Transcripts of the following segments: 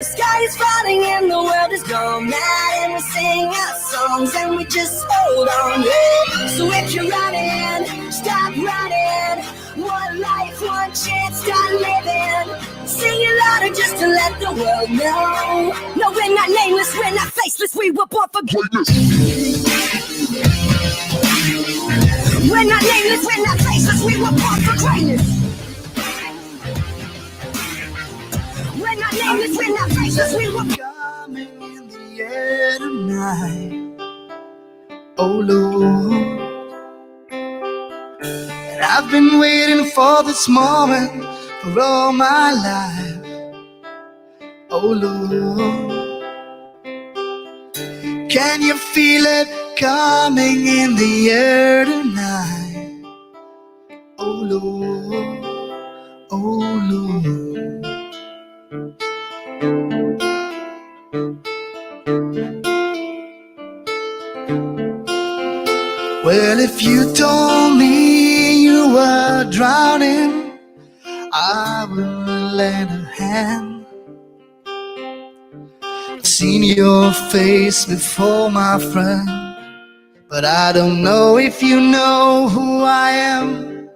The sky is falling and the world is gone mad, and we sing our songs and we just hold on. Yeah. So if you're running, stop running. One life, one chance, start living. Sing it louder just to let the world know. No, we're not nameless, we're not faceless, we were born for greatness. We're not nameless, we're not faceless, we were born for greatness. We're not nameless, we're not faceless, we were coming in the air tonight. Oh Lord, and I've been waiting for this moment for all my life. Oh Lord, can you feel it coming in the air tonight? Oh Lord, oh Lord. Well, if you told me you were drowning, I would lend a hand. I've seen your face before, my friend, but I don't know if you know who I am.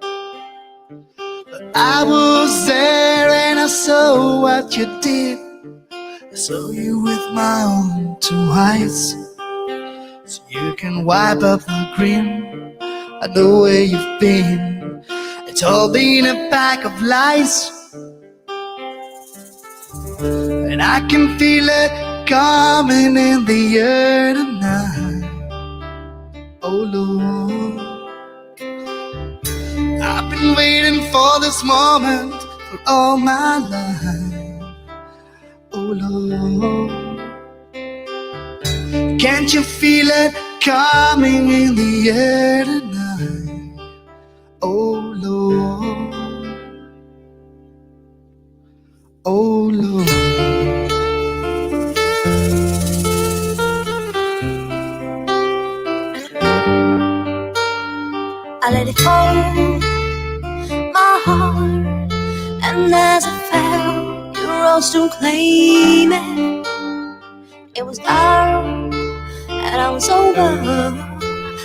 But I was there and I saw what you did. I saw you with my own two eyes, so you can wipe up the grin. I know where you've been. It's all been a pack of lies, and I can feel it coming in the air tonight. Oh Lord, I've been waiting for this moment for all my life. Oh Lord, can't you feel it coming in the air tonight? Oh Lord, oh Lord. I let it fall, my heart, and as it fell, you rose to claim it. It was dark and I was over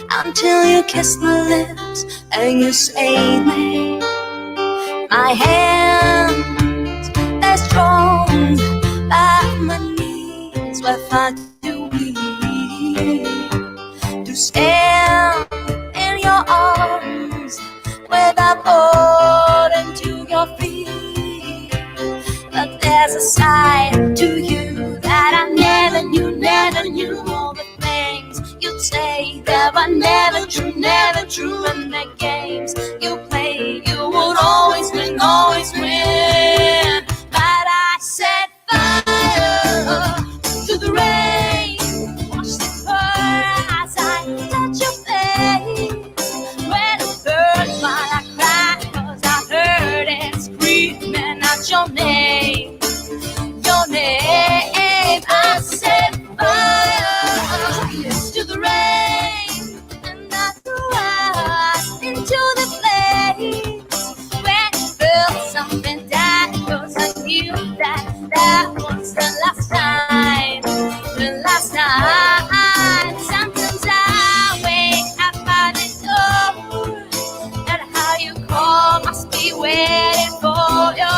until you kissed my lips and you saved me. My hands, they're strong, but my knees were far too weak to stand in your arms without holding to your feet. But there's a side to you that I never knew. All the things you'd say that were never true. And the games you play, you would always win. But I set fire to the rain, watch the burn as I touch your face. When it burned while I cried, 'cause I heard it screaming out your name. I set fire to the rain, and I threw us into the flames. When you felt something die, 'cause I knew that was the last time. Sometimes I wake up by the door, and how you call must be waiting for you.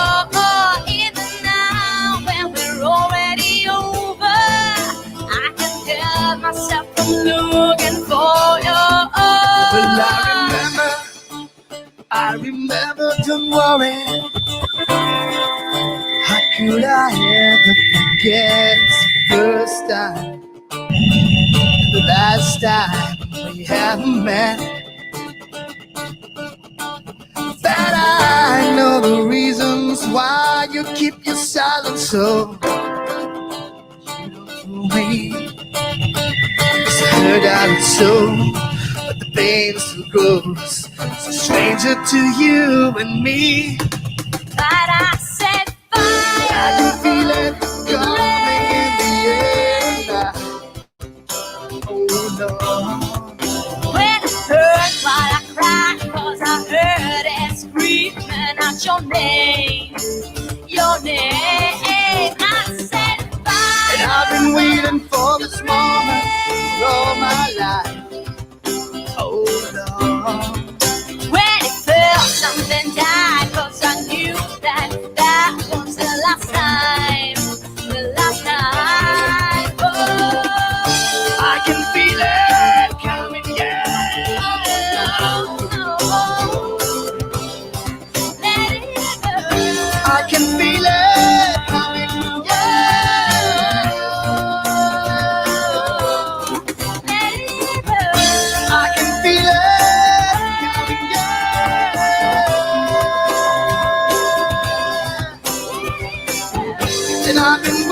Even now when we're already over, I can tell myself from looking for you. Well, I remember, don't worry. How could I ever forget the first time, the last time we haven't met? That I know the reasons why you keep your silence, so you don't fool me. 'Cause I heard out it's so, but the pain still grows. It's a stranger to you and me. But I set fire. I can feel it coming in the air now. Oh no. When it hurt while I cried, 'cause I heard it screaming out your name. I said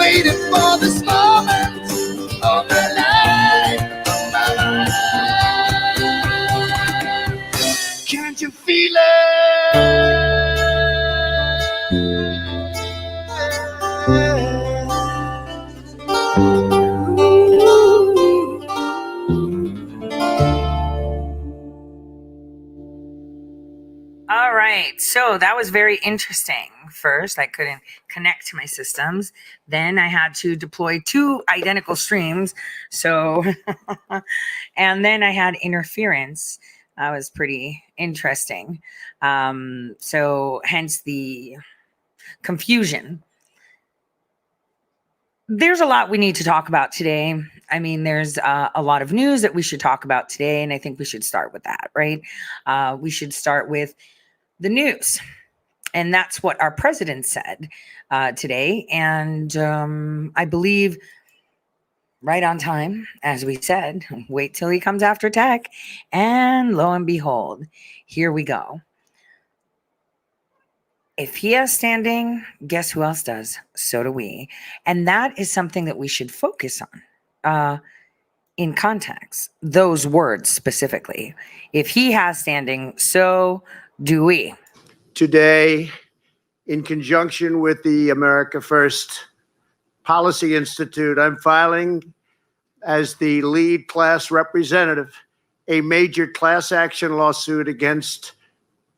waiting for this moment all my life, all my life. Can't you feel All right, so that was very interesting. First, I couldn't connect to my systems. Then I had to deploy 2 identical streams. So, and then I had interference. That was pretty interesting. So hence the confusion. There's a lot we need to talk about today. I mean, there's a lot of news that we should talk about today, and I think we should start with that, right? We should start with the news. And that's what our president said today. And I believe right on time, as we said, wait till he comes after tech. And lo and behold, here we go. If he has standing, guess who else does? So do we. And that is something that we should focus on in context, those words specifically. If he has standing, so do we. Today, in conjunction with the America First Policy Institute, I'm filing as the lead class representative a major class action lawsuit against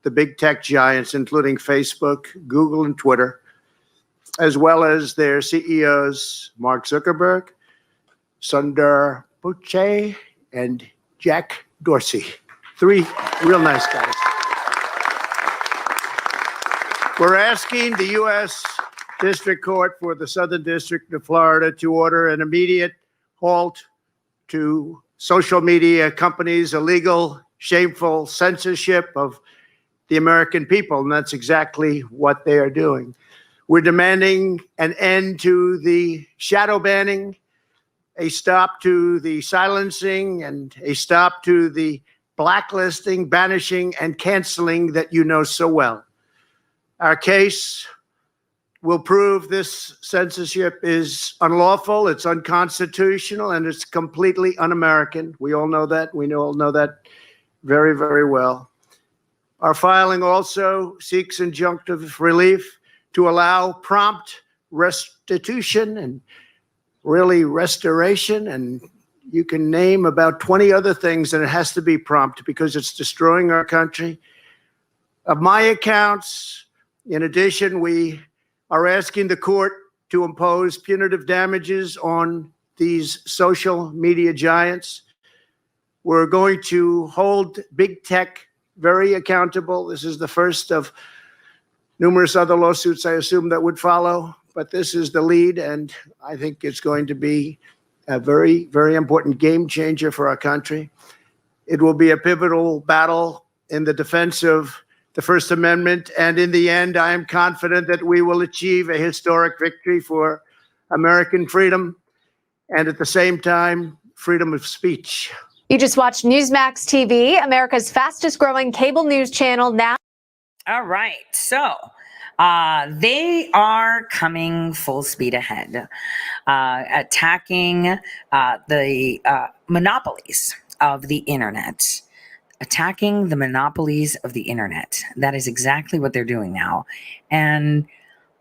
the big tech giants, including Facebook, Google, and Twitter, as well as their CEOs, Mark Zuckerberg, Sundar Pichai, and Jack Dorsey. 3 real nice guys. We're asking the U.S. District Court for the Southern District of Florida to order an immediate halt to social media companies' illegal, shameful censorship of the American people, and that's exactly what they are doing. We're demanding an end to the shadow banning, a stop to the silencing, and a stop to the blacklisting, banishing, and canceling that you know so well. Our case will prove this censorship is unlawful, it's unconstitutional, and it's completely un-American. We all know that. We all know that very, very well. Our filing also seeks injunctive relief to allow prompt restitution and really restoration, and you can name about 20 other things, and it has to be prompt because it's destroying our country. Of my accounts, in addition, we are asking the court to impose punitive damages on these social media giants. We're going to hold big tech very accountable. This is the first of numerous other lawsuits, I assume, that would follow, but this is the lead, and I think it's going to be a very, very important game changer for our country. It will be a pivotal battle in the defense of the First Amendment, and in the end, I am confident that we will achieve a historic victory for American freedom and at the same time, freedom of speech. You just watched Newsmax TV, America's fastest growing cable news channel now. All right, so they are coming full speed ahead, attacking the monopolies of the internet. Attacking the monopolies of the internet. That is exactly what they're doing now. And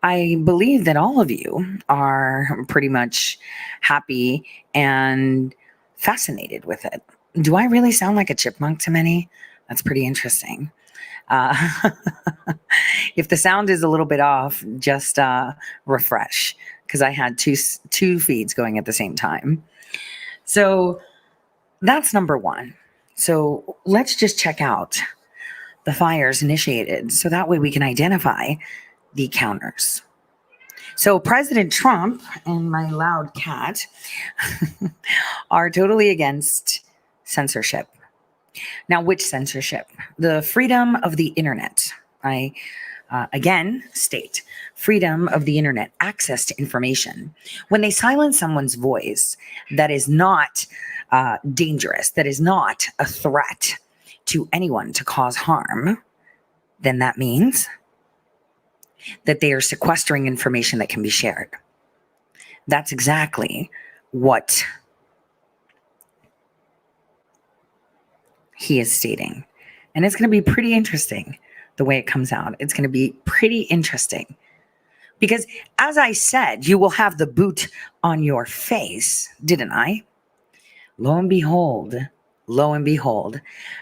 I believe that all of you are pretty much happy and fascinated with it. Do I really sound like a chipmunk to many? That's pretty interesting. If the sound is a little bit off, just refresh, because I had two feeds going at the same time. So that's number one. So let's just check out the fires initiated so that way we can identify the counters. So President Trump and my loud cat are totally against censorship. Now, which censorship? The freedom of the internet. I again state freedom of the internet, access to information. When they silence someone's voice that is not dangerous, that is not a threat to anyone to cause harm, then that means that they are sequestering information that can be shared. That's exactly what he is stating. And it's going to be pretty interesting the way it comes out. It's going to be pretty interesting. Because as I said, you will have the boot on your face, didn't I? Lo and behold,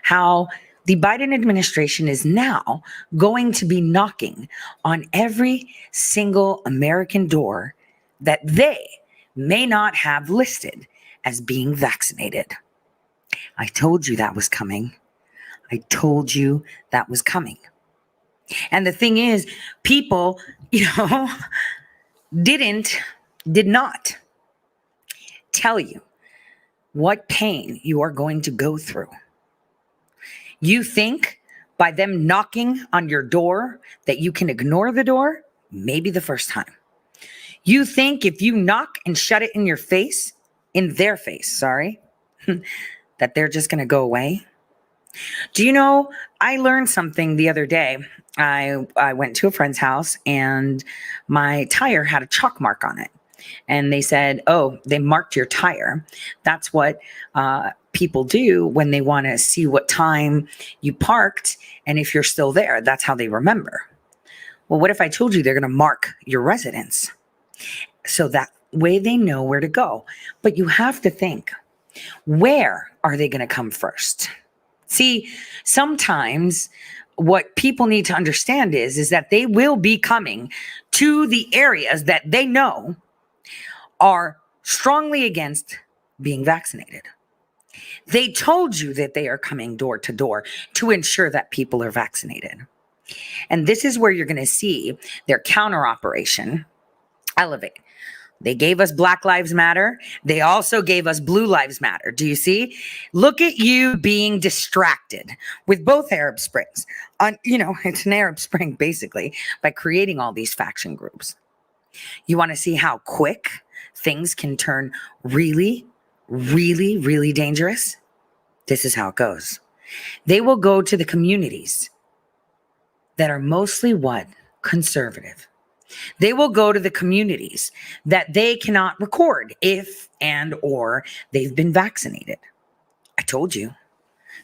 how the Biden administration is now going to be knocking on every single American door that they may not have listed as being vaccinated. I told you that was coming. I told you that was coming. And the thing is, people, did not tell you what pain you are going to go through. You think by them knocking on your door that you can ignore the door? Maybe the first time. You think if you knock and shut it in their face, that they're just going to go away? Do you know, I learned something the other day. I went to a friend's house and my tire had a chalk mark on it. And they said, oh, they marked your tire. That's what people do when they want to see what time you parked. And if you're still there, that's how they remember. Well, what if I told you they're going to mark your residence? So that way they know where to go. But you have to think, where are they going to come first? See, sometimes what people need to understand is that they will be coming to the areas that they know are strongly against being vaccinated. They told you that they are coming door to door to ensure that people are vaccinated. And this is where you're going to see their counter operation elevate. They gave us Black Lives Matter. They also gave us Blue Lives Matter. Do you see? Look at you being distracted with both Arab Springs. It's an Arab Spring, basically, by creating all these faction groups. You want to see how quick things can turn really, really, really dangerous? This is how it goes. They will go to the communities that are mostly what? Conservative. They will go to the communities that they cannot record if and or they've been vaccinated. I told you.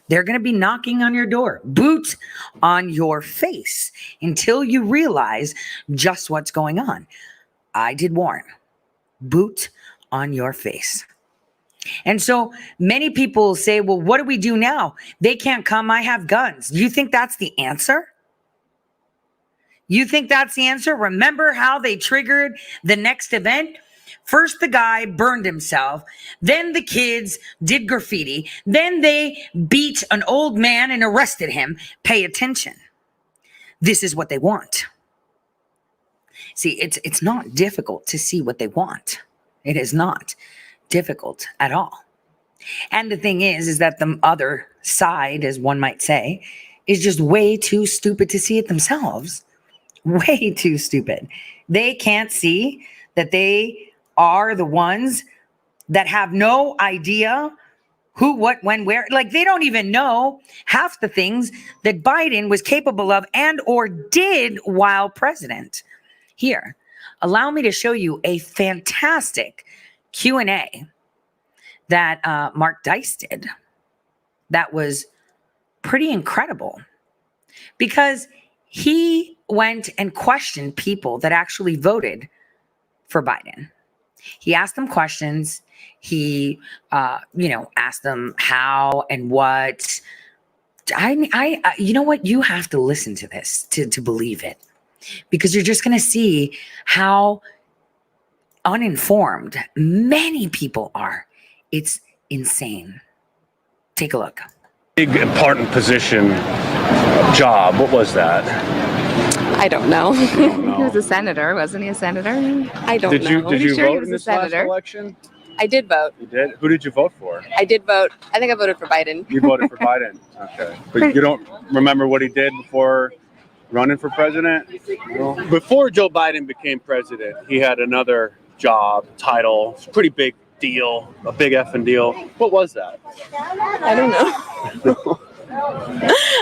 They're going to be knocking on your door, boot on your face, until you realize just what's going on. I did warn. Boot on your face. And so many people say, well, what do we do now? They can't come. I have guns. Do you think that's the answer? You think that's the answer? Remember how they triggered the next event? First, the guy burned himself. Then the kids did graffiti. Then they beat an old man and arrested him. Pay attention. This is what they want. See, it's not difficult to see what they want. It is not difficult at all. And the thing is that the other side, as one might say, is just way too stupid to see it themselves. Way too stupid. They can't see that they are the ones that have no idea who, what, when, where. Like, they don't even know half the things that Biden was capable of and or did while president. Here, allow me to show you a fantastic Q&A that Mark Dice did. That was pretty incredible because he went and questioned people that actually voted for Biden. He asked them questions. He, asked them how and what. You know what? You have to listen to this to believe it, because you're just going to see how uninformed many people are. It's insane. Take a look. Big important position, job. What was that? I don't know. He was a senator, wasn't he? A senator? I don't know. Did you sure he vote was in a this last senator? election? I did vote. You did. Who did you vote for? I did vote. I think I voted for Biden. You voted for Biden. Okay, but you don't remember what he did before running for president? No. Before Joe Biden became president, he had another job title. It's a pretty big deal, a big effing deal. What was that? I don't know.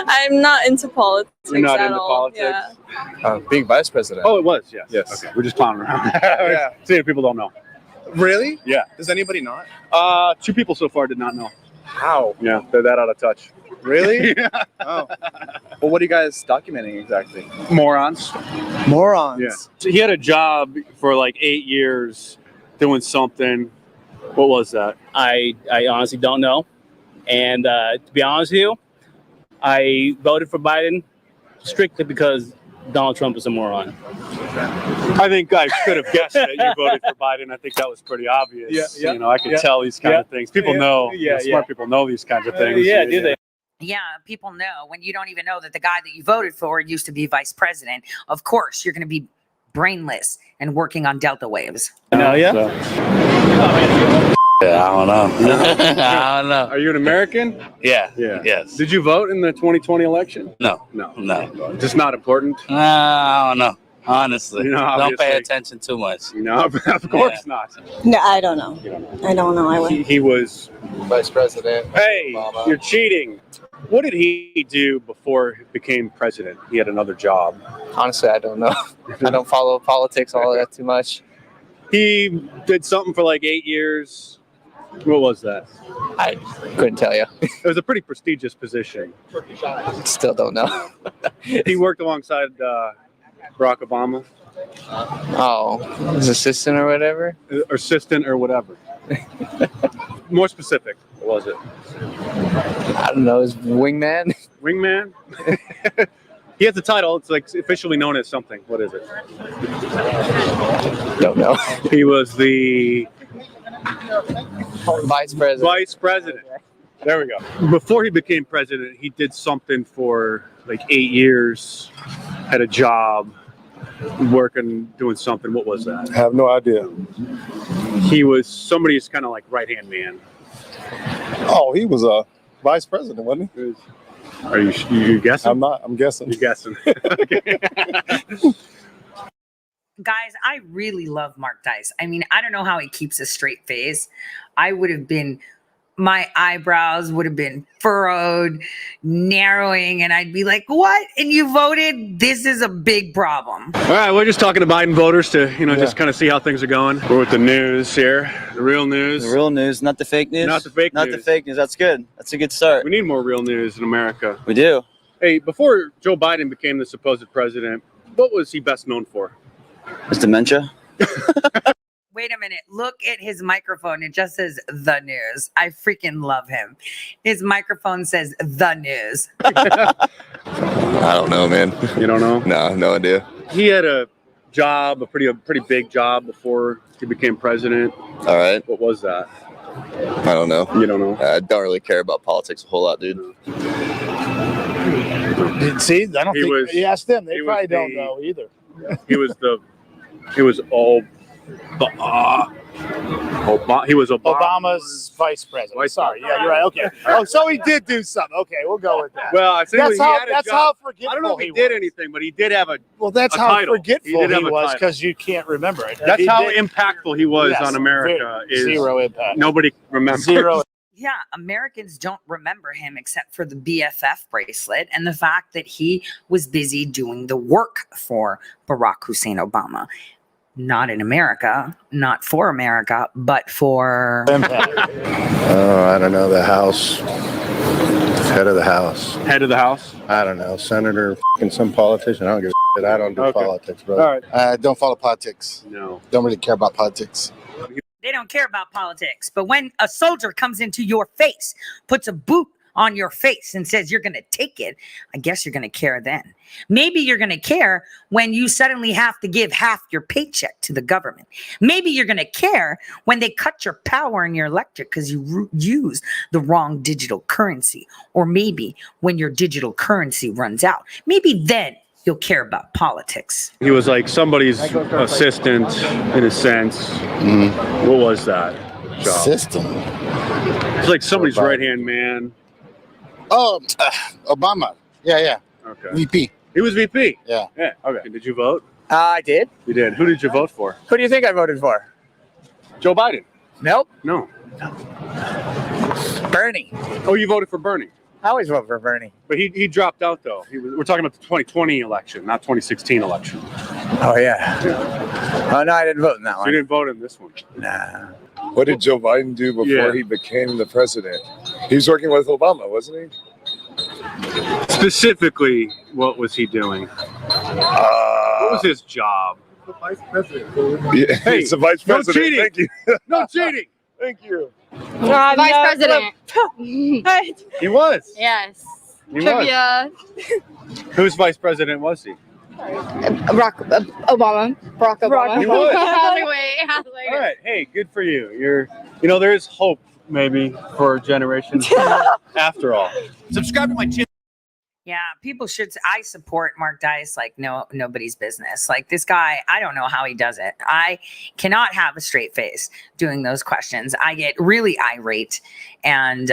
I'm not into politics. You're not at into all. politics? Yeah. Being vice president. Oh, it was. Yes. Yes. Okay. We're just clowning around. Yeah. See if people don't know. Really? Yeah. Does anybody not? Two people so far did not know. How? Yeah, they're that out of touch. Really? Yeah. Oh. Well, what are you guys documenting exactly? Morons. Morons. Yeah. So he had a job for like 8 years doing something. What was that? I honestly don't know. And to be honest with you, I voted for Biden strictly because Donald Trump is a moron. I think I could have guessed that you voted for Biden. I think that was pretty obvious. Yeah. You know, I could tell these kind of things. People know. Smart people know these kinds of things. Do they? Yeah, people know when you don't even know that the guy that you voted for used to be vice president. Of course, you're going to be brainless and working on delta waves. No, yeah. So, Yeah, I don't know. I don't know. are you an American? Yeah. Yeah. Yes. Did you vote in the 2020 election? No. No. No. Just not important. I don't know. Honestly, You know, don't pay obviously. attention too much. No, of course not. No, I don't know. You don't know. I don't know. I would. He was. Vice President. Hey, Obama. you're cheating. What did he do before he became president? He had another job. Honestly, I don't know. I don't follow politics all that too much. He did something for like 8 years. What was that? I couldn't tell you. It was a pretty prestigious position. Still don't know. He worked alongside Barack Obama, Oh, his assistant or whatever. or assistant or whatever. More specific, what was it? I don't know. His wingman. Wingman? He has a title. It's like officially known as something. What is it? Don't know. He was the Vice President. vice president. There we go. Before he became president, he did something for like 8 years, had a job, working, doing something. What was that? I have no idea. He was somebody's kind of like right-hand man. Oh, he was a vice president, wasn't he? Are you guessing? I'm not. I'm guessing. You're guessing. Okay. Guys, I really love Mark Dice. I mean, I don't know how he keeps a straight face. My eyebrows would have been furrowed, narrowing, and I'd be like, what? And you voted? This is a big problem. All right, we're just talking to Biden voters to, just kind of see how things are going. We're with the news here, the real news. The real news, not the fake news. Not the fake Not news. the fake news. That's good. That's a good start. We need more real news in America. We do. Hey, before Joe Biden became the supposed president, what was he best known for? It's dementia. Wait a minute. Look at his microphone. It just says the news. I freaking love him. His microphone says the news. I don't know, man. You don't know? No idea. He had a job, a pretty big job before he became president. All right. What was that? I don't know. You don't know? I don't really care about politics a whole lot, dude. See, I don't He think was- you asked them. They he was probably don't the- know either. He was Obama's vice president. Vice- Sorry, yeah, you're right. Okay. Oh, so he did do something. Okay, we'll go with that. Well, I think That's he how. had a That's job. how forgetful I don't know if he he did was. anything, but he did have a. Well, that's a how title. He forgetful did have he a was title. because you can't remember it. That's He how did- impactful he was Yes, on America. Is zero impact. Nobody remembers. Zero. Yeah, Americans don't remember him except for the BFF bracelet and the fact that he was busy doing the work for Barack Hussein Obama. Not in America, not for America, but for Impact. Oh, I don't know. The House, head of the House. Head of the House. I don't know. Senator, some politician. I don't give a shit. I don't do Okay. politics, All bro. right. I don't follow politics. No. Don't really care about politics. they don't care about politics. But when a soldier comes into your face, puts a boot on your face and says you're going to take it, I guess you're going to care then. Maybe you're going to care when you suddenly have to give half your paycheck to the government. Maybe you're going to care when they cut your power and your electric because you use the wrong digital currency. Or maybe when your digital currency runs out. Maybe then you'll care about politics. He was like somebody's assistant in a sense. What was that job? System. It's like somebody's right-hand man. Oh, Obama. Yeah. Okay. VP. He was VP. Yeah. Yeah. Okay. Did you vote? I did. You did. Who did you vote for? Who do you think I voted for? Joe Biden. Nope. No. Bernie. Oh, you voted for Bernie. I always vote for Bernie. But he dropped out though. We're talking about the 2020 election, not 2016 election. Oh, yeah. Oh, no, I didn't vote in that So you didn't vote in this one. Nah. What did Joe Biden do before Yeah. he became the president? He was working with Obama, wasn't he? Specifically, what was he doing? What was his job? The vice president. Yeah, Hey, he's the vice no president. cheating. Thank you. No cheating. Thank you. Vice President. He was. Yes. He was. Trivia. Whose vice president was he? Obama. Barack Obama. He was. Anyway, All right. Hey, good for you. There is hope maybe for generations after all. Subscribe to my channel. Yeah, people should. I support Mark Dice like nobody's business. Like this guy, I don't know how he does it. I cannot have a straight face doing those questions. I get really irate, and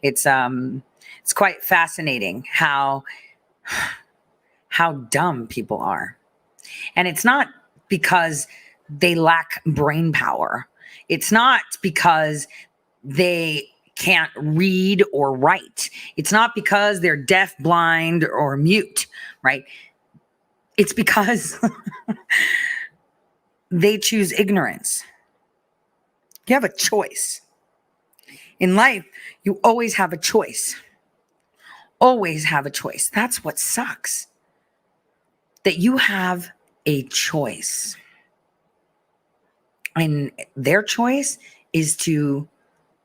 it's quite fascinating how dumb people are, and it's not because they lack brain power. It's not because they can't read or write. It's not because they're deaf, blind, or mute, right? It's because they choose ignorance. You have a choice. In life, you always have a choice. Always have a choice. That's what sucks. That you have a choice. And their choice is to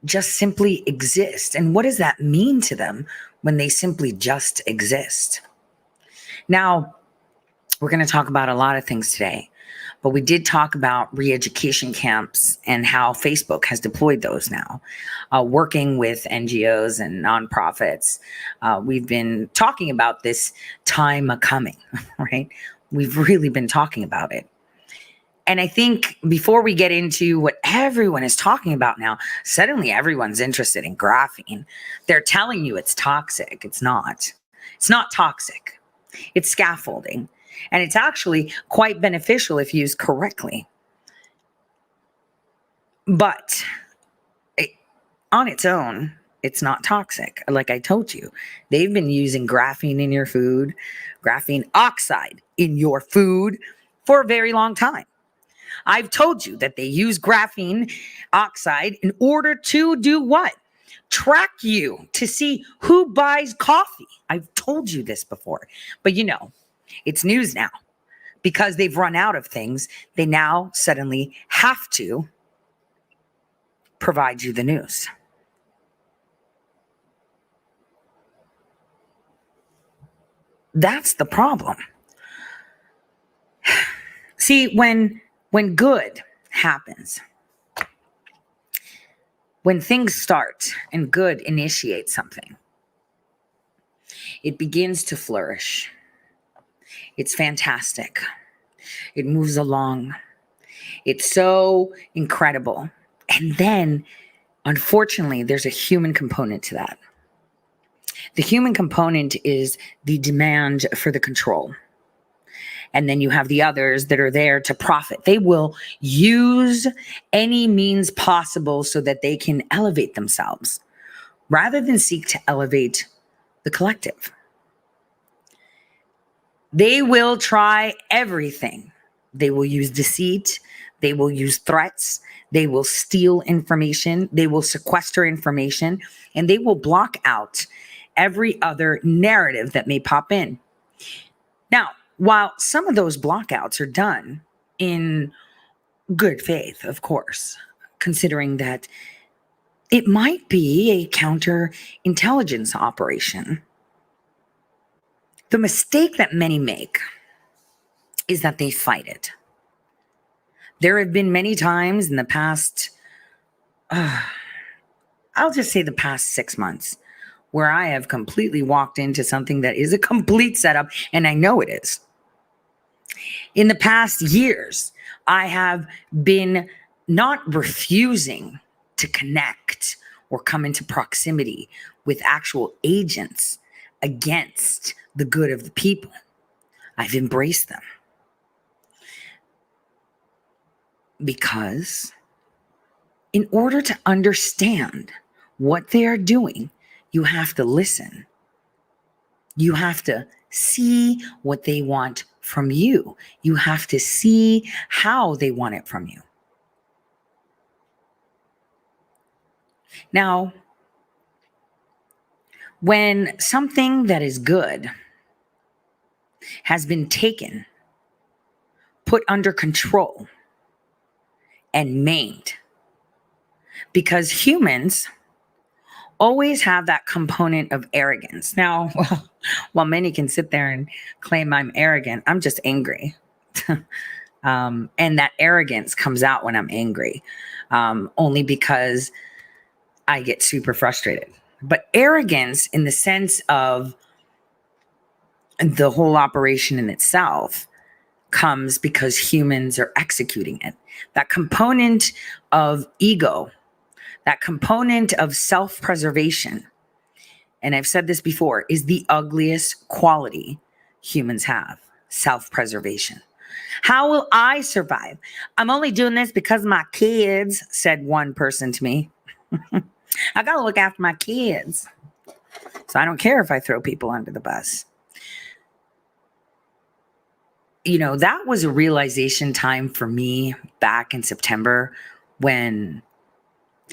just simply exist. And what does that mean to them when they simply just exist? Now, we're going to talk about a lot of things today, but we did talk about re-education camps and how Facebook has deployed those now, working with NGOs and nonprofits. We've been talking about this time coming, right? We've really been talking about it. And I think before we get into what everyone is talking about now, suddenly everyone's interested in graphene. They're telling you it's toxic. It's not. It's not toxic. It's scaffolding. And it's actually quite beneficial if used correctly. But on its own, it's not toxic. Like I told you, they've been using graphene in your food, graphene oxide in your food for a very long time. I've told you that they use graphene oxide in order to do what? Track you to see who buys coffee. I've told you this before, but it's news now because they've run out of things. They now suddenly have to provide you the news. That's the problem. See, when good happens, when things start and good initiates something, it begins to flourish. It's fantastic. It moves along. It's so incredible. And then, unfortunately, there's a human component to that. The human component is the demand for the control. And then you have the others that are there to profit. They will use any means possible so that they can elevate themselves rather than seek to elevate the collective. They will try everything. They will use deceit. They will use threats. They will steal information. They will sequester information, and they will block out every other narrative that may pop in. Now, while some of those blockouts are done in good faith, of course, considering that it might be a counterintelligence operation, the mistake that many make is that they fight it. There have been many times in the past, I'll just say the past 6 months, where I have completely walked into something that is a complete setup, and I know it is. In the past years, I have been not refusing to connect or come into proximity with actual agents against the good of the people. I've embraced them. Because in order to understand what they are doing, you have to listen. You have to see what they want from you. You have to see how they want it from you. Now, when something that is good has been taken, put under control, and maimed, because humans always have that component of arrogance. Now, while many can sit there and claim I'm arrogant, I'm just angry. And that arrogance comes out when I'm angry, only because I get super frustrated. But arrogance, in the sense of the whole operation in itself, comes because humans are executing it. That component of ego, that component of self-preservation, and I've said this before, is the ugliest quality humans have: self-preservation. How will I survive? I'm only doing this because of my kids, said one person to me. I gotta look after my kids, so I don't care if I throw people under the bus. You know, that was a realization time for me back in September, when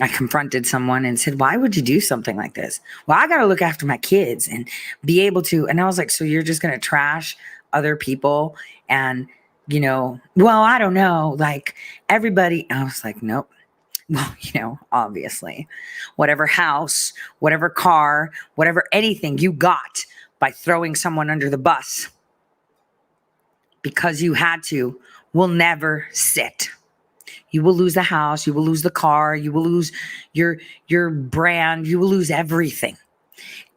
I confronted someone and said, why would you do something like this? Well, I got to look after my kids and be able to. And I was like, so you're just going to trash other people? And, you know, well, I don't know, like everybody. I was like, nope. Well, you know, obviously, whatever house, whatever car, whatever anything you got by throwing someone under the bus because you had to, will never sit. You will lose the house, you will lose the car, you will lose your brand, you will lose everything.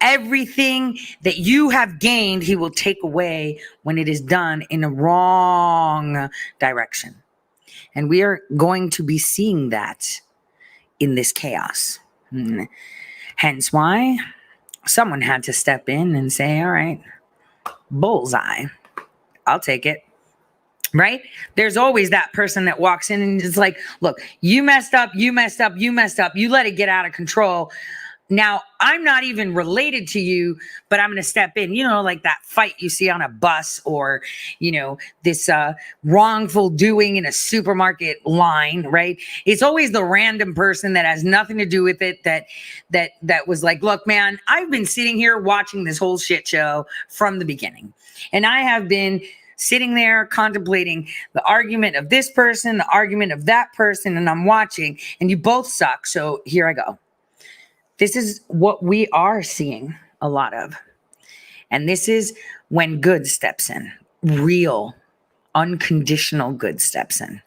Everything that you have gained, he will take away when it is done in a wrong direction. And we are going to be seeing that in this chaos. Hence why someone had to step in and say, all right, bullseye, I'll take it. Right? There's always that person that walks in and is like, look, you messed up, you messed up, you messed up. You let it get out of control. Now, I'm not even related to you, but I'm going to step in. You know, like that fight you see on a bus, or, you know, this wrongful doing in a supermarket line, right? It's always the random person that has nothing to do with it that was like, look, man, I've been sitting here watching this whole shit show from the beginning. And I have been sitting there contemplating the argument of this person, the argument of that person, and I'm watching, and you both suck. So here I go. This is what we are seeing a lot of. And this is when good steps in. Real, unconditional good steps in.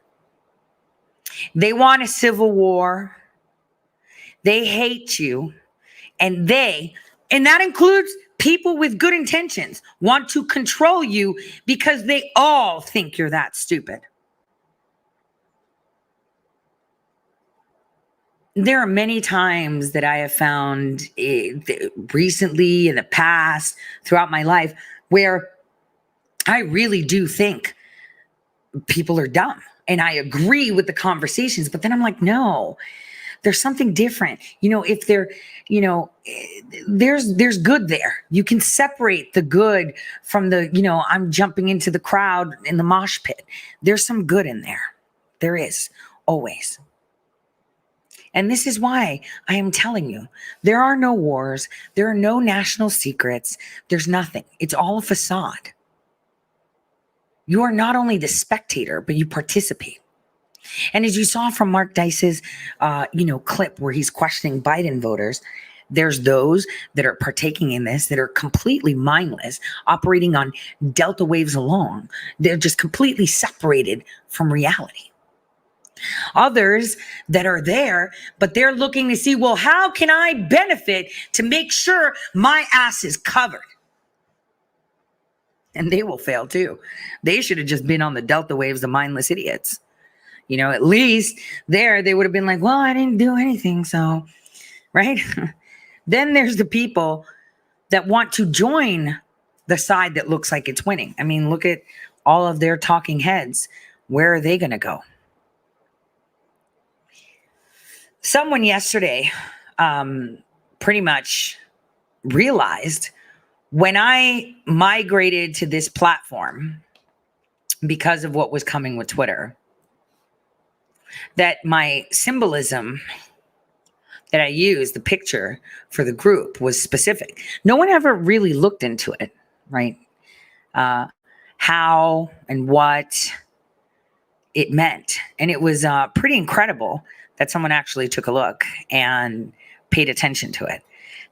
They want a civil war. They hate you. And that includes people with good intentions, want to control you because they all think you're that stupid. There are many times that I have found recently, in the past, throughout my life, where I really do think people are dumb. And I agree with the conversations, but then I'm like, no, there's something different. You know, if they're, you know, there's good there. You can separate the good from the, you know, I'm jumping into the crowd in the mosh pit. There's some good in there. There is, always. And this is why I am telling you, there are no wars. There are no national secrets. There's nothing. It's all a facade. You are not only the spectator, but you participate. And as you saw from Mark Dice's, clip where he's questioning Biden voters, there's those that are partaking in this that are completely mindless, operating on delta waves alone. They're just completely separated from reality. Others that are there, but they're looking to see, well, how can I benefit to make sure my ass is covered? And they will fail too. They should have just been on the delta waves, the mindless idiots. You know, at least there they would have been like, well, I didn't do anything. So, right? Then there's the people that want to join the side that looks like it's winning. I mean, look at all of their talking heads. Where are they going to go? Someone yesterday pretty much realized when I migrated to this platform because of what was coming with Twitter, that my symbolism that I used, the picture for the group, was specific. No one ever really looked into it, right? How and what it meant. And it was pretty incredible that someone actually took a look and paid attention to it.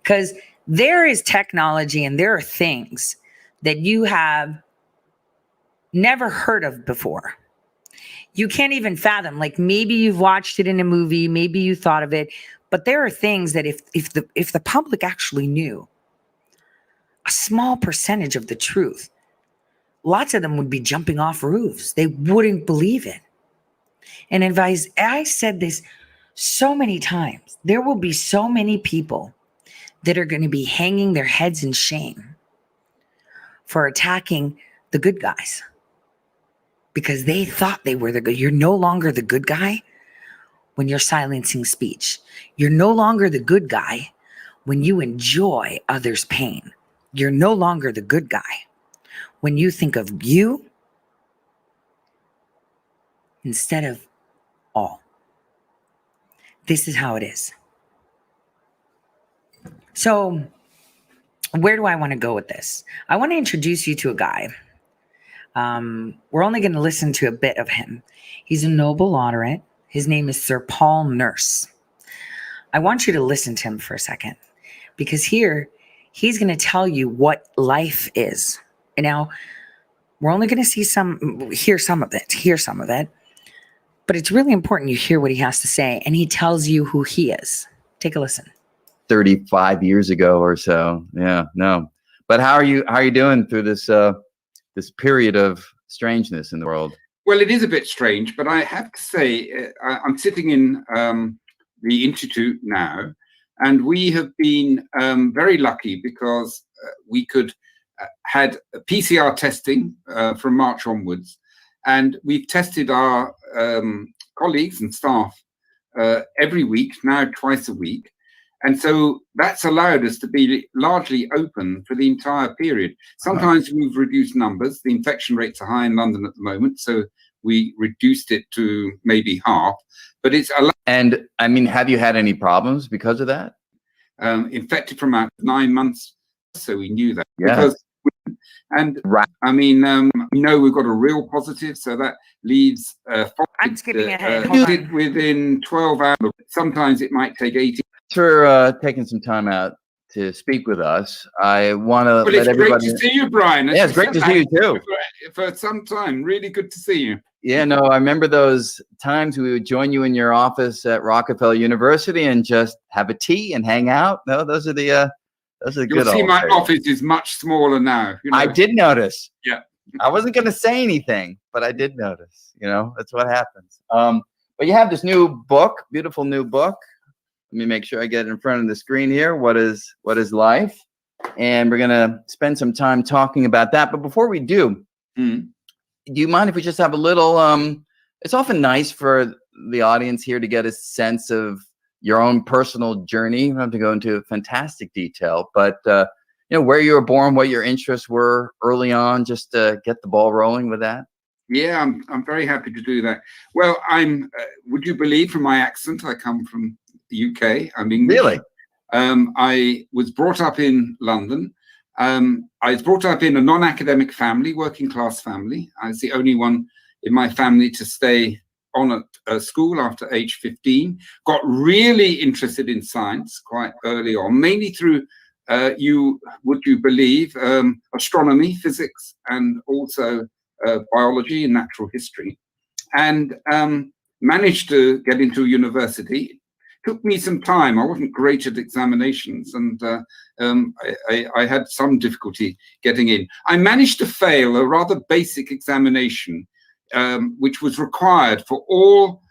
Because there is technology and there are things that you have never heard of before. You can't even fathom. Like, maybe you've watched it in a movie, maybe you thought of it, but there are things that if the public actually knew a small percentage of the truth, lots of them would be jumping off roofs. They wouldn't believe it. And I said this so many times, there will be so many people that are going to be hanging their heads in shame for attacking the good guys because they thought they were the good. You're no longer the good guy when you're silencing speech. You're no longer the good guy when you enjoy others' pain. You're no longer the good guy when you think of you instead of all. This is how it is. So, where do I want to go with this? I want to introduce you to a guy. We're only going to listen to a bit of him. He's a Nobel laureate. His name is Sir Paul Nurse. I want you to listen to him for a second, because here he's going to tell you what life is. And now we're only going to hear some of it, but it's really important you hear what he has to say, and he tells you who he is. Take a listen. 35 years ago or so. Yeah, no. But how are you doing through this this period of strangeness in the world? Well, it is a bit strange, but I have to say, I'm sitting in the Institute now, and we have been very lucky because we had PCR testing from March onwards, and we've tested our colleagues and staff every week, now twice a week. And so that's allowed us to be largely open for the entire period. Sometimes we've reduced numbers. The infection rates are high in London at the moment, so we reduced it to maybe half. But it's allowed. And I mean, have you had any problems because of that? Infected for about 9 months, so we knew that. Yeah. I mean, we know we've got a real positive, so that leaves I'm skipping ahead. Hold on. within 12 hours. Sometimes it might take 18. For taking some time out to speak with us. I want to let everybody. It's great to see you, Brian. Yeah, it's great to see you too. For some time, really good to see you. Yeah, no, I remember those times we would join you in your office at Rockefeller University and just have a tea and hang out. No, those are the good old You'll see my days. office is much smaller now. You know? I did notice. Yeah. I wasn't going to say anything, but I did notice. You know, that's what happens. But you have this new book, beautiful new book. Let me make sure I get it in front of the screen here. What is life? And we're going to spend some time talking about that. But before we do, do you mind if we just have a little, it's often nice for the audience here to get a sense of your own personal journey. You don't have to go into fantastic detail, but you know, where you were born, what your interests were early on, just to get the ball rolling with that. Yeah, I'm very happy to do that. Well, would you believe from my accent, I come from the UK. I'm English. Really? I was brought up in London. I was brought up in a non-academic family, working class family. I was the only one in my family to stay on at school after age 15. Got really interested in science quite early on, mainly through, would you believe, astronomy, physics, and also biology and natural history. And managed to get into university. Took me some time. I wasn't great at examinations, and I had some difficulty getting in. I managed to fail a rather basic examination, which was required for all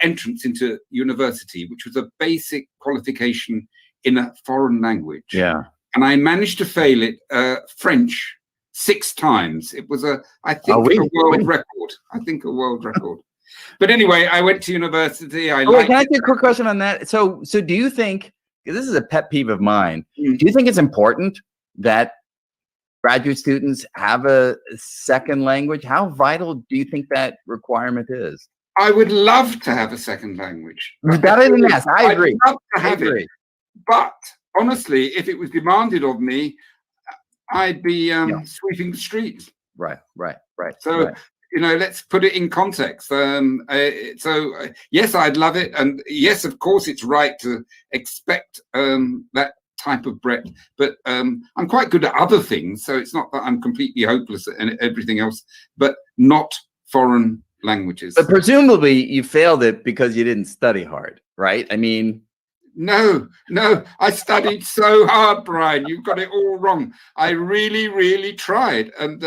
entrance into university, which was a basic qualification in a foreign language. Yeah. And I managed to fail it, French, 6 times. It was I think a world record. I think a world record. But anyway, I went to university. Can I ask you a quick question on that? So do you think, this is a pet peeve of mine, do you think it's important that graduate students have a second language? How vital do you think that requirement is? I would love to have a second language. Better than that. I agree. I'd love to have it. But honestly, if it was demanded of me, I'd be sweeping the streets. Right. So, let's put it in context. Yes, I'd love it. And yes, of course, it's right to expect that type of breadth. But I'm quite good at other things. So it's not that I'm completely hopeless at everything else, but not foreign languages. But presumably you failed it because you didn't study hard, right? I mean, no, I studied so hard, Brian. You've got it all wrong. I really, really tried, and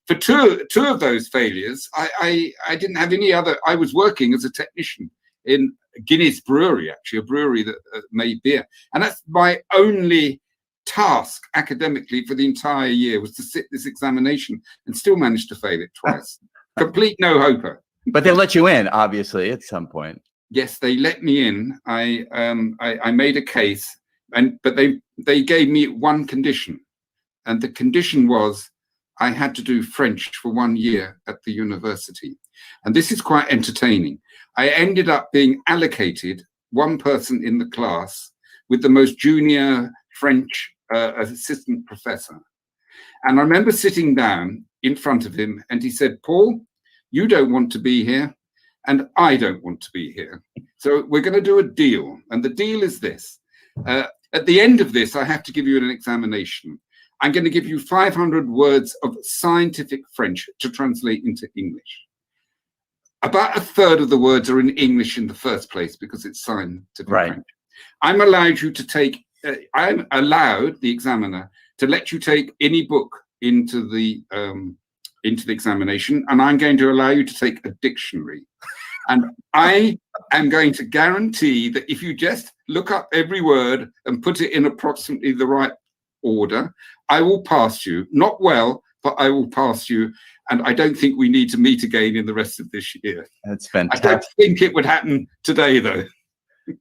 for two of those failures, I didn't have any other. I was working as a technician in Guinness Brewery, actually, a brewery that made beer, and that's my only task academically for the entire year, was to sit this examination, and still managed to fail it twice. Complete no-hoper. But they let you in, obviously, at some point. Yes, they let me in. I made a case, but they gave me one condition, and the condition was I had to do French for 1 year at the university, and this is quite entertaining. I ended up being allocated one person in the class with the most junior French assistant professor, and I remember sitting down in front of him, and he said, "Paul, you don't want to be here, and I don't want to be here. So we're going to do a deal. And the deal is this. At the end of this, I have to give you an examination. I'm going to give you 500 words of scientific French to translate into English. About a third of the words are in English in the first place because it's scientific French. I'm allowed, the examiner, to let you take any book into the examination, and I'm going to allow you to take a dictionary. And I am going to guarantee that if you just look up every word and put it in approximately the right order, I will pass you. Not well, but I will pass you. And I don't think we need to meet again in the rest of this year." That's fantastic. I don't think it would happen today, though.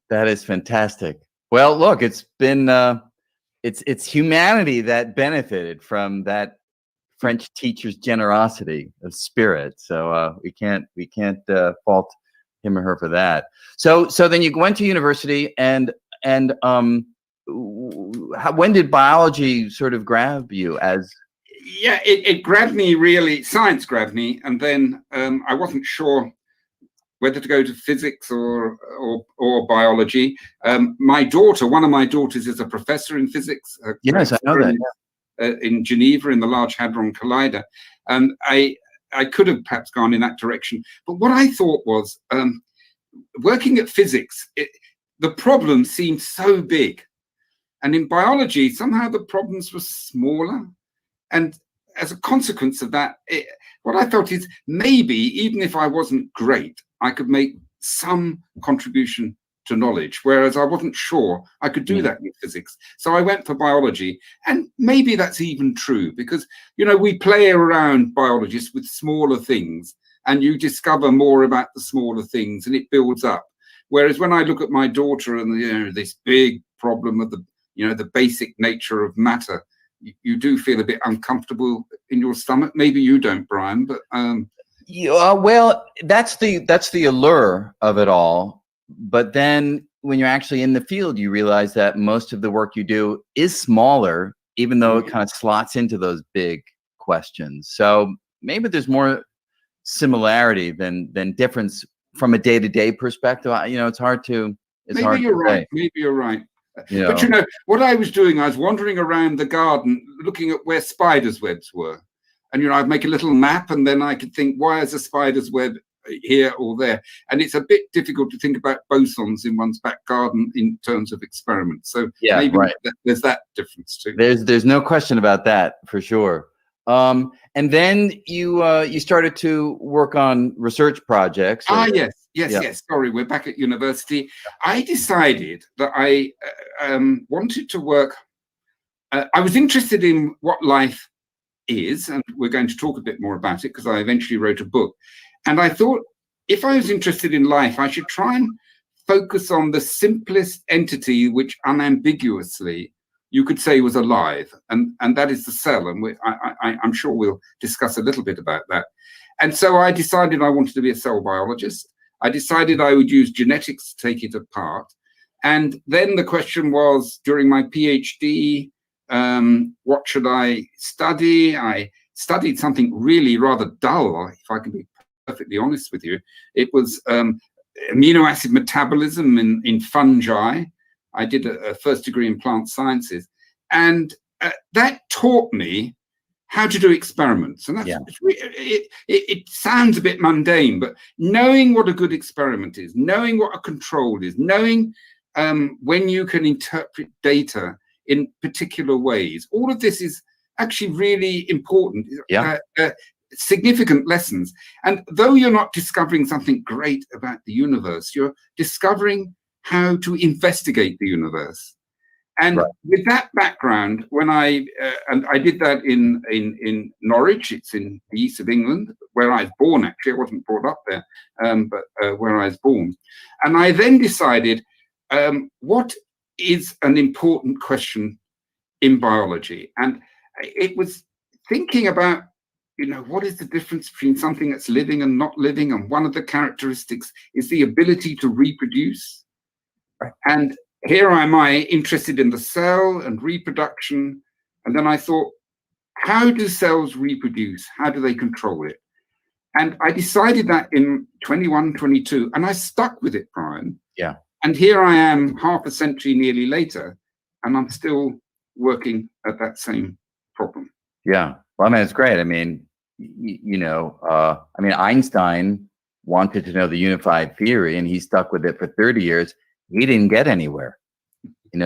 That is fantastic. Well, look, it's been it's humanity that benefited from that French teacher's generosity of spirit. So we can't fault him or her for that. So then you went to university, and when did biology sort of grab you? As yeah, it grabbed me, really. Science grabbed me, and then I wasn't sure whether to go to physics or biology. One of my daughters is a professor in physics. Yes, I know that. In Geneva, in the Large Hadron Collider. I could have perhaps gone in that direction. But what I thought was, working at physics, the problem seemed so big. And in biology, somehow the problems were smaller. And as a consequence of that, what I thought is maybe, even if I wasn't great, I could make some contribution to knowledge, whereas I wasn't sure I could do that with physics. So I went for biology, and maybe that's even true because, we play around, biologists, with smaller things, and you discover more about the smaller things, and it builds up. Whereas when I look at my daughter and this big problem of the basic nature of matter, you do feel a bit uncomfortable in your stomach. Maybe you don't, Brian, but well, that's the allure of it all. But then when you're actually in the field, you realize that most of the work you do is smaller, even though it kind of slots into those big questions. So maybe there's more similarity than difference from a day-to-day perspective. It's hard to. Maybe you're right. Maybe you're right. But what I was doing, I was wandering around the garden, looking at where spiders' webs were, and I'd make a little map, and then I could think, why is a spider's web here or there? And it's a bit difficult to think about bosons in one's back garden in terms of experiments. So maybe there's that difference too. There's no question about that, for sure. And then you started to work on research projects. Yes. Sorry, we're back at university. I decided that I wanted to work. I was interested in what life is, and we're going to talk a bit more about it because I eventually wrote a book. And I thought, if I was interested in life, I should try and focus on the simplest entity which unambiguously you could say was alive, and that is the cell. And I'm sure we'll discuss a little bit about that. And so I decided I wanted to be a cell biologist. I decided I would use genetics to take it apart. And then the question was, during my PhD, what should I study? I studied something really rather dull, if I can be perfectly honest with you. It was amino acid metabolism in fungi. I did a first degree in plant sciences, and that taught me how to do experiments. And that's, it sounds a bit mundane, but knowing what a good experiment is, knowing what a control is, knowing when you can interpret data in particular ways, all of this is actually really important. Significant lessons. And though you're not discovering something great about the universe, you're discovering how to investigate the universe. And with that background, when I did that in Norwich, it's in the east of England, where I was born. Actually, I wasn't brought up there, but where I was born. And I then decided, what is an important question in biology? And it was thinking about, what is the difference between something that's living and not living? And one of the characteristics is the ability to reproduce. And here am I interested in the cell and reproduction. And then I thought, how do cells reproduce? How do they control it? And I decided that in 21, 22, and I stuck with it, Brian. Yeah. And here I am nearly half a century later, and I'm still working at that same problem. Yeah. Well, I mean, it's great. I mean, Einstein wanted to know the unified theory, and he stuck with it for 30 years. He didn't get anywhere,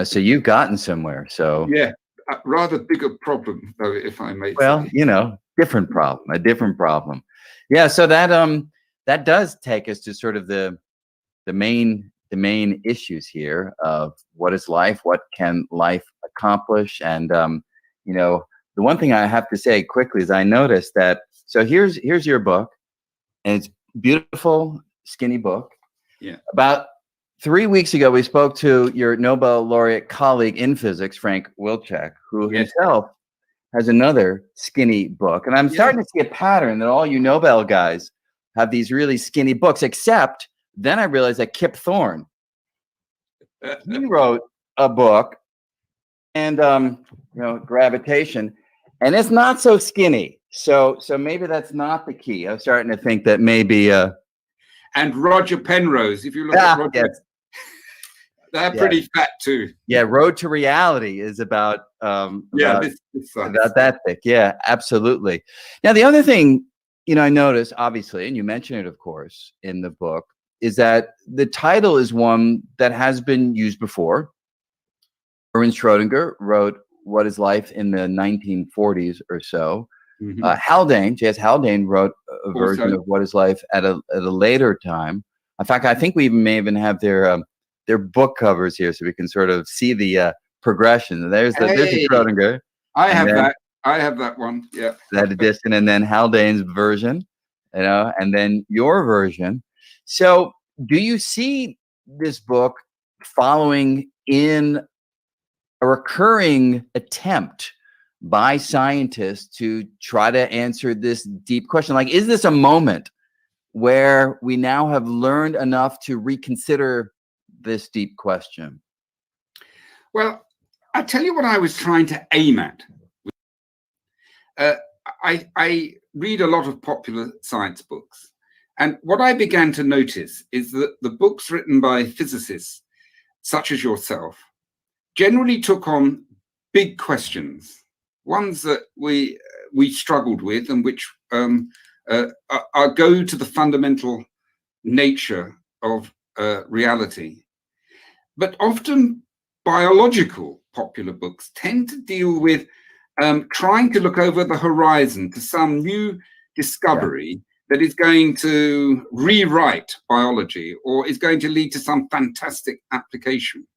so you've gotten somewhere. So yeah, a rather bigger problem, though, if I may. Well, say. a different problem. Yeah. So that does take us to sort of the main issues here of what is life, what can life accomplish, and the one thing I have to say quickly is I noticed that. So here's your book, and it's beautiful, skinny book. Yeah. About 3 weeks ago, we spoke to your Nobel laureate colleague in physics, Frank Wilczek, who himself has another skinny book. And I'm starting to see a pattern that all you Nobel guys have these really skinny books, except then I realized that Kip Thorne, he wrote a book, and Gravitation, and it's not so skinny. So maybe that's not the key. I'm starting to think that maybe and Roger Penrose, if you look at Roger, they're pretty fat too. Yeah, Road to Reality is about about that thick. Yeah, absolutely. Now the other thing, I noticed, obviously, and you mentioned it, of course, in the book, is that the title is one that has been used before. Erwin Schrödinger wrote What is Life in the 1940s or so. Haldane, J.S. Haldane wrote a version of What is Life at a later time. In fact, I think we may even have their book covers here, so we can sort of see the progression. There's the Schrödinger. I have that one. Yeah, that edition, and then Haldane's version, and then your version. So, do you see this book following in a recurring attempt by scientists to try to answer this deep question? Like, is this a moment where we now have learned enough to reconsider this deep question? Well, I'll tell you what I was trying to aim at. I read a lot of popular science books. And what I began to notice is that the books written by physicists, such as yourself, generally took on big questions, ones that we struggled with, and which go to the fundamental nature of reality. But often biological popular books tend to deal with trying to look over the horizon to some new discovery that is going to rewrite biology or is going to lead to some fantastic application.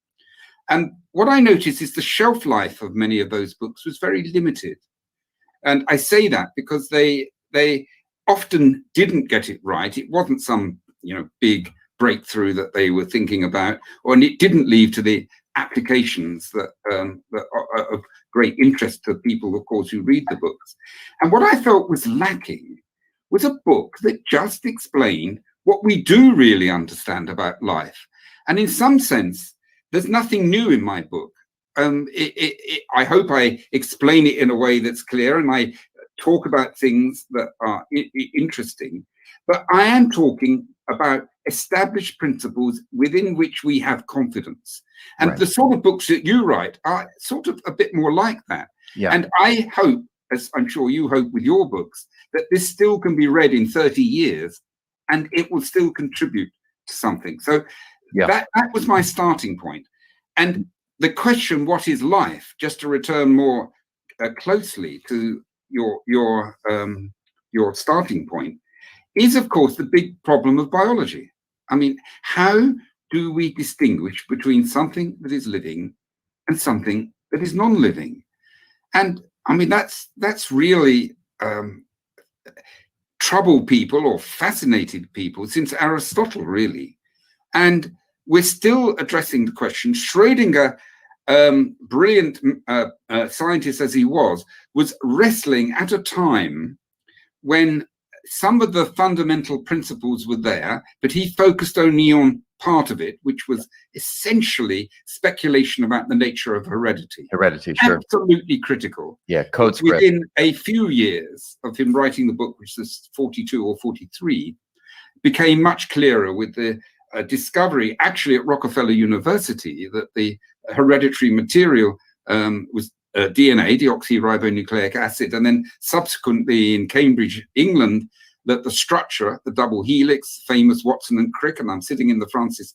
And what I noticed is the shelf life of many of those books was very limited. And I say that because they often didn't get it right. It wasn't some big breakthrough that they were thinking about, and it didn't lead to the applications that are of great interest to people, of course, who read the books. And what I felt was lacking was a book that just explained what we do really understand about life. And in some sense, there's nothing new in my book. I hope I explain it in a way that's clear, and I talk about things that are interesting. But I am talking about established principles within which we have confidence. And the sort of books that you write are sort of a bit more like that. Yeah. And I hope, as I'm sure you hope with your books, that this still can be read in 30 years and it will still contribute to something. So that was my starting point. And the question, what is life, just to return more closely to your starting point, is of course the big problem of biology. I mean, how do we distinguish between something that is living and something that is non-living? And I mean, that's really troubled people or fascinated people since Aristotle, really. And we're still addressing the question. Schrödinger, brilliant scientist as he was wrestling at a time when some of the fundamental principles were there, but he focused only on part of it, which was essentially speculation about the nature of heredity. Heredity, sure. Absolutely critical. Yeah, code spread. Within a few years of him writing the book, which is 42 or 43, became much clearer with the discovery, actually at Rockefeller University, that the hereditary material was DNA, deoxyribonucleic acid, and then subsequently in Cambridge, England, that the structure, the double helix, famous Watson and Crick, and I'm sitting in the Francis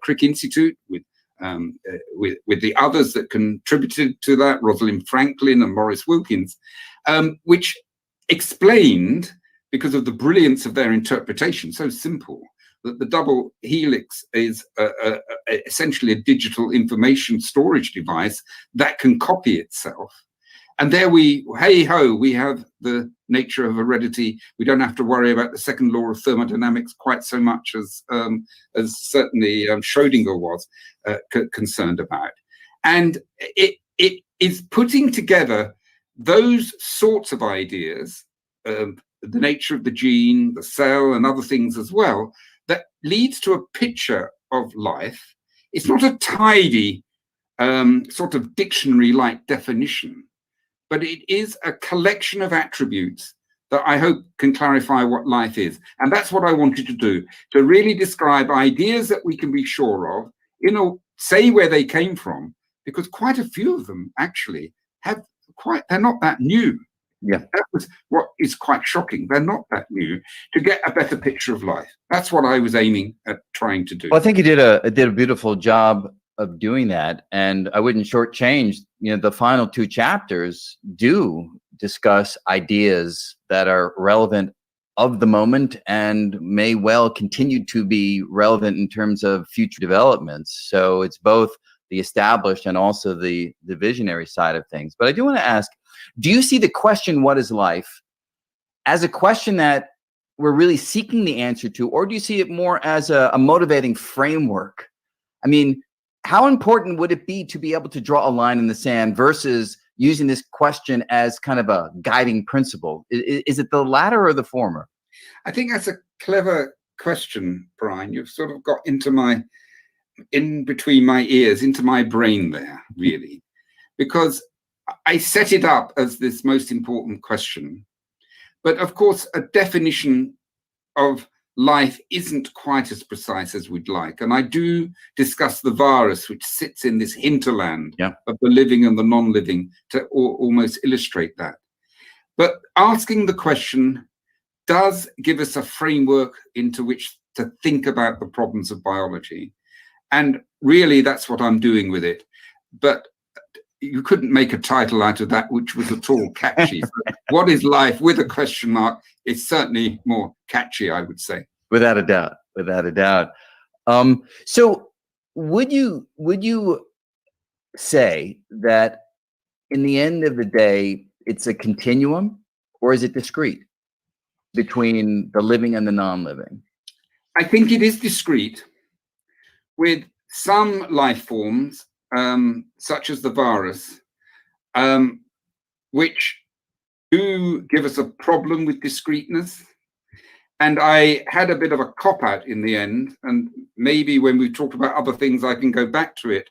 Crick Institute with the others that contributed to that, Rosalind Franklin and Maurice Wilkins, which explained, because of the brilliance of their interpretation, so simple, that the double helix is essentially a digital information storage device that can copy itself. And there hey ho, we have the nature of heredity. We don't have to worry about the second law of thermodynamics quite so much as certainly Schrödinger was concerned about. And it is putting together those sorts of ideas, the nature of the gene, the cell, and other things as well, that leads to a picture of life. It's not a tidy sort of dictionary-like definition, but it is a collection of attributes that I hope can clarify what life is. And that's what I wanted to do, to really describe ideas that we can be sure of, say where they came from, because quite a few of them actually they're not that new. Yeah, that was what is quite shocking. They're not that new, to get a better picture of life. That's what I was aiming at trying to do. Well, I think you did a beautiful job of doing that, and I wouldn't shortchange. The final two chapters do discuss ideas that are relevant of the moment and may well continue to be relevant in terms of future developments. So it's both the established and also the visionary side of things. But I do want to ask, do you see the question, what is life, as a question that we're really seeking the answer to, or do you see it more as a motivating framework? I mean, how important would it be to be able to draw a line in the sand versus using this question as kind of a guiding principle? Is it the latter or the former? I think that's a clever question, Brian. You've sort of got in between my ears, into my brain there, really, because I set it up as this most important question. But of course, a definition of life isn't quite as precise as we'd like. And I do discuss the virus, which sits in this hinterland of the living and the non-living, to almost illustrate that. But asking the question does give us a framework into which to think about the problems of biology. And really, that's what I'm doing with it. But you couldn't make a title out of that which was at all catchy. So what is life with a question mark is certainly more catchy, I would say. Without a doubt, without a doubt. So would you say that in the end of the day, it's a continuum, or is it discrete between the living and the non-living? I think it is discrete, with some life forms such as the virus, which do give us a problem with discreteness. And I had a bit of a cop-out in the end, and maybe when we talked about other things, I can go back to it,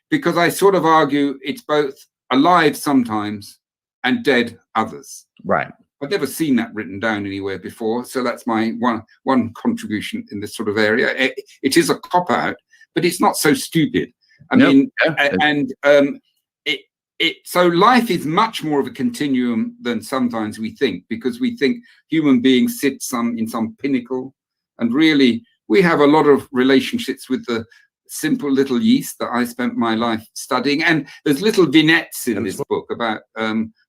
because I sort of argue it's both alive sometimes and dead others. Right. I've never seen that written down anywhere before, so that's my one contribution in this sort of area. It is a cop-out, but it's not so stupid. I mean, and so life is much more of a continuum than sometimes we think, because we think human beings sit in some pinnacle, and really we have a lot of relationships with the simple little yeast that I spent my life studying. And there's little vignettes in this book about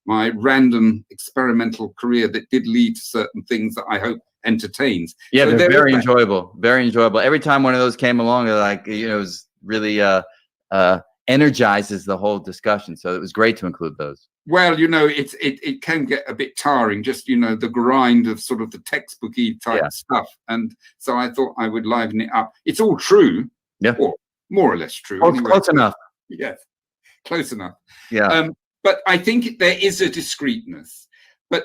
my random experimental career that did lead to certain things that I hope entertains. Yeah, So they're there very is that. enjoyable. Very enjoyable. Every time one of those came along, like, you know, it was really energizes the whole discussion. So it was great to include those. Well, you know, it can get a bit tiring, just, you know, the grind of sort of the textbooky type stuff. And so I thought I would liven it up. It's all true. Yeah. Or more or less true. Oh, anyway. close enough. Yes, close enough. Yeah. But I think there is a discreteness. But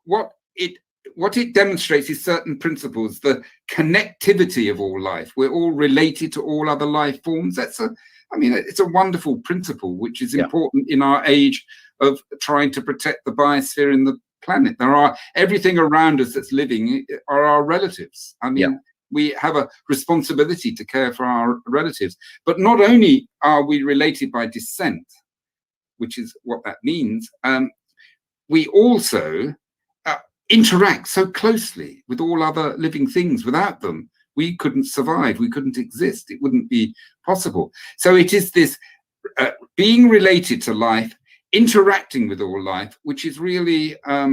what it demonstrates is certain principles, the connectivity of all life. We're all related to all other life forms. It's a wonderful principle, which is important in our age of trying to protect the biosphere and the planet. Everything around us that's living are our relatives. I mean, we have a responsibility to care for our relatives. But not only are we related by descent, which is what that means, we also interact so closely with all other living things. Without them, we couldn't survive, we couldn't exist, it wouldn't be possible. So it is this being related to life, interacting with all life, which is really, I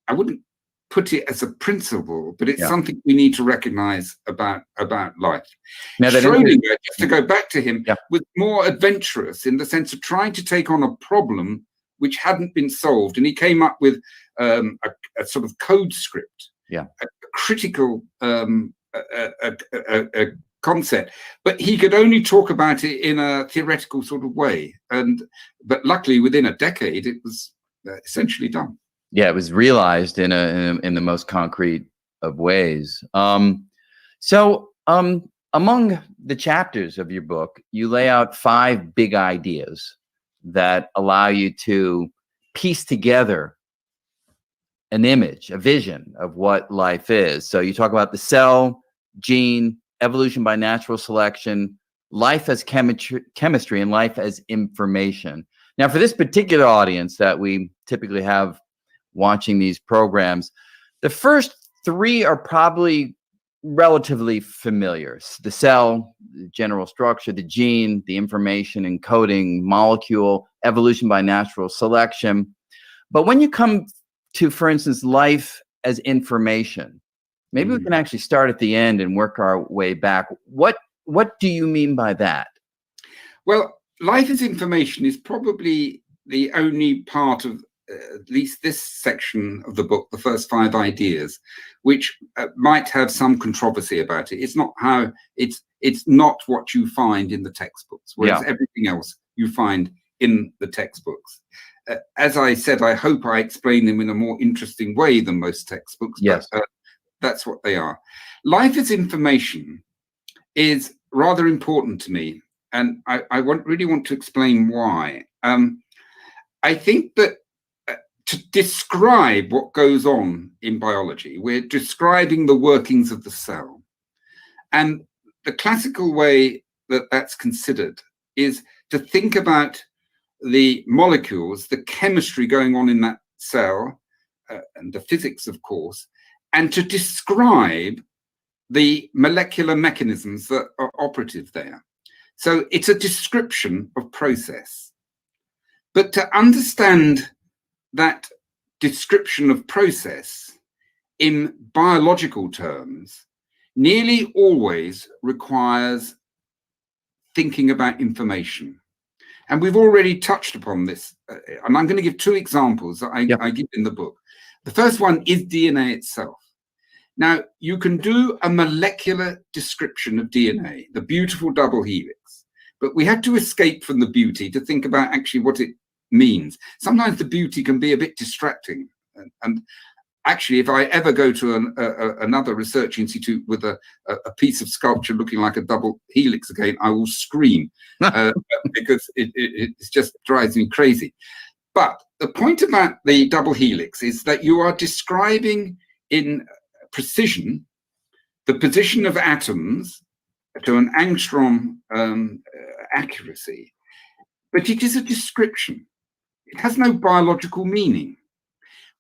wouldn't put it as a principle, but it's something we need to recognize about life. Now, Schrodinger, just to go back to him, was more adventurous in the sense of trying to take on a problem which hadn't been solved, and he came up with a sort of code script, a critical concept, but he could only talk about it in a theoretical sort of way. But luckily, within a decade, it was essentially done. Yeah, it was realized in the most concrete of ways. So among the chapters of your book, you lay out 5 big ideas that allow you to piece together an image, a vision of what life is. So you talk about the cell, gene, evolution by natural selection, life as chemistry, and life as information. Now, for this particular audience that we typically have watching these programs, the first 3 are probably relatively familiar. The cell, the general structure, the gene, the information encoding molecule, evolution by natural selection. But when you come to, for instance, life as information, maybe we can actually start at the end and work our way back. What do you mean by that? Well, life as information is probably the only part of at least this section of the book, the first 5 ideas, which might have some controversy about it. It's not how it's not what you find in the textbooks, whereas everything else you find in the textbooks. As I said, I hope I explain them in a more interesting way than most textbooks. Yes. But that's what they are. Life as information is rather important to me, and I really want to explain why. I think that to describe what goes on in biology, we're describing the workings of the cell. And the classical way that that's considered is to think about the molecules, the chemistry going on in that cell, and the physics, of course, and to describe the molecular mechanisms that are operative there. So it's a description of process. But to understand that description of process in biological terms nearly always requires thinking about information. And we've already touched upon this. And I'm going to give 2 examples that I give in the book. The first one is DNA itself. Now, you can do a molecular description of DNA, the beautiful double helix, But we had to escape from the beauty to think about actually what it means. Sometimes the beauty can be a bit distracting. And actually, if I ever go to another research institute with a piece of sculpture looking like a double helix again, I will scream because it just drives me crazy. But the point about the double helix is that you are describing in precision the position of atoms to an angstrom accuracy, but it is a description. It has no biological meaning.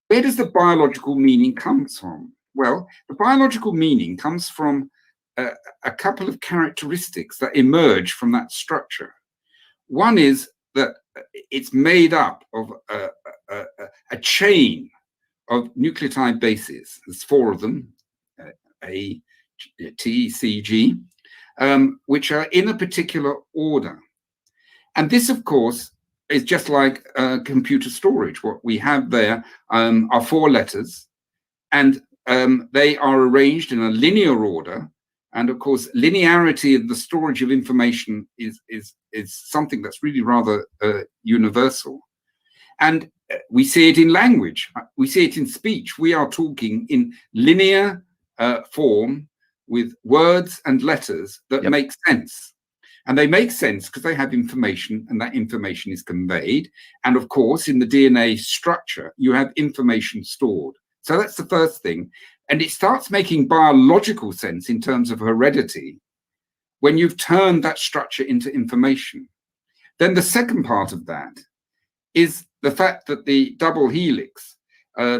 Where does the biological meaning come from? Well, the biological meaning comes from a couple of characteristics that emerge from that structure. One is that it's made up of a chain of nucleotide bases. There's 4 of them, A, T, C, G, which are in a particular order. And this, of course, is just like computer storage. What we have there are 4 letters, and they are arranged in a linear order. And of course, linearity of the storage of information is something that's really rather universal. And we see it in language. We see it in speech. We are talking in linear form with words and letters that make sense. And they make sense because they have information, and that information is conveyed. And of course, in the DNA structure, you have information stored. So that's the first thing. And it starts making biological sense in terms of heredity when you've turned that structure into information. Then the second part of that is the fact that the double helix,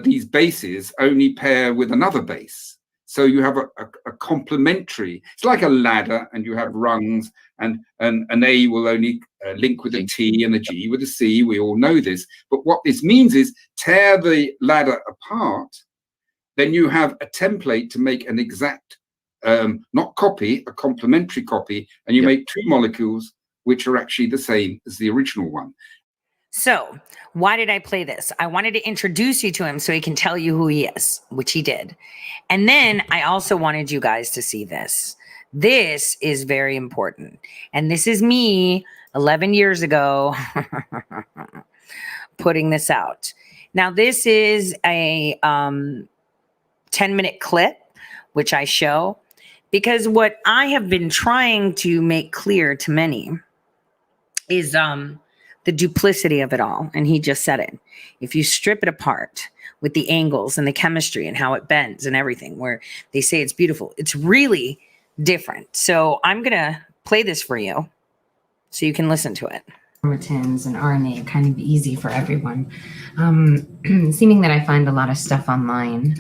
these bases only pair with another base. So you have a complementary, it's like a ladder, and you have rungs, and an A will only link with a T and a G with a C. We all know this. But what this means is tear the ladder apart, then you have a template to make an exact, not copy, a complementary copy, and you make 2 molecules which are actually the same as the original one. So why did I play this? I wanted to introduce you to him so he can tell you who he is, which he did. And then I also wanted you guys to see this. This is very important. And this is me 11 years ago putting this out. Now, this is a 10-minute clip, which I show, because what I have been trying to make clear to many is the duplicity of it all. And he just said it. If you strip it apart with the angles and the chemistry and how it bends and everything, where they say it's beautiful, it's really different. So I'm going to play this for you so you can listen to it. Chromatins and RNA kind of easy for everyone. Seeming that I find a lot of stuff online,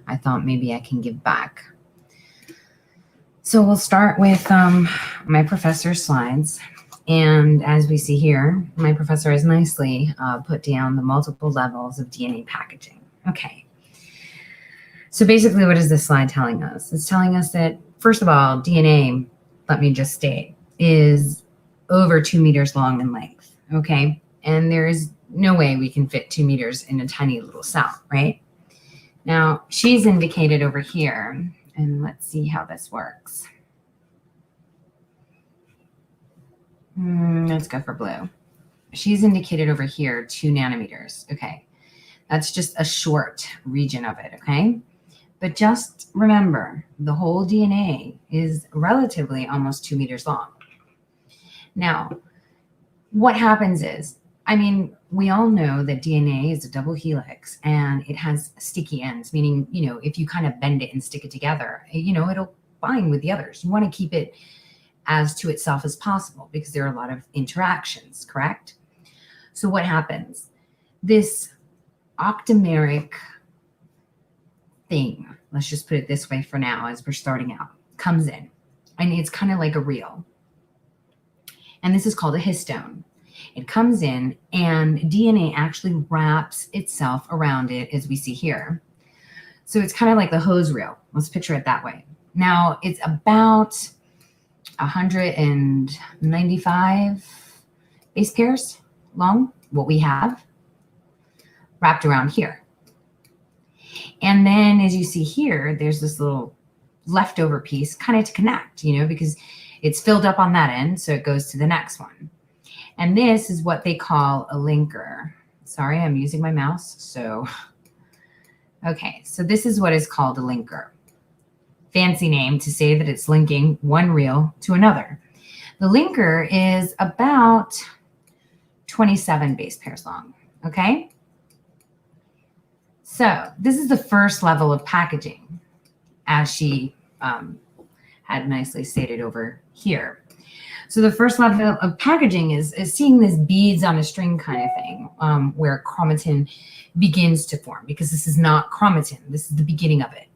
I thought maybe I can give back. So we'll start with my professor's slides. And as we see here, my professor has nicely put down the multiple levels of DNA packaging. Okay. So basically, what is this slide telling us? It's telling us that, first of all, DNA, let me just state, is over 2 meters long in length. Okay. And there is no way we can fit 2 meters in a tiny little cell, right? Now, she's indicated over here, and let's see how this works. Let's go for blue. She's indicated over here 2 nanometers. Okay. That's just a short region of it. Okay. But just remember, the whole DNA is relatively almost 2 meters long. Now, what happens is, I mean, we all know that DNA is a double helix and it has sticky ends, meaning, you know, if you kind of bend it and stick it together, you know, it'll bind with the others. You want to keep it as to itself as possible because there are a lot of interactions, correct? So what happens? This octameric thing, let's just put it this way for now as we're starting out, comes in, and it's kind of like a reel. And this is called a histone. It comes in and DNA actually wraps itself around it, as we see here. So it's kind of like the hose reel. Let's picture it that way. Now it's about 195 base pairs long, what we have wrapped around here. And then as you see here, there's this little leftover piece kind of to connect, you know, because It's filled up on that end, so it goes to the next one. And this is what they call a linker. Sorry, I'm using my mouse. So, okay, so this is what is called a linker. Fancy name to say that it's linking one reel to another. The linker is about 27 base pairs long, okay? So this is the first level of packaging, as she had nicely stated over here. So the first level of packaging is seeing this beads on a string kind of thing, where chromatin begins to form, because this is not chromatin. This is the beginning of it.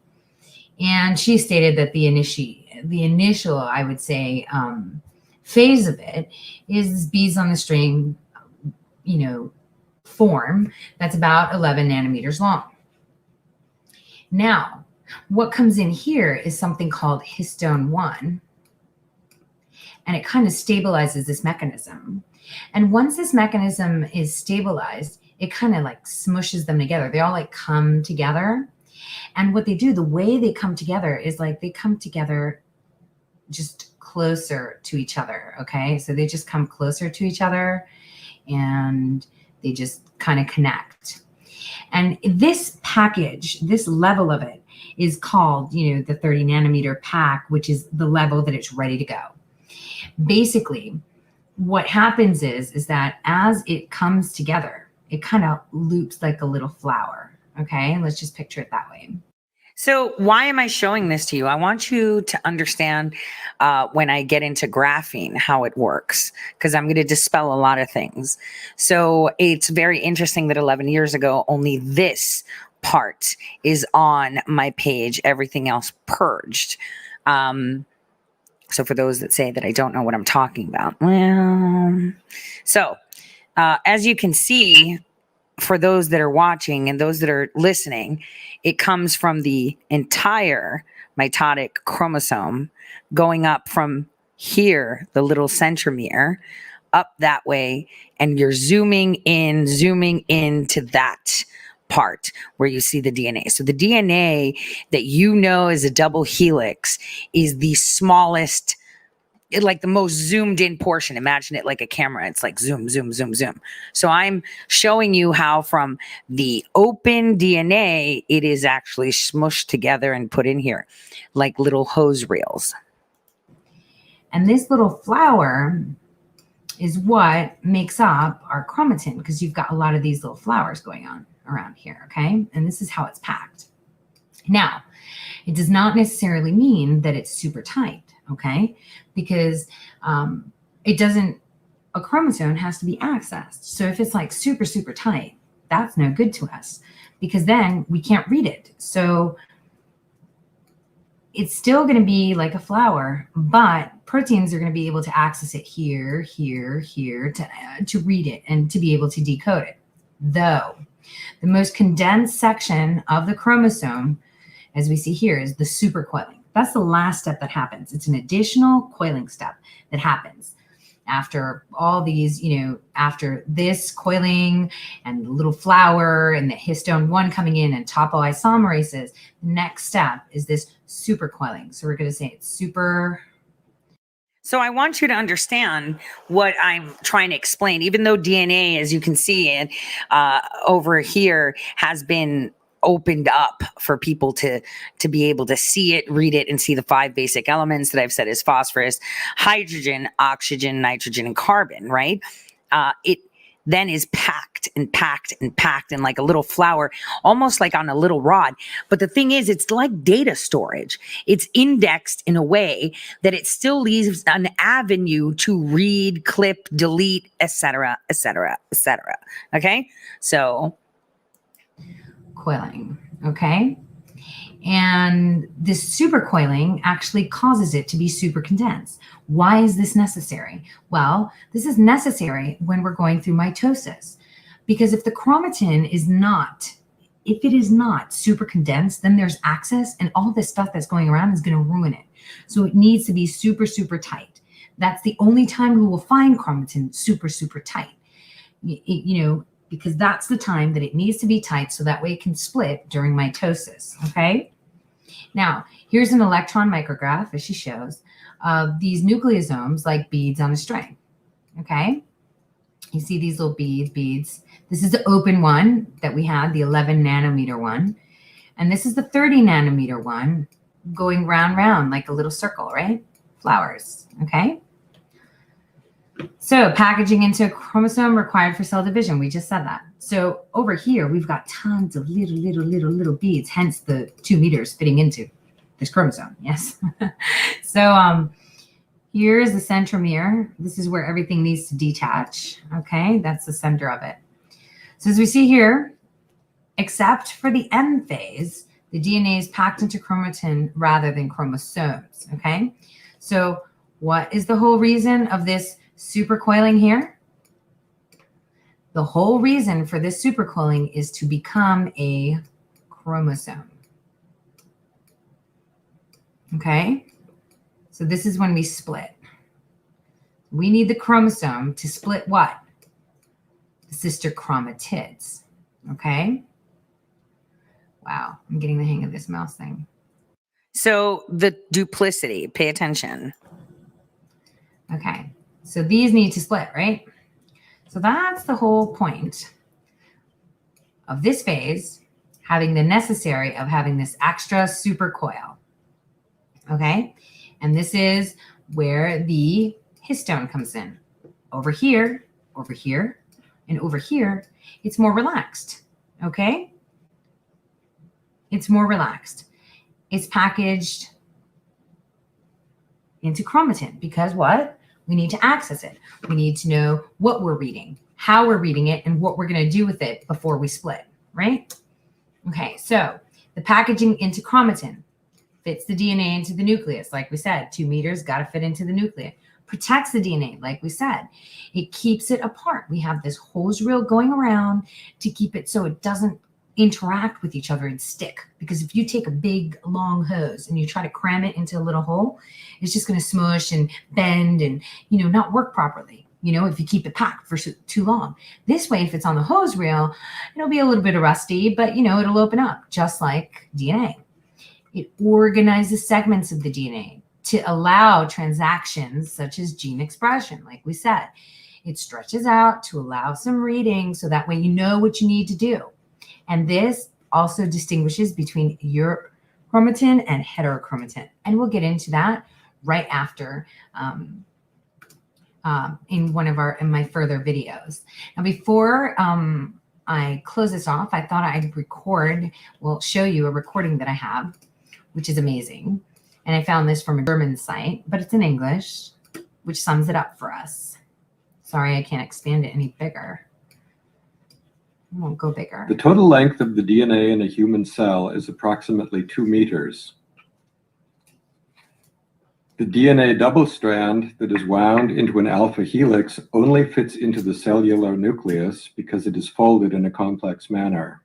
And she stated that the initial, I would say, phase of it is this beads on the string, form that's about 11 nanometers long. Now, what comes in here is something called histone 1, and it kind of stabilizes this mechanism. And once this mechanism is stabilized, it kind of like smushes them together. They all like come together. And what they do, the way they come together is like they come together just closer to each other, okay? So they just come closer to each other and they just kind of connect. And this package, this level of it is called, the 30 nanometer pack, which is the level that it's ready to go. Basically, what happens is that as it comes together, it kind of loops like a little flower. Okay, let's just picture it that way. So why am I showing this to you? I want you to understand when I get into graphene, how it works, because I'm going to dispel a lot of things. So it's very interesting that 11 years ago, only this part is on my page, everything else purged. So for those that say that I don't know what I'm talking about, well, so as you can see, for those that are watching and those that are listening, it comes from the entire mitotic chromosome going up from here, the little centromere, up that way, and you're zooming into that part where you see the DNA. So the DNA that is a double helix is the smallest, like the most zoomed in portion. Imagine it like a camera. It's like zoom, zoom, zoom, zoom. So I'm showing you how from the open DNA, it is actually smushed together and put in here like little hose reels. And this little flower is what makes up our chromatin, because you've got a lot of these little flowers going on around here, okay? And this is how it's packed. Now, it does not necessarily mean that it's super tight, okay? Because a chromosome has to be accessed. So if it's like super, super tight, that's no good to us, because then we can't read it. So it's still going to be like a flower, but proteins are going to be able to access it here, here, here to read it and to be able to decode it. Though the most condensed section of the chromosome, as we see here, is the supercoiling. That's the last step that happens. It's an additional coiling step that happens after all these, after this coiling and the little flower and the histone 1 coming in and topoisomerases. The next step is this supercoiling. So we're going to say it's super. So I want you to understand what I'm trying to explain. Even though DNA, as you can see it over here, has been opened up for people to be able to see it, read it, and see the 5 basic elements that I've said is phosphorus, hydrogen, oxygen, nitrogen, and carbon, right? It then is packed and packed and packed in like a little flower, almost like on a little rod. But the thing is, it's like data storage. It's indexed in a way that it still leaves an avenue to read, clip, delete, etc., etc., etc. Okay? So coiling, okay? And this supercoiling actually causes it to be super condensed. Why is this necessary? Well, this is necessary when we're going through mitosis, because if the chromatin is not, if it is not super condensed, then there's access and all this stuff that's going around is going to ruin it. So it needs to be super, super tight. That's the only time we will find chromatin super, super tight, because that's the time that it needs to be tight so that way it can split during mitosis, okay? Now, here's an electron micrograph, as she shows, of these nucleosomes like beads on a string. Okay. You see these little beads. This is the open one that we had, the 11 nanometer one. And this is the 30 nanometer one going round like a little circle, right? Flowers. Okay. So packaging into a chromosome required for cell division. We just said that. So over here, we've got tons of little beads, hence the 2 meters fitting into this chromosome. Yes. So here's the centromere. This is where everything needs to detach. Okay. That's the center of it. So as we see here, except for the M phase, the DNA is packed into chromatin rather than chromosomes. Okay. So what is the whole reason of this supercoiling here? The whole reason for this supercoiling is to become a chromosome. Okay, so this is when we split. We need the chromosome to split what? The sister chromatids. Okay. Wow, I'm getting the hang of this mouse thing. So the duplicity, pay attention. Okay, so these need to split, right? So that's the whole point of this phase, having the necessary of having this extra supercoil. Okay, and this is where the histone comes in. Over here, and over here, it's more relaxed. Okay, it's more relaxed. It's packaged into chromatin because what? We need to access it. We need to know what we're reading, how we're reading it, and what we're going to do with it before we split, right? Okay, so the packaging into chromatin fits the DNA into the nucleus. Like we said, 2 meters got to fit into the nucleus. Protects the DNA, like we said. It keeps it apart. We have this hose reel going around to keep it so it doesn't interact with each other and stick. Because if you take a big long hose and you try to cram it into a little hole, it's just going to smush and bend and, not work properly, if you keep it packed for too long. This way, if it's on the hose reel, it'll be a little bit rusty, but it'll open up just like DNA. It organizes segments of the DNA to allow transactions such as gene expression, like we said. It stretches out to allow some reading so that way you know what you need to do. And this also distinguishes between eurochromatin and heterochromatin. And we'll get into that right after in my further videos. Now, before I close this off, I thought I'd show you a recording that I have, which is amazing. And I found this from a German site, but it's in English, which sums it up for us. Sorry, I can't expand it any bigger. It won't go bigger. The total length of the DNA in a human cell is approximately 2 meters. The DNA double strand that is wound into an alpha helix only fits into the cellular nucleus because it is folded in a complex manner.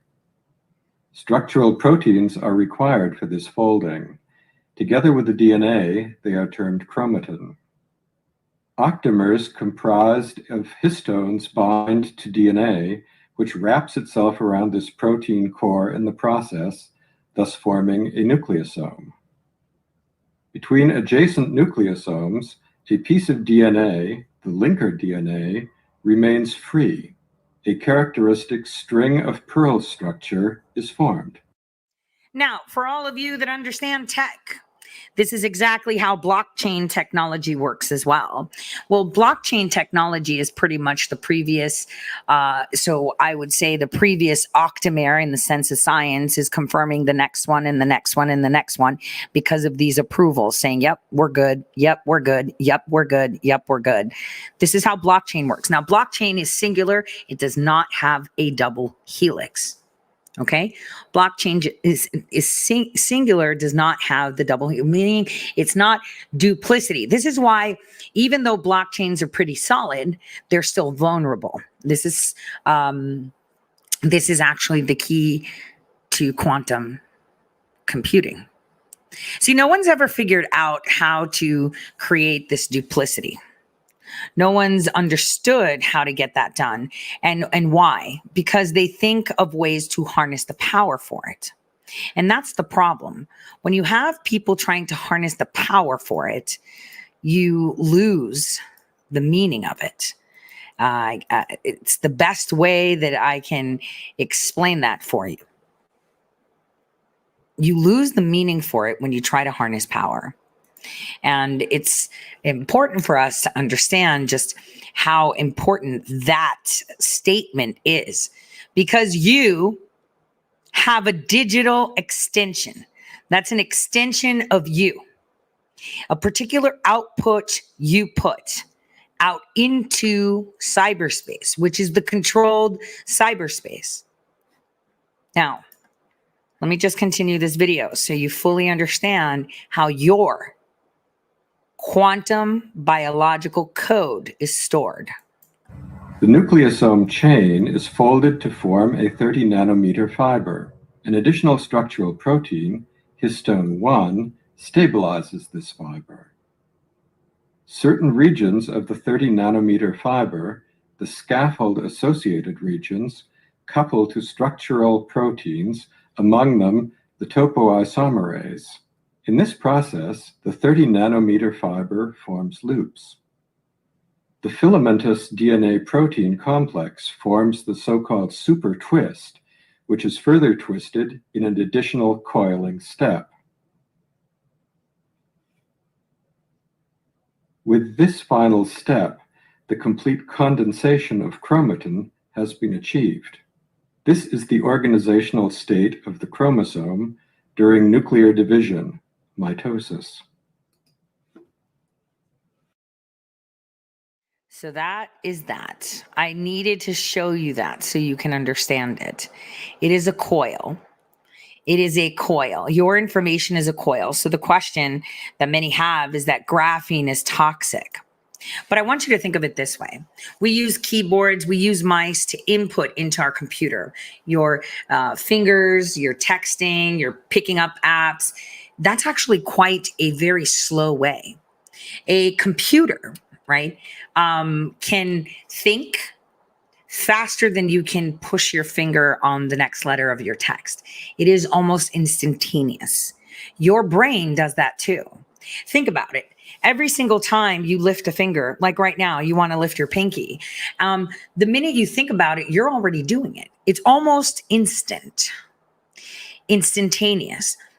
Structural proteins are required for this folding. Together with the DNA, they are termed chromatin. Octamers comprised of histones bind to DNA, which wraps itself around this protein core in the process, thus forming a nucleosome. Between adjacent nucleosomes, a piece of DNA, the linker DNA, remains free. A characteristic string of pearl structure is formed. Now, for all of you that understand tech, this is exactly how blockchain technology works as well. Well, blockchain technology is pretty much the previous, so I would say the previous octamer in the sense of science is confirming the next one and the next one and the next one because of these approvals saying, yep, we're good. Yep, we're good. Yep, we're good. Yep, we're good. This is how blockchain works. Now, blockchain is singular. It does not have a double helix. Okay, blockchain is singular, does not have the double, meaning it's not duplicity. This is why, even though blockchains are pretty solid, they're still vulnerable. This is actually the key to quantum computing. See, no one's ever figured out how to create this duplicity. No one's understood how to get that done and why, because they think of ways to harness the power for it. And that's the problem. When you have people trying to harness the power for it, you lose the meaning of it. It's the best way that I can explain that for you. You lose the meaning for it when you try to harness power. And it's important for us to understand just how important that statement is, because you have a digital extension. That's an extension of you, a particular output you put out into cyberspace, which is the controlled cyberspace. Now, let me just continue this video so you fully understand how your quantum biological code is stored. The nucleosome chain is folded to form a 30 nanometer fiber. An additional structural protein, histone 1, stabilizes this fiber. Certain regions of the 30 nanometer fiber, the scaffold-associated regions, couple to structural proteins, among them the topoisomerase. In this process, the 30 nanometer fiber forms loops. The filamentous DNA protein complex forms the so-called super twist, which is further twisted in an additional coiling step. With this final step, the complete condensation of chromatin has been achieved. This is the organizational state of the chromosome during nuclear division, mitosis. So that is that. I needed to show you that so you can understand it. It is a coil. It is a coil. Your information is a coil. So the question that many have is that graphene is toxic. But I want you to think of it this way. We use keyboards, we use mice to input into our computer. Your fingers, you're texting, you're picking up apps. That's actually quite a very slow way. A computer, right, can think faster than you can push your finger on the next letter of your text. It is almost instantaneous. Your brain does that too. Think about it. Every single time you lift a finger, like right now, you want to lift your pinky. The minute you think about it, you're already doing it. It's almost instantaneous.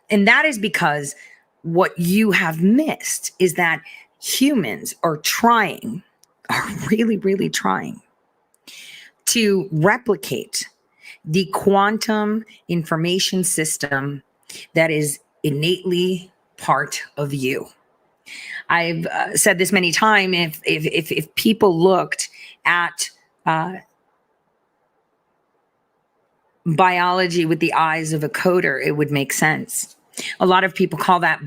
And that is because what you have missed is that humans are really, really trying to replicate the quantum information system that is innately part of you. I've said this many times, if people looked at biology with the eyes of a coder, it would make sense. A lot of people call that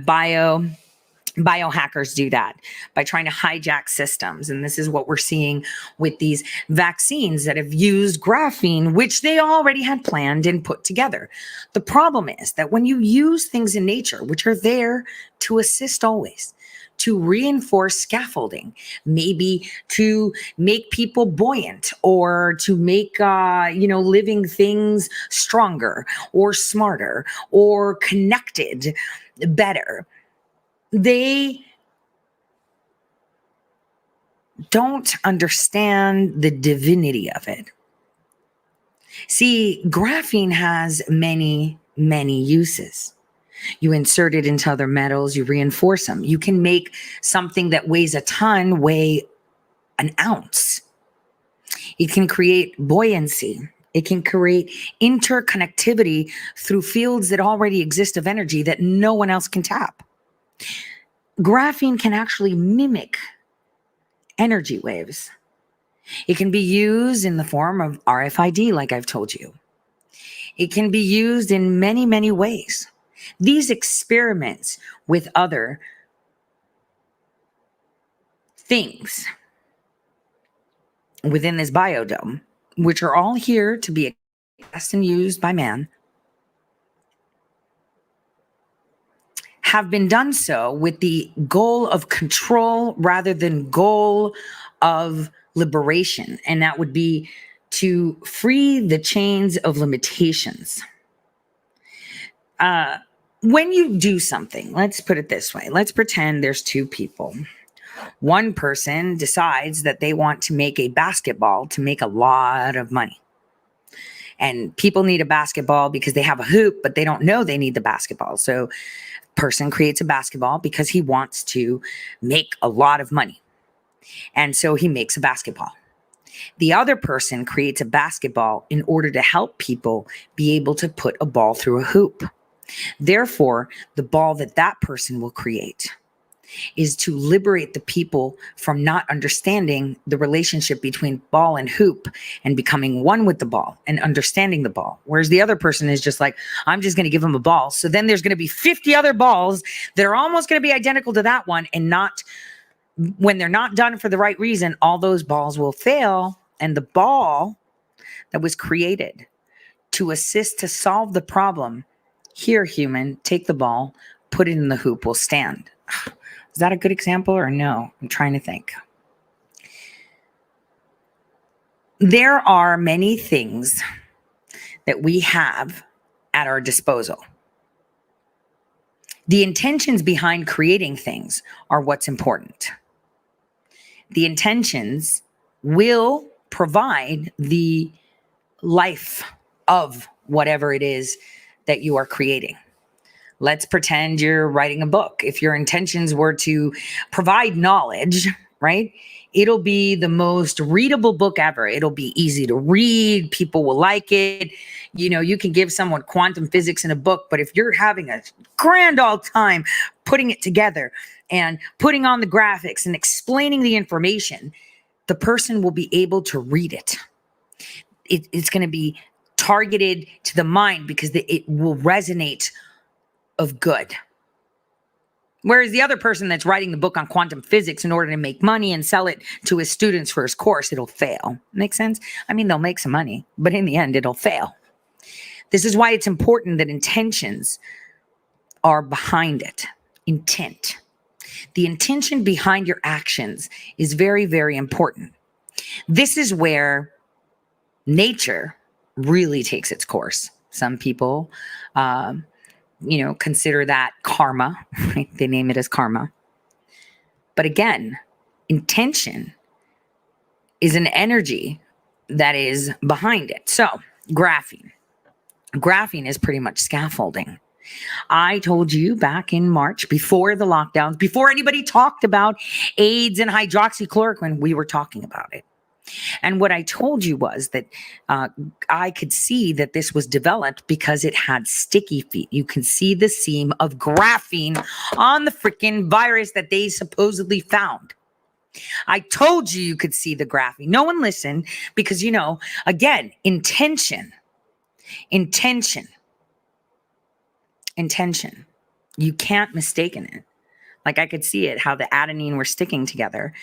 biohackers do that by trying to hijack systems. And this is what we're seeing with these vaccines that have used graphene, which they already had planned and put together. The problem is that when you use things in nature, which are there to assist always, to reinforce scaffolding, maybe to make people buoyant or to make, living things stronger or smarter or connected better, they don't understand the divinity of it. See, graphene has many, many uses. You insert it into other metals, you reinforce them. You can make something that weighs a ton weigh an ounce. It can create buoyancy. It can create interconnectivity through fields that already exist of energy that no one else can tap. Graphene can actually mimic energy waves. It can be used in the form of RFID, like I've told you. It can be used in many, many ways. These experiments with other things within this biodome, which are all here to be expressed and used by man, have been done so with the goal of control rather than goal of liberation. And that would be to free the chains of limitations. When you do something, let's put it this way. Let's pretend there's two people. One person decides that they want to make a basketball to make a lot of money. And people need a basketball because they have a hoop, but they don't know they need the basketball. So person creates a basketball because he wants to make a lot of money. And so he makes a basketball. The other person creates a basketball in order to help people be able to put a ball through a hoop. Therefore, the ball that that person will create is to liberate the people from not understanding the relationship between ball and hoop and becoming one with the ball and understanding the ball. Whereas the other person is just like, I'm just going to give them a ball. So then there's going to be 50 other balls that are almost going to be identical to that one, and not, when they're not done for the right reason, all those balls will fail. And the ball that was created to assist to solve the problem, here, human, take the ball, put it in the hoop, will stand. Is that a good example or no? I'm trying to think. There are many things that we have at our disposal. The intentions behind creating things are what's important. The intentions will provide the life of whatever it is that you are creating. Let's pretend you're writing a book. If your intentions were to provide knowledge, right? It'll be the most readable book ever. It'll be easy to read. People will like it. You know, you can give someone quantum physics in a book, but if you're having a grand old time putting it together and putting on the graphics and explaining the information, the person will be able to read it. It's going to be targeted to the mind because it will resonate of good. Whereas the other person that's writing the book on quantum physics in order to make money and sell it to his students for his course, it'll fail. Make sense? I mean, they'll make some money, but in the end, it'll fail. This is why it's important that intentions are behind it. Intent. The intention behind your actions is very, very important. This is where nature really takes its course. Some people, consider that karma, right? They name it as karma. But again, intention is an energy that is behind it. So graphene. Graphene is pretty much scaffolding. I told you back in March, before the lockdowns, before anybody talked about AIDS and hydroxychloroquine, we were talking about it. And what I told you was that I could see that this was developed because it had sticky feet. You can see the seam of graphene on the freaking virus that they supposedly found. I told you could see the graphene. No one listened because, again, intention. You can't mistake it. Like I could see it, how the adenine were sticking together.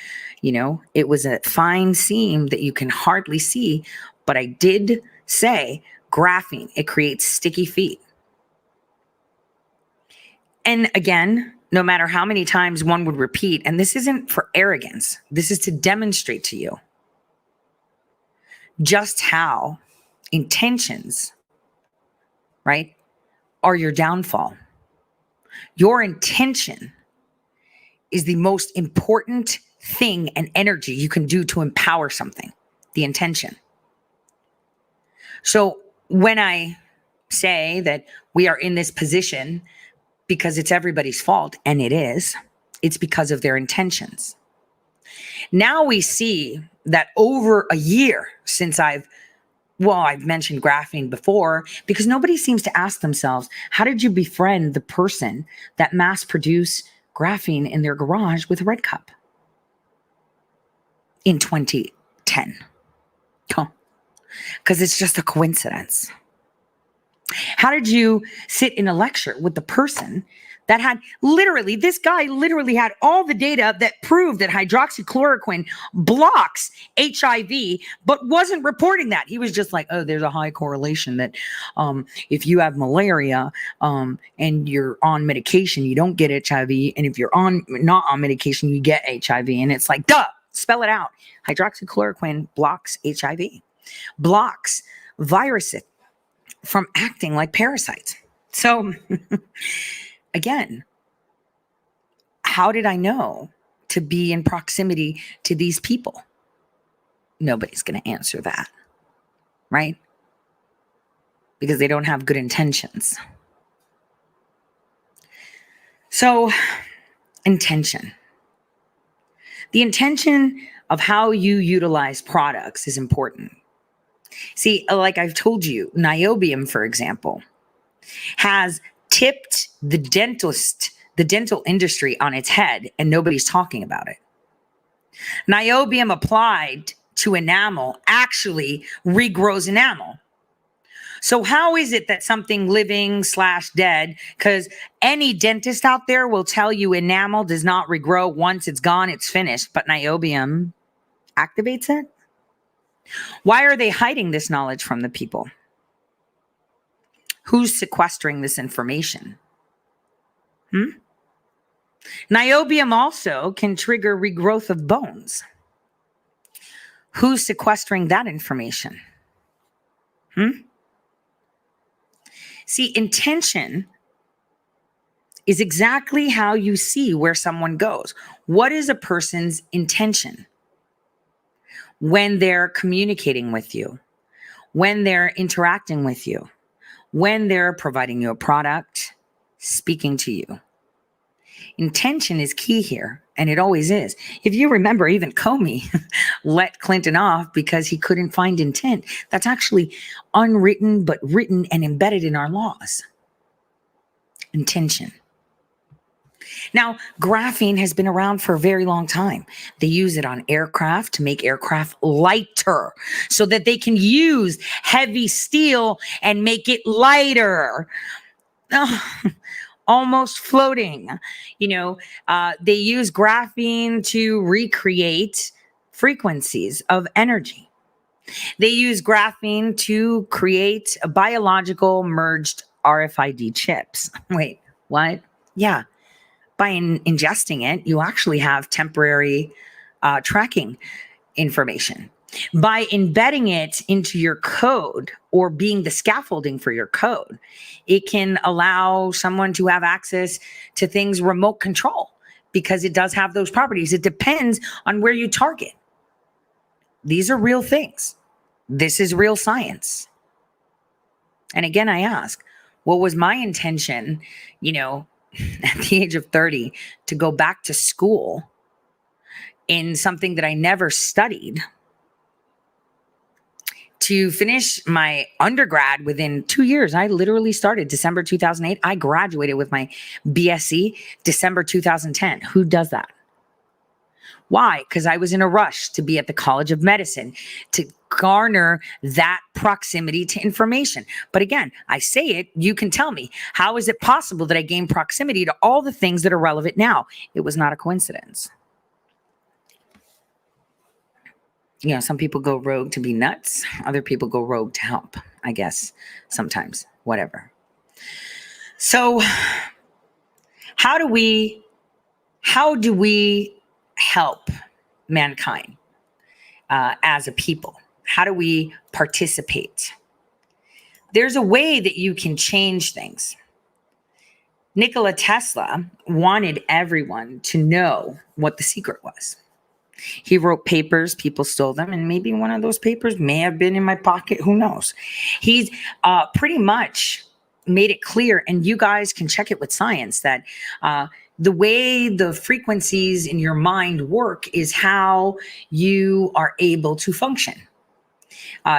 It was a fine seam that you can hardly see, but I did say graphene, it creates sticky feet. And again, no matter how many times one would repeat, and this isn't for arrogance, this is to demonstrate to you just how intentions, right, are your downfall. Your intention is the most important thing and energy you can do to empower something, the intention. So when I say that we are in this position because it's everybody's fault, and it is, it's because of their intentions. Now we see that over a year since I've mentioned graphene before, because nobody seems to ask themselves, how did you befriend the person that mass produced graphene in their garage with Red Cup in 2010? Because it's just a coincidence. How did you sit in a lecture with the person that had this guy literally had all the data that proved that hydroxychloroquine blocks HIV, but wasn't reporting that. He was just like, oh, there's a high correlation that if you have malaria and you're on medication, you don't get HIV. And if you're not on medication, you get HIV. And it's like, duh, spell it out. Hydroxychloroquine blocks HIV, blocks viruses from acting like parasites. So again, how did I know to be in proximity to these people? Nobody's going to answer that, right? Because they don't have good intentions. So, intention. The intention of how you utilize products is important. See, like I've told you, niobium, for example, has tipped the dental industry on its head, and nobody's talking about it. Niobium applied to enamel actually regrows enamel. So how is it that something living / dead, because any dentist out there will tell you enamel does not regrow. Once it's gone, it's finished, but niobium activates it? Why are they hiding this knowledge from the people? Who's sequestering this information? Niobium also can trigger regrowth of bones. Who's sequestering that information? See, intention is exactly how you see where someone goes. What is a person's intention when they're communicating with you, when they're interacting with you, when they're providing you a product, speaking to you? Intention is key here, and it always is. If you remember, even Comey let Clinton off because he couldn't find intent. That's actually unwritten, but written and embedded in our laws. Intention. Now, graphene has been around for a very long time. They use it on aircraft to make aircraft lighter so that they can use heavy steel and make it lighter. Almost floating. They use graphene to recreate frequencies of energy. They use graphene to create a biological merged RFID chips. Wait, what? Yeah. By ingesting it, you actually have temporary tracking information. By embedding it into your code or being the scaffolding for your code, it can allow someone to have access to things remote control because it does have those properties. It depends on where you target. These are real things. This is real science. And again, I ask, what was my intention, at the age of 30 to go back to school in something that I never studied, to finish my undergrad within 2 years? I literally started December 2008. I graduated with my BSc December 2010. Who does that? Why? Because I was in a rush to be at the College of Medicine to garner that proximity to information. But again, I say it, you can tell me, how is it possible that I gained proximity to all the things that are relevant now? It was not a coincidence. Some people go rogue to be nuts. Other people go rogue to help, I guess, sometimes, whatever. So how do we help mankind as a people? How do we participate? There's a way that you can change things. Nikola Tesla wanted everyone to know what the secret was. He wrote papers, people stole them, and maybe one of those papers may have been in my pocket. Who knows? He's pretty much made it clear, and you guys can check it with science, that the way the frequencies in your mind work is how you are able to function.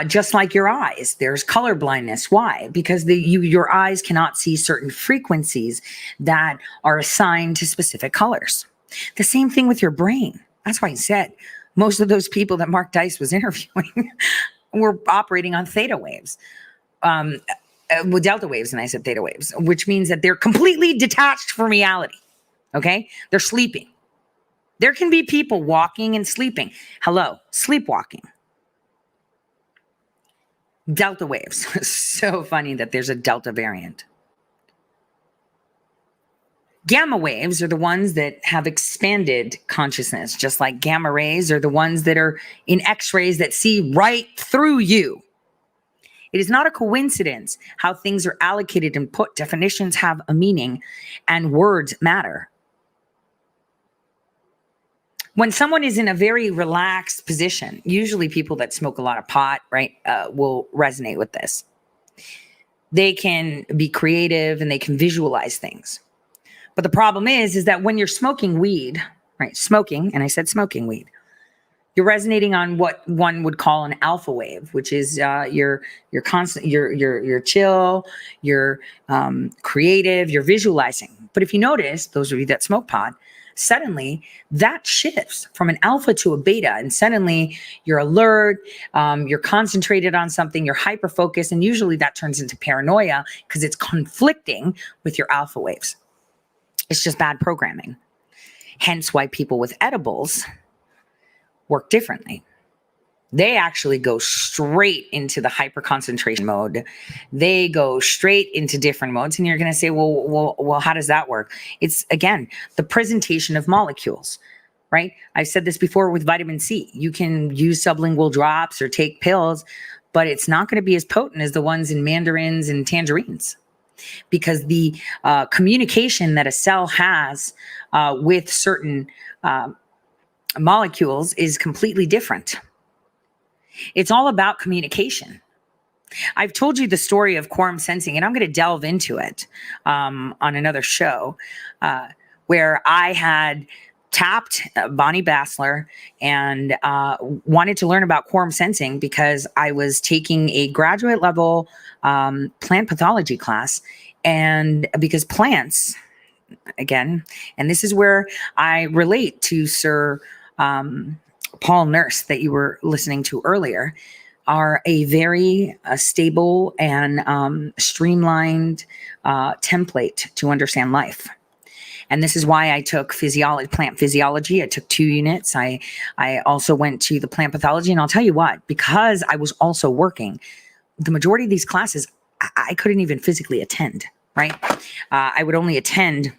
Just like your eyes, there's color blindness. Why? Because your eyes cannot see certain frequencies that are assigned to specific colors. The same thing with your brain. That's why I said most of those people that Mark Dice was interviewing were operating on theta waves, with delta waves, and I said theta waves, which means that they're completely detached from reality. Okay? They're sleeping. There can be people walking and sleeping. Hello, sleepwalking. Delta waves. So funny that there's a delta variant. Gamma waves are the ones that have expanded consciousness, just like gamma rays are the ones that are in X-rays that see right through you. It is not a coincidence how things are allocated and put. Definitions have a meaning, and words matter. when someone is in a very relaxed position, usually people that smoke a lot of pot, right, will resonate with this. They can be creative and they can visualize things. But the problem is that when you're smoking weed, right, smoking, and I said smoking weed, you're resonating on what one would call an alpha wave, which is you're constant, you're chill, you're creative, you're visualizing. But if you notice, those of you that smoke pot, suddenly that shifts from an alpha to a beta, and suddenly you're alert, you're concentrated on something, you're hyper focused, and usually that turns into paranoia because it's conflicting with your alpha waves. It's just bad programming. Hence why people with edibles work differently. They actually go straight into the hyper concentration mode. They go straight into different modes. And you're going to say, well, how does that work? It's, again, the presentation of molecules, right? I've said this before with vitamin C. You can use sublingual drops or take pills, but it's not going to be as potent as the ones in mandarins and tangerines, because the communication that a cell has with certain molecules is completely different. It's all about communication. I've told you the story of quorum sensing, and I'm going to delve into it on another show, where I had tapped Bonnie Bassler and wanted to learn about quorum sensing because I was taking a graduate level plant pathology class, and because plants, again, and this is where I relate to Sir Paul Nurse that you were listening to earlier, are a very stable and streamlined template to understand life. And this is why I took plant physiology. I took 2 units. I also went to the plant pathology. And I'll tell you what, because I was also working, the majority of these classes, I couldn't even physically attend, right? I would only attend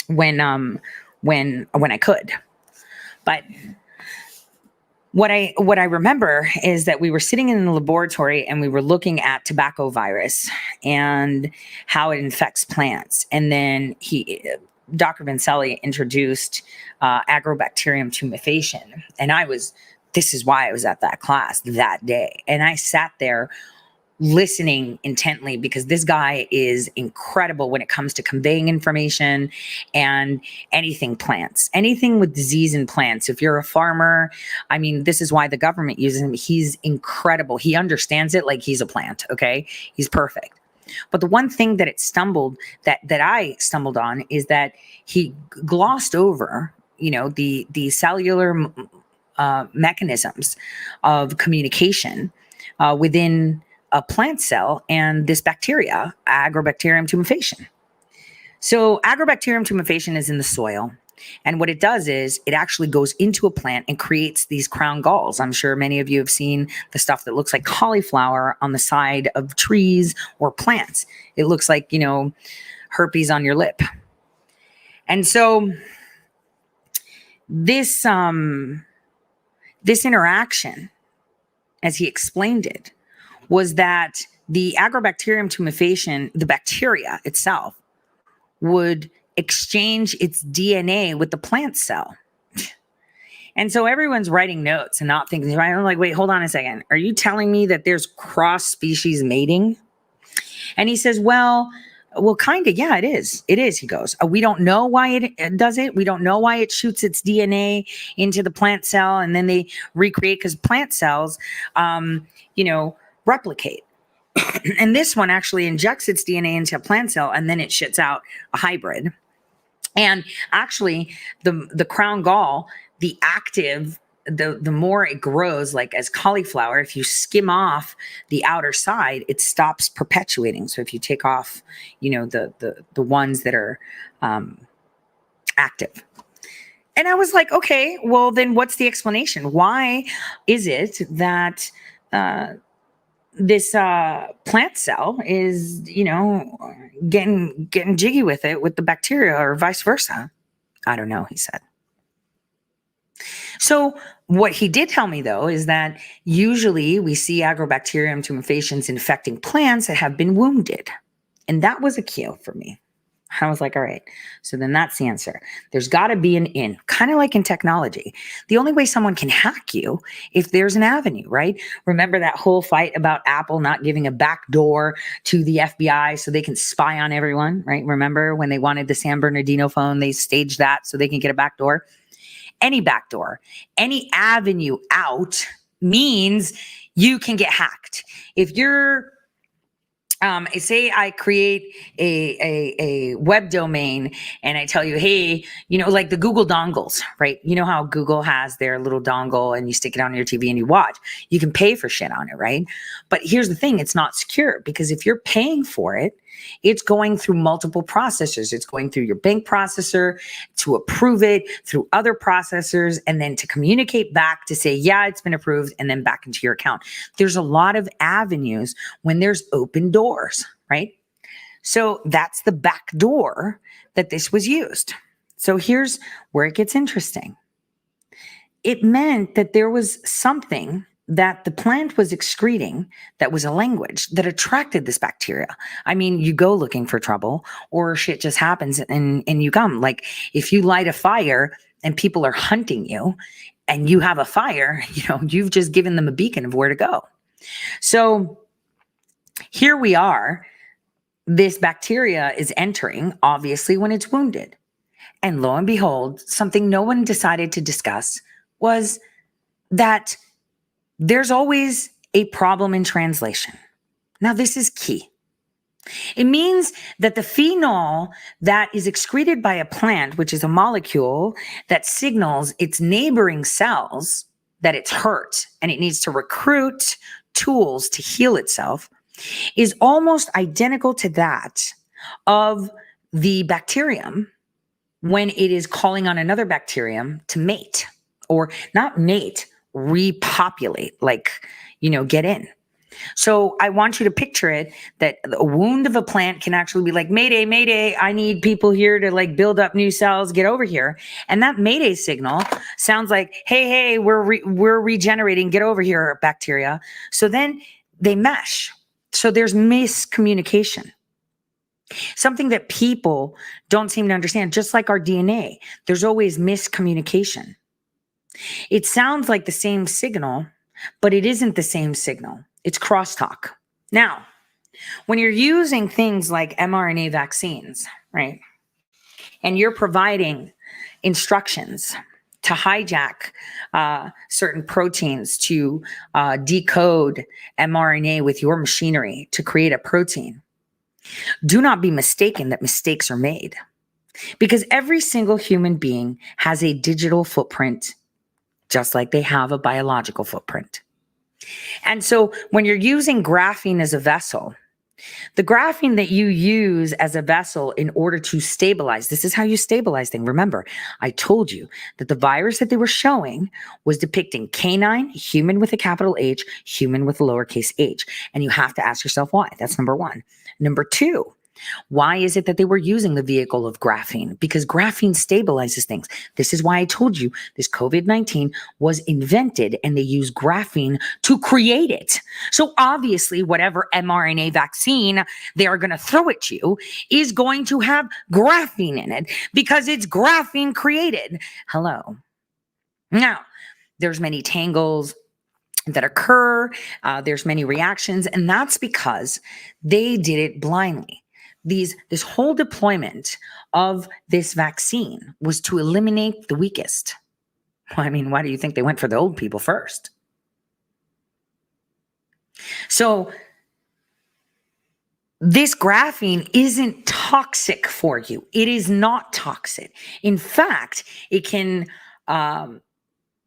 when I could. But what I remember is that we were sitting in the laboratory and we were looking at tobacco virus and how it infects plants. And then Dr. Vincelli introduced Agrobacterium tumefaciens. And this is why I was at that class that day. And I sat there listening intently, because this guy is incredible when it comes to conveying information and anything plants, anything with disease in plants. If you're a farmer, I mean, this is why the government uses him. He's incredible. He understands it like he's a plant. Okay. He's perfect. But the one thing that I stumbled on is that he glossed over, the cellular mechanisms of communication within a plant cell and this bacteria, Agrobacterium tumefaciens. So Agrobacterium tumefaciens is in the soil. And what it does is it actually goes into a plant and creates these crown galls. I'm sure many of you have seen the stuff that looks like cauliflower on the side of trees or plants. It looks like, herpes on your lip. And so this interaction, as he explained it, was that the Agrobacterium tumefaciens, the bacteria itself, would exchange its DNA with the plant cell. And so everyone's writing notes and not thinking, right? I'm like, wait, hold on a second. Are you telling me that there's cross-species mating? And he says, well, kind of, yeah, it is. It is, he goes. We don't know why it does it. We don't know why it shoots its DNA into the plant cell and then they recreate, because plant cells, replicate. And this one actually injects its DNA into a plant cell and then it shits out a hybrid. And actually the crown gall, the more it grows, like as cauliflower, if you skim off the outer side, it stops perpetuating. So if you take off, the ones that are active. And I was like, okay, well then what's the explanation? Why is it that this plant cell is, getting jiggy with it with the bacteria, or vice versa? I don't know, he said. So what he did tell me, though, is that usually we see Agrobacterium tumefaciens infecting plants that have been wounded. And that was a cue for me. I was like, all right. So then that's the answer. There's got to be an in, kind of like in technology. The only way someone can hack you if there's an avenue, right? Remember that whole fight about Apple not giving a back door to the FBI so they can spy on everyone, right? Remember when they wanted the San Bernardino phone, they staged that so they can get a back door? Any back door, any avenue out means you can get hacked. If you're say I create a web domain and I tell you, hey, you know, like the Google dongles, right? You know how Google has their little dongle and you stick it on your TV and you watch. You can pay for shit on it, right? But here's the thing, it's not secure because if you're paying for it, it's going through multiple processors. It's going through your bank processor to approve it, through other processors, and then to communicate back to say, yeah, it's been approved, and then back into your account. There's a lot of avenues when there's open doors, right? So that's the back door that this was used. So here's where it gets interesting. It meant that there was something that the plant was excreting that was a language that attracted this bacteria. I mean, you go looking for trouble or shit just happens and you come. Like if you light a fire and people are hunting you and you have a fire, you know, you've just given them a beacon of where to go. So here we are. This bacteria is entering, obviously, when it's wounded. And lo and behold, something no one decided to discuss was that there's always a problem in translation. Now, this is key. It means that the phenol that is excreted by a plant, which is a molecule that signals its neighboring cells that it's hurt and it needs to recruit tools to heal itself, is almost identical to that of the bacterium when it is calling on another bacterium to mate, or not mate, repopulate, like, you know, get in. So I want you to picture it that a wound of a plant can actually be like, Mayday, Mayday, I need people here to like build up new cells, get over here. And that Mayday signal sounds like, hey, we're regenerating, get over here, bacteria. So then they mesh. So there's miscommunication. Something that people don't seem to understand, just like our DNA, there's always miscommunication. It sounds like the same signal, but it isn't the same signal. It's crosstalk. Now, when you're using things like mRNA vaccines, right, and you're providing instructions to hijack certain proteins to decode mRNA with your machinery to create a protein, do not be mistaken that mistakes are made, because every single human being has a digital footprint just like they have a biological footprint. And so when you're using graphene as a vessel, the graphene that you use as a vessel in order to stabilize, this is how you stabilize things. Remember, I told you that the virus that they were showing was depicting canine, human with a capital H, human with a lowercase h. And you have to ask yourself why. That's number one. Number two, why is it that they were using the vehicle of graphene? Because graphene stabilizes things. This is why I told you this COVID-19 was invented and they use graphene to create it. So obviously, whatever mRNA vaccine they are going to throw at you is going to have graphene in it because it's graphene created. Hello. Now, there's many tangles that occur. There's many reactions, and that's because they did it blindly. This whole deployment of this vaccine was to eliminate the weakest. Well, I mean, why do you think they went for the old people first? So this graphene isn't toxic for you. It is not toxic. In fact, it can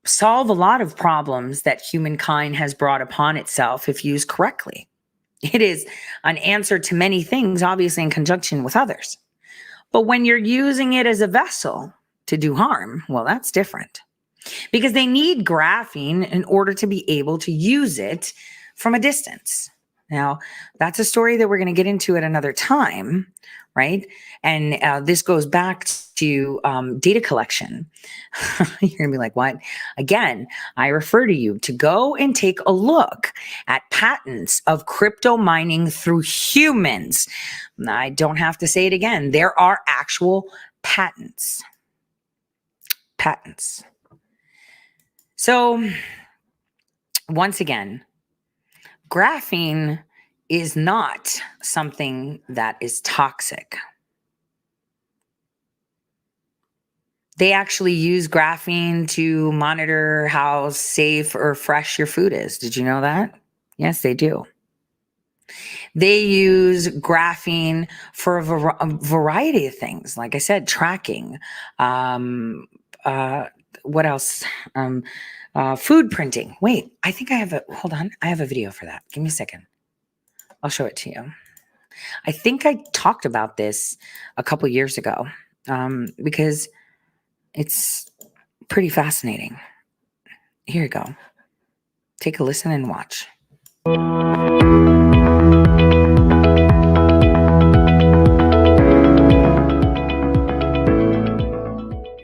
solve a lot of problems that humankind has brought upon itself if used correctly. It is an answer to many things, obviously in conjunction with others. But when you're using it as a vessel to do harm, well, that's different. Because they need graphene in order to be able to use it from a distance. Now, that's a story that we're going to get into at another time, right? And this goes back to data collection. You're gonna be like, what? Again, I refer to you to go and take a look at patents of crypto mining through humans. I don't have to say it again. There are actual patents. Patents. So once again, graphene is not something that is toxic. They actually use graphene to monitor how safe or fresh your food is. Did you know that? Yes, they do. They use graphene for a variety of things. Like I said, tracking. What else? Food printing. Wait, I think I have hold on. I have a video for that. Give me a second. I'll show it to you. I think I talked about this a couple years ago because it's pretty fascinating. Here you go. Take a listen and watch.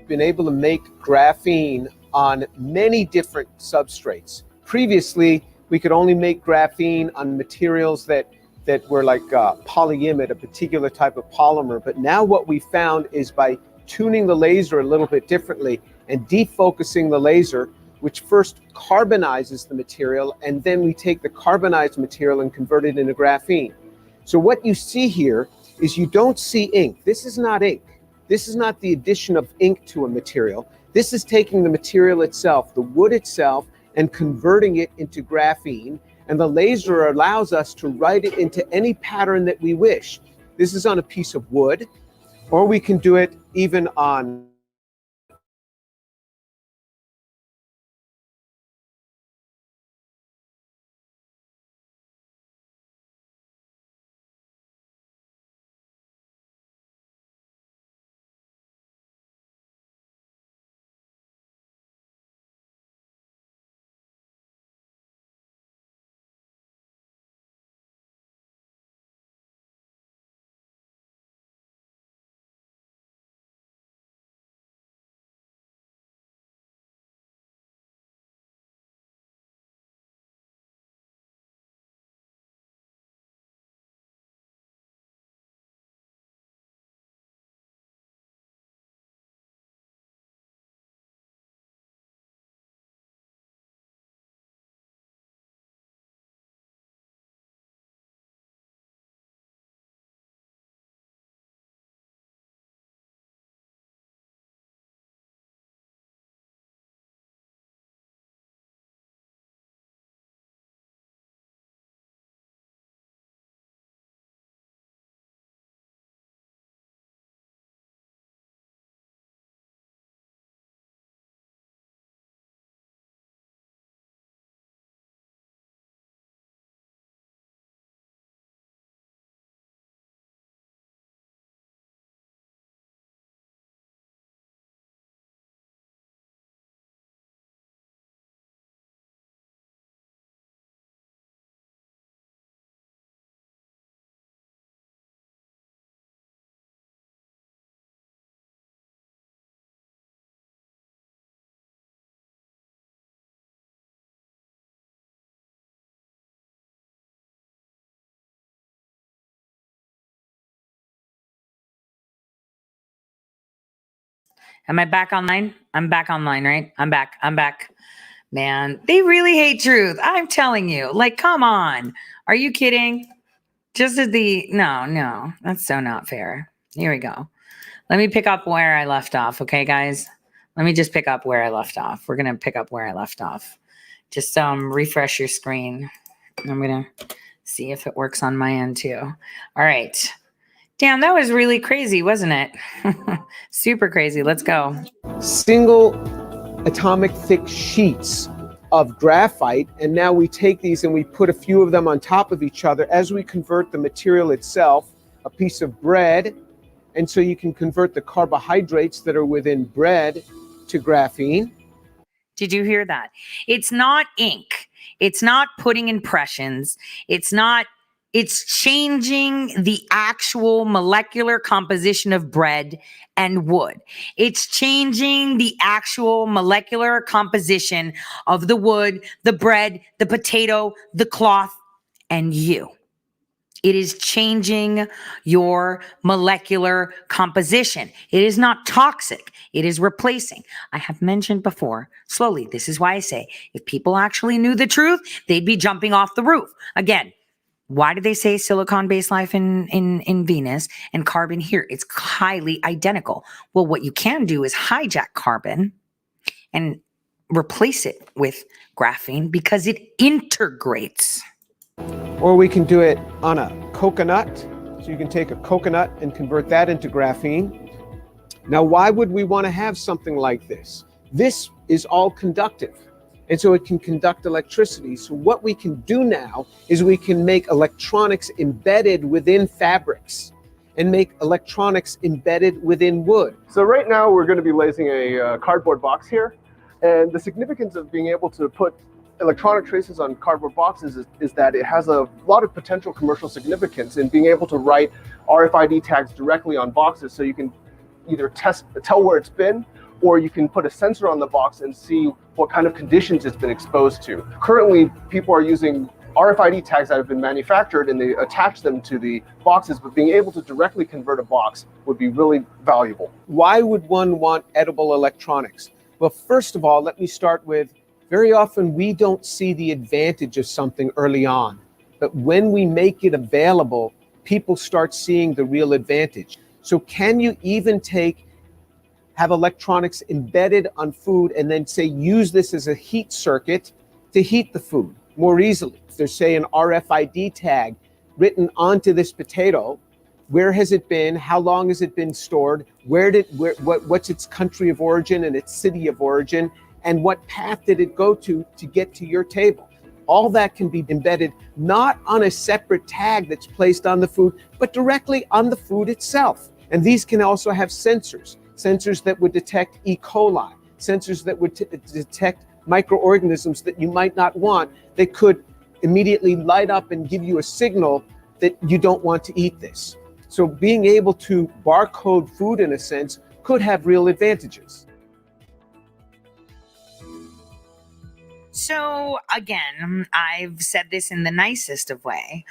Been able to make graphene on many different substrates. Previously, we could only make graphene on materials that were like polyimide, a particular type of polymer. But now what we found is by tuning the laser a little bit differently and defocusing the laser, which first carbonizes the material, and then we take the carbonized material and convert it into graphene. So what you see here is you don't see ink. This is not ink. This is not the addition of ink to a material. This is taking the material itself, the wood itself, and converting it into graphene. And the laser allows us to write it into any pattern that we wish. This is on a piece of wood, or we can do it even on Am I back online? I'm back online, right? I'm back. Man, they really hate truth. I'm telling you. Like, come on. Are you kidding? Just as no, that's so not fair. Here we go. Let me pick up where I left off. Okay, guys? Let me just pick up where I left off. We're going to pick up where I left off. Just refresh your screen. I'm going to see if it works on my end too. All right. Damn, that was really crazy, wasn't it? Super crazy. Let's go. single atomic thick sheets of graphite, and now we take these and we put a few of them on top of each other as we convert the material itself, a piece of bread, and so you can convert the carbohydrates that are within bread to graphene. Did you hear that? It's not ink. It's not putting impressions. It's not It's changing the actual molecular composition of bread and wood. It's changing the actual molecular composition of the wood, the bread, the potato, the cloth, and you. It is changing your molecular composition. It is not toxic. It is replacing. I have mentioned before, slowly, this is why I say, if people actually knew the truth, they'd be jumping off the roof. Again, why do they say silicon-based life in Venus and carbon here? It's highly identical. Well, what you can do is hijack carbon and replace it with graphene because it integrates. Or we can do it on a coconut. So you can take a coconut and convert that into graphene. Now, why would we want to have something like this? This is all conductive, and so it can conduct electricity. So what we can do now is we can make electronics embedded within fabrics and make electronics embedded within wood. So right now we're going to be lasing a cardboard box here. And the significance of being able to put electronic traces on cardboard boxes is that it has a lot of potential commercial significance in being able to write RFID tags directly on boxes, so you can either tell where it's been, or you can put a sensor on the box and see what kind of conditions it's been exposed to. Currently, people are using RFID tags that have been manufactured and they attach them to the boxes, but being able to directly convert a box would be really valuable. Why would one want edible electronics? Well, first of all, let me start with, very often we don't see the advantage of something early on, but when we make it available, people start seeing the real advantage. So can you even have electronics embedded on food and then say, use this as a heat circuit to heat the food more easily? If there's, say, an RFID tag written onto this potato, where has it been? How long has it been stored? What's its country of origin and its city of origin? And what path did it go to get to your table? All that can be embedded not on a separate tag that's placed on the food, but directly on the food itself. And these can also have sensors that would detect E. coli, sensors that would detect microorganisms that you might not want. They could immediately light up and give you a signal that you don't want to eat this. So being able to barcode food, in a sense, could have real advantages. So again, I've said this in the nicest of way.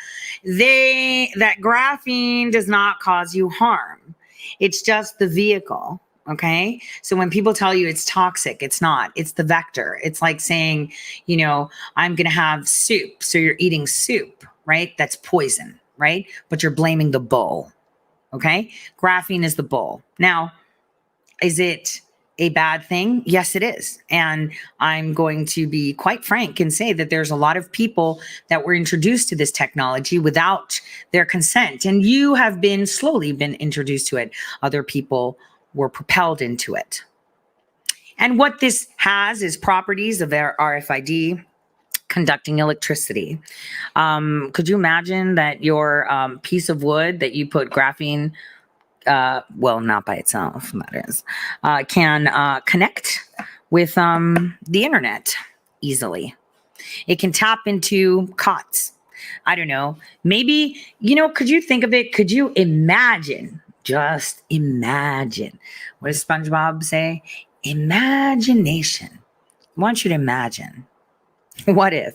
That graphene does not cause you harm. It's just the vehicle. Okay. So when people tell you it's toxic, it's not. It's the vector. It's like saying, I'm going to have soup. So you're eating soup, right? That's poison, right? But you're blaming the bowl. Okay. Graphene is the bowl. Now, is it a bad thing? Yes, it is. And I'm going to be quite frank and say that there's a lot of people that were introduced to this technology without their consent. And you have slowly been introduced to it. Other people were propelled into it. And what this has is properties of their RFID conducting electricity. Could you imagine that your piece of wood that you put graphene, well, not by itself, that is, can connect with the internet easily. It can tap into COTS. I don't know. Maybe, could you think of it? Could you imagine? Just imagine. What does SpongeBob say? Imagination. I want you to imagine. What if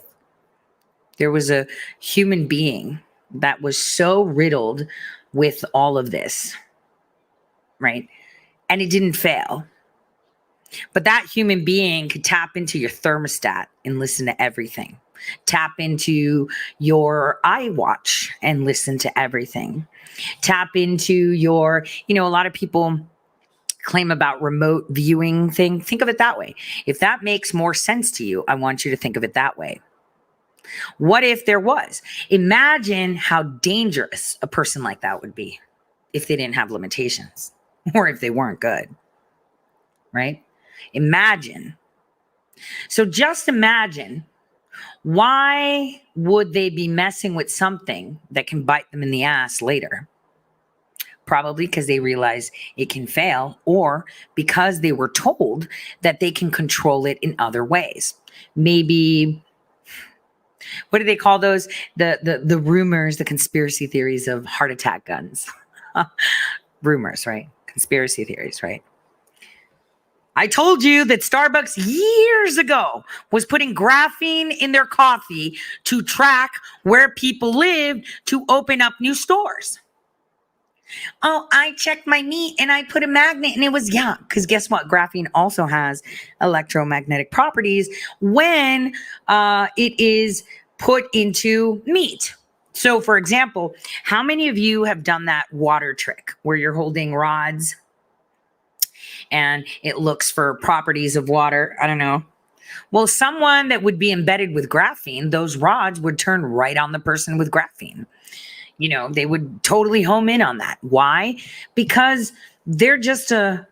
there was a human being that was so riddled with all of this, right? And it didn't fail. But that human being could tap into your thermostat and listen to everything. Tap into your iWatch and listen to everything. Tap into your, a lot of people claim about remote viewing thing. Think of it that way. If that makes more sense to you, I want you to think of it that way. What if there was? Imagine how dangerous a person like that would be if they didn't have limitations or if they weren't good, right? Imagine. So just imagine, why would they be messing with something that can bite them in the ass later? Probably because they realize it can fail, or because they were told that they can control it in other ways. Maybe what do they call those? The rumors, the conspiracy theories of heart attack guns. Rumors, right? Conspiracy theories, right? I told you that Starbucks years ago was putting graphene in their coffee to track where people lived to open up new stores. Oh, I checked my meat and I put a magnet and it was, yeah, because guess what? Graphene also has electromagnetic properties when it is put into meat. So, for example, how many of you have done that water trick where you're holding rods and it looks for properties of water? I don't know. Well, someone that would be embedded with graphene, those rods would turn right on the person with graphene. You know, they would totally home in on that. Why? Because they're just a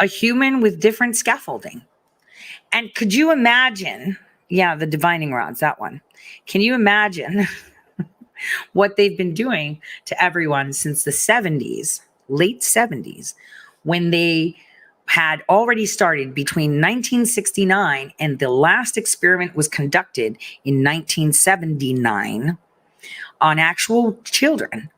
human with different scaffolding. And could you imagine, yeah, the divining rods, that one. Can you imagine what they've been doing to everyone since the 70s, late 70s, when they had already started between 1969 and the last experiment was conducted in 1979 on actual children,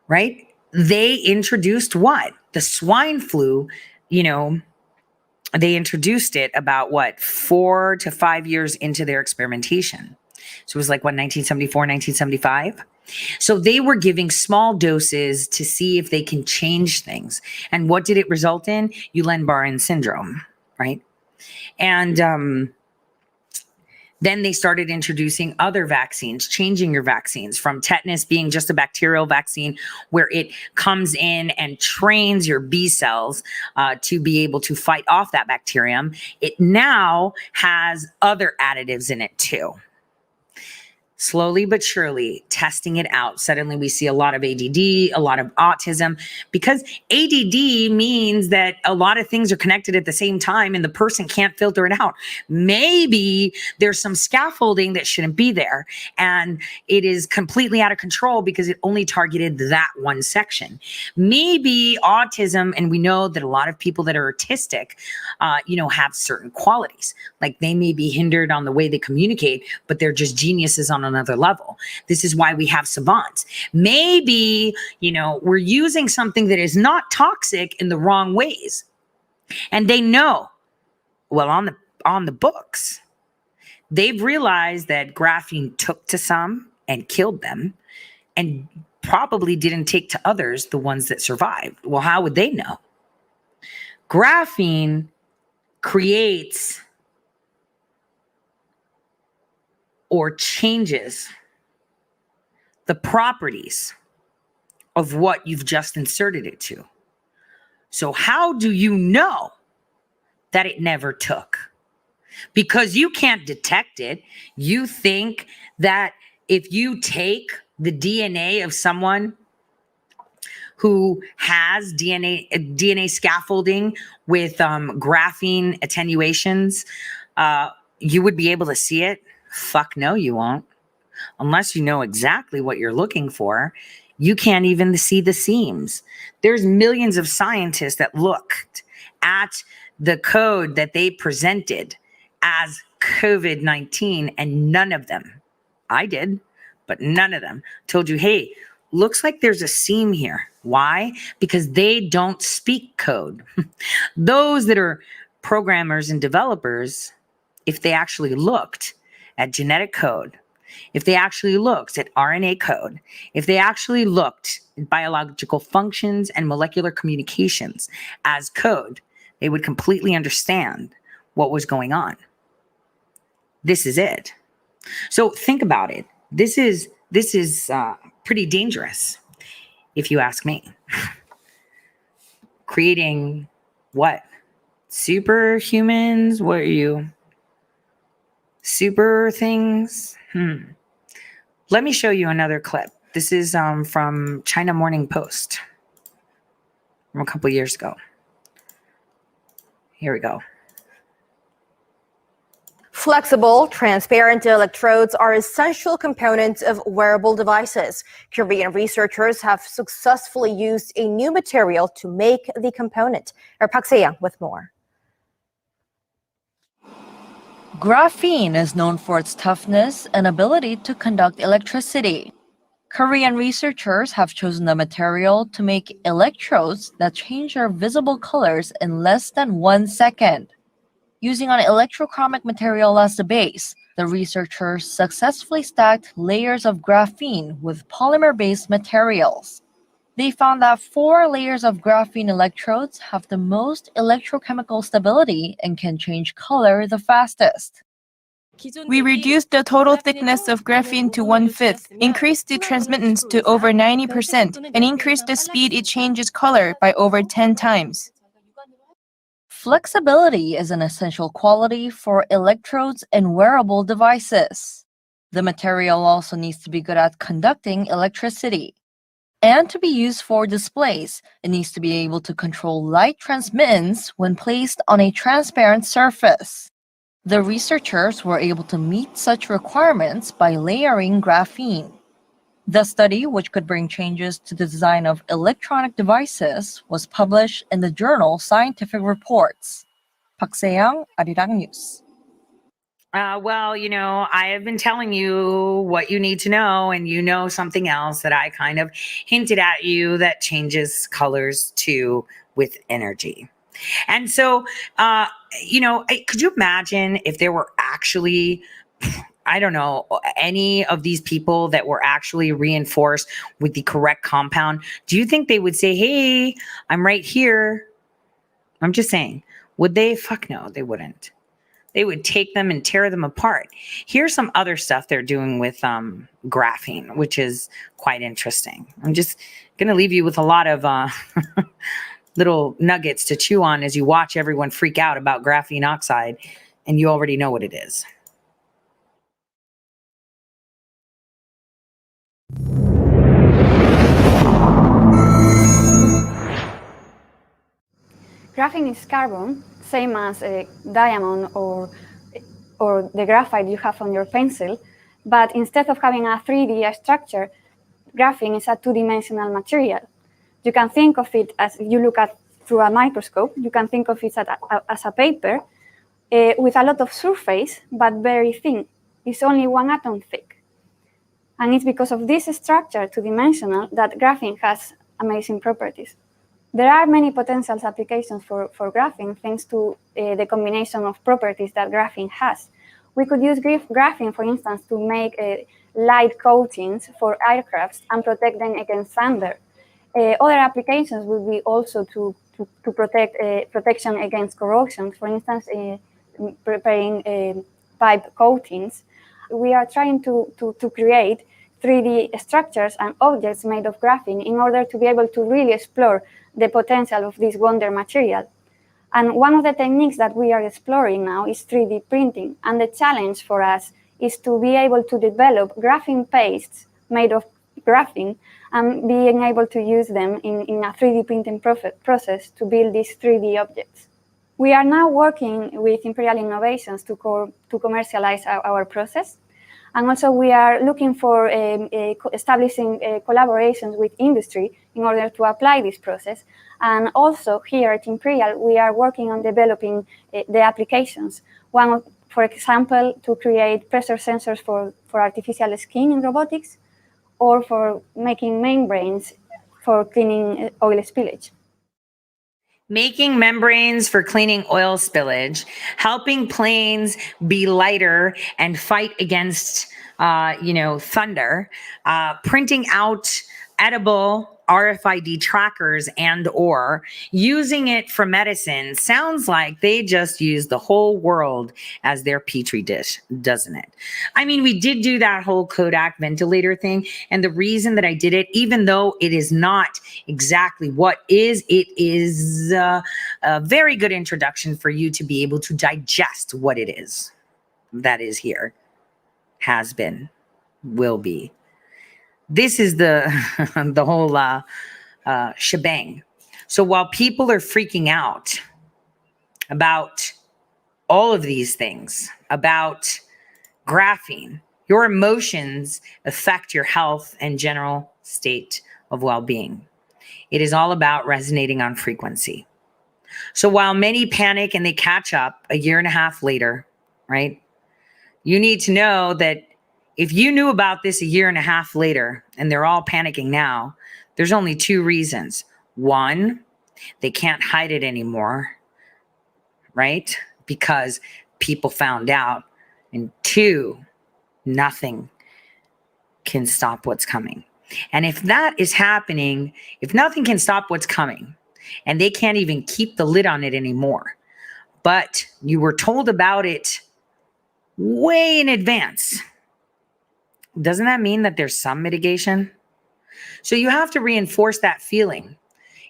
right? They introduced what? The swine flu, you know, they introduced it about what, 4 to 5 years into their experimentation. So it was like, what, 1974, 1975? So they were giving small doses to see if they can change things. And what did it result in? Guillain-Barré syndrome, right? And then they started introducing other vaccines, changing your vaccines from tetanus being just a bacterial vaccine where it comes in and trains your B cells to be able to fight off that bacterium. It now has other additives in it too. Slowly but surely testing it out. Suddenly we see a lot of ADD, a lot of autism, because ADD means that a lot of things are connected at the same time and the person can't filter it out. Maybe there's some scaffolding that shouldn't be there and it is completely out of control because it only targeted that one section. Maybe autism, and we know that a lot of people that are autistic, have certain qualities. Like they may be hindered on the way they communicate, but they're just geniuses on another level. This is why we have savants. Maybe, we're using something that is not toxic in the wrong ways. And they know, well, on the books, they've realized that graphene took to some and killed them and probably didn't take to others, the ones that survived. Well, how would they know? Graphene creates or changes the properties of what you've just inserted it to. So how do you know that it never took? Because you can't detect it. You think that if you take the DNA of someone who has DNA scaffolding with graphene attenuations, you would be able to see it? Fuck no, you won't. Unless you know exactly what you're looking for, you can't even see the seams. There's millions of scientists that looked at the code that they presented as COVID-19, and none of them, I did, but none of them told you, hey, looks like there's a seam here. Why? Because they don't speak code. Those that are programmers and developers, if they actually looked at genetic code, if they actually looked at RNA code, if they actually looked at biological functions and molecular communications as code, they would completely understand what was going on. This is it. So think about it. This is pretty dangerous, if you ask me. Creating what? Superhumans? What are you? Super things? Let me show you another clip. This is from China Morning Post from a couple years ago. Here we go. Flexible, transparent electrodes are essential components of wearable devices. Korean researchers have successfully used a new material to make the component. Park Se-young with more. Graphene is known for its toughness and ability to conduct electricity. Korean researchers have chosen the material to make electrodes that change their visible colors in less than 1 second. Using an electrochromic material as the base, the researchers successfully stacked layers of graphene with polymer-based materials. They found that 4 layers of graphene electrodes have the most electrochemical stability and can change color the fastest. We reduced the total thickness of graphene to 1/5, increased the transmittance to over 90%, and increased the speed it changes color by over 10 times. Flexibility is an essential quality for electrodes and wearable devices. The material also needs to be good at conducting electricity. And to be used for displays, it needs to be able to control light transmittance when placed on a transparent surface. The researchers were able to meet such requirements by layering graphene. The study, which could bring changes to the design of electronic devices, was published in the journal Scientific Reports. Park Se-young, Arirang News. Well, I have been telling you what you need to know, and you know something else that I kind of hinted at you that changes colors too with energy. And so, could you imagine if there were actually, I don't know, any of these people that were actually reinforced with the correct compound? Do you think they would say, hey, I'm right here? I'm just saying, would they? Fuck no, they wouldn't. They would take them and tear them apart. Here's some other stuff they're doing with graphene, which is quite interesting. I'm just going to leave you with a lot of little nuggets to chew on as you watch everyone freak out about graphene oxide, and you already know what it is. Graphene is carbon, same as a diamond or the graphite you have on your pencil, but instead of having a 3D structure, graphene is a two-dimensional material. You can think of it as, if you look at through a microscope, you can think of it as a paper with a lot of surface, but very thin. It's only 1 atom thick. And it's because of this structure, two-dimensional, that graphene has amazing properties. There are many potential applications for graphene thanks to the combination of properties that graphene has. We could use graphene, for instance, to make light coatings for aircrafts and protect them against thunder. Other applications would be also to protect protection against corrosion. For instance, preparing pipe coatings. We are trying to create 3D structures and objects made of graphene in order to be able to really explore the potential of this wonder material. And one of the techniques that we are exploring now is 3D printing. And the challenge for us is to be able to develop graphene pastes made of graphene and being able to use them in a 3D printing process to build these 3D objects. We are now working with Imperial Innovations to commercialize our process. And also we are looking for establishing collaborations with industry in order to apply this process. And also here at Imperial, we are working on developing the applications. One, for example, to create pressure sensors for artificial skin in robotics, or for making membranes for cleaning oil spillage. Making membranes for cleaning oil spillage, helping planes be lighter and fight against, thunder, printing out edible RFID trackers and/or using it for medicine. Sounds like they just use the whole world as their petri dish, doesn't it? I mean, we did do that whole Kodak ventilator thing. And the reason that I did it, even though it is not exactly what is, it is a very good introduction for you to be able to digest what it is that is here, has been, will be. This is the the whole shebang. So while people are freaking out about all of these things, about graphene, your emotions affect your health and general state of well-being. It is all about resonating on frequency. So while many panic and they catch up a year and a half later, right? You need to know that if you knew about this a year and a half later and they're all panicking now, there's only two reasons. One, they can't hide it anymore, right? Because people found out. And two, nothing can stop what's coming. And if that is happening, if nothing can stop what's coming, and they can't even keep the lid on it anymore, but you were told about it way in advance, doesn't that mean that there's some mitigation? So you have to reinforce that feeling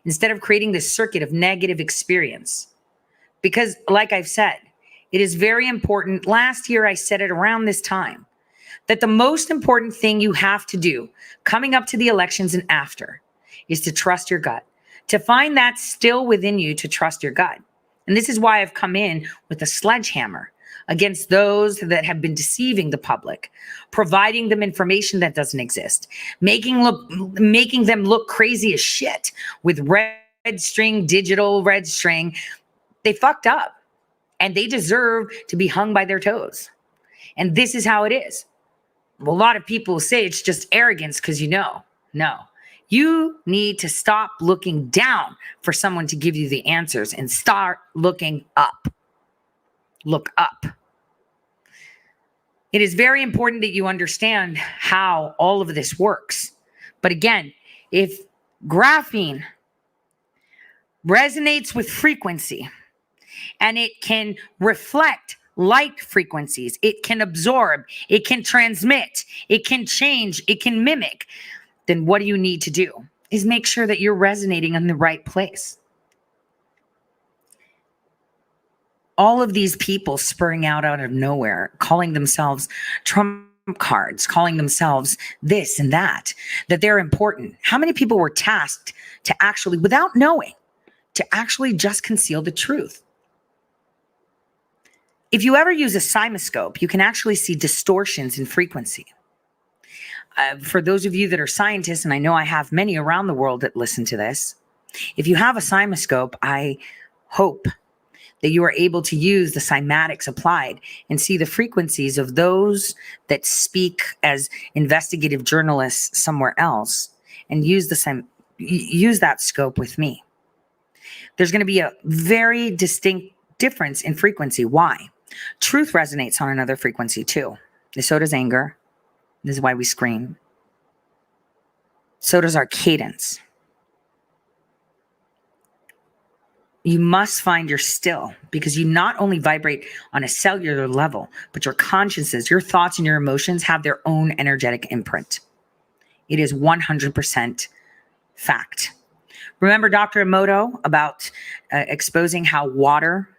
instead of creating this circuit of negative experience. Because like I've said, it is very important. Last year, I said it around this time, that the most important thing you have to do coming up to the elections and after is to trust your gut, to find that still within you to trust your gut. And this is why I've come in with a sledgehammer against those that have been deceiving the public, providing them information that doesn't exist, making them look crazy as shit with red string, digital red string. They fucked up and they deserve to be hung by their toes. And this is how it is. Well, a lot of people say it's just arrogance because no. You need to stop looking down for someone to give you the answers and start looking up. Look up. It is very important that you understand how all of this works. But again, if graphene resonates with frequency and it can reflect light frequencies, it can absorb, it can transmit, it can change, it can mimic, then what you need to do is make sure that you're resonating in the right place. All of these people spurring out of nowhere, calling themselves Trump cards, calling themselves this and that they're important. How many people were tasked to actually, without knowing, to actually just conceal the truth? If you ever use a cymoscope, you can actually see distortions in frequency. For those of you that are scientists, and I know I have many around the world that listen to this, if you have a cymoscope, I hope that you are able to use the cymatics applied and see the frequencies of those that speak as investigative journalists somewhere else, and use that scope with me. There's going to be a very distinct difference in frequency. Why? Truth resonates on another frequency too. So does anger. This is why we scream. So does our cadence. You must find your still, because you not only vibrate on a cellular level, but your consciences, your thoughts, and your emotions have their own energetic imprint. It is 100% fact. Remember Dr. Emoto about exposing how water,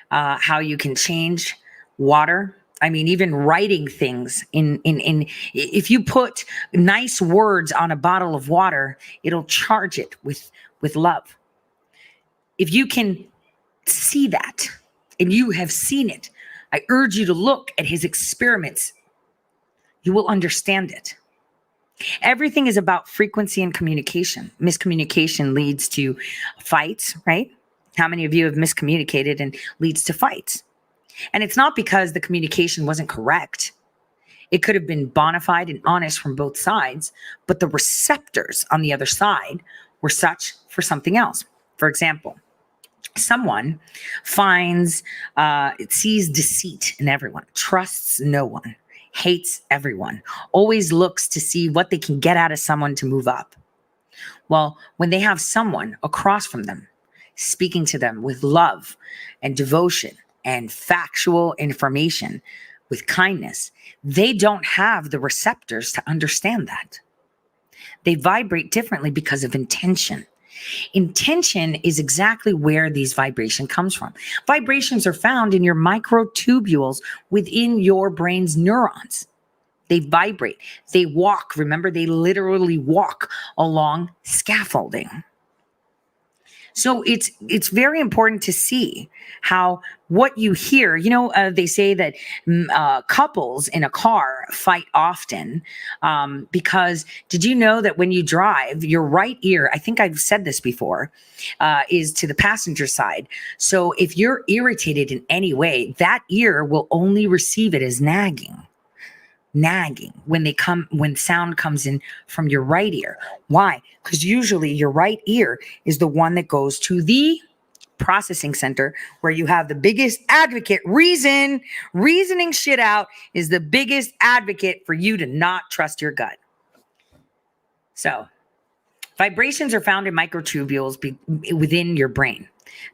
how you can change water? I mean, even writing things in if you put nice words on a bottle of water, it'll charge it with love. If you can see that, and you have seen it, I urge you to look at his experiments. You will understand it. Everything is about frequency and communication. Miscommunication leads to fights, right? How many of you have miscommunicated and leads to fights? And it's not because the communication wasn't correct. It could have been bona fide and honest from both sides, but the receptors on the other side were such for something else. For example, someone sees deceit in everyone, trusts no one, hates everyone, always looks to see what they can get out of someone to move up. Well, when they have someone across from them speaking to them with love and devotion and factual information with kindness, they don't have the receptors to understand that. They vibrate differently because of intention. Intention is exactly where these vibration comes from. Vibrations are found in your microtubules within your brain's neurons. They vibrate, they walk. Remember, they literally walk along scaffolding. So it's very important to see how what you hear, they say that couples in a car fight often because did you know that when you drive, your right ear, I think I've said this before, is to the passenger side. So if you're irritated in any way, that ear will only receive it as nagging when sound comes in from your right ear. Why? Because usually your right ear is the one that goes to the processing center where you have the biggest advocate. Reasoning shit out is the biggest advocate for you to not trust your gut. So vibrations are found in microtubules within your brain.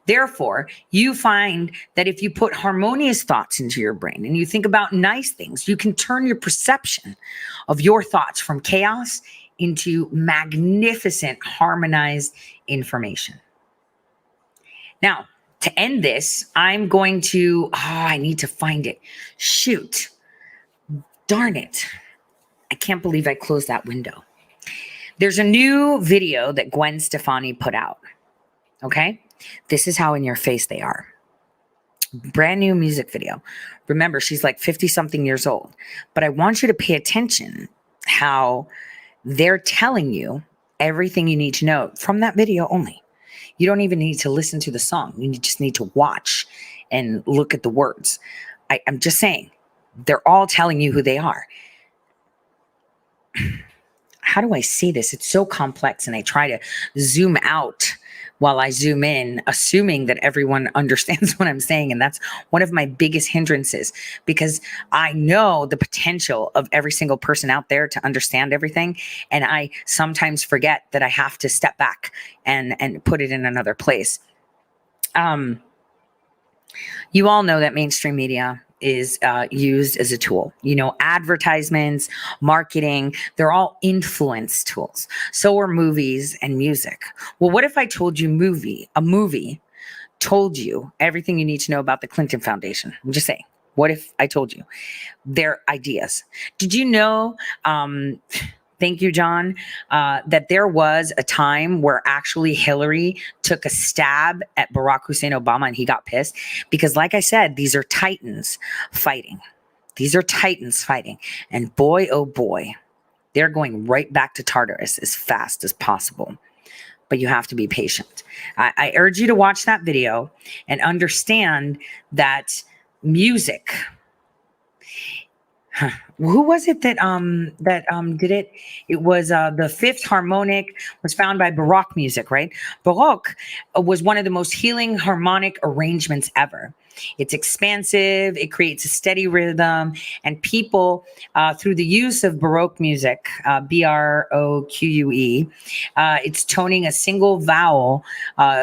Therefore, you find that if you put harmonious thoughts into your brain and you think about nice things, you can turn your perception of your thoughts from chaos into magnificent, harmonized information. Now, to end this, I'm going to, I need to find it. Shoot. Darn it. I can't believe I closed that window. There's a new video that Gwen Stefani put out. Okay? This is how in your face they are. Brand new music video. Remember, she's like 50 something years old. But I want you to pay attention how they're telling you everything you need to know from that video only. You don't even need to listen to the song. You just need to watch and look at the words. I'm just saying, they're all telling you who they are. How do I say this? It's so complex, and I try to zoom out while I zoom in, assuming that everyone understands what I'm saying. And that's one of my biggest hindrances, because I know the potential of every single person out there to understand everything. And I sometimes forget that I have to step back and put it in another place. You all know that mainstream media is used as a tool. Advertisements, marketing, they're all influence tools. So are movies and music. Well, what if I told you a movie told you everything you need to know about the Clinton Foundation? I'm just saying, what if I told you their ideas? Did you know, thank you, John, that there was a time where actually Hillary took a stab at Barack Hussein Obama and he got pissed? Because like I said, these are titans fighting. These are titans fighting. And boy, oh boy, they're going right back to Tartarus as fast as possible. But you have to be patient. I urge you to watch that video and understand that music... Who was it that did it? It was the fifth harmonic was found by Baroque music, right? Baroque was one of the most healing harmonic arrangements ever. It's expansive, it creates a steady rhythm, and people through the use of Baroque music, B-R-O-Q-U-E, it's toning a single vowel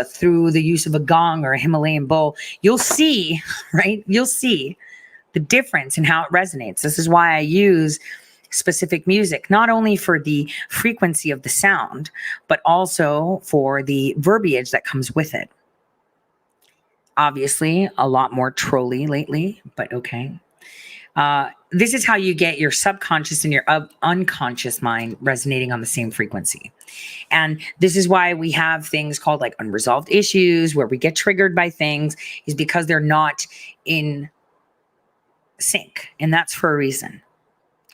through the use of a gong or a Himalayan bowl. You'll see, right? You'll see the difference in how it resonates. This is why I use specific music, not only for the frequency of the sound, but also for the verbiage that comes with it. Obviously, a lot more trolly lately, but okay. This is how you get your subconscious and your unconscious mind resonating on the same frequency. And this is why we have things called like unresolved issues, where we get triggered by things, is because they're not in sync, and that's for a reason.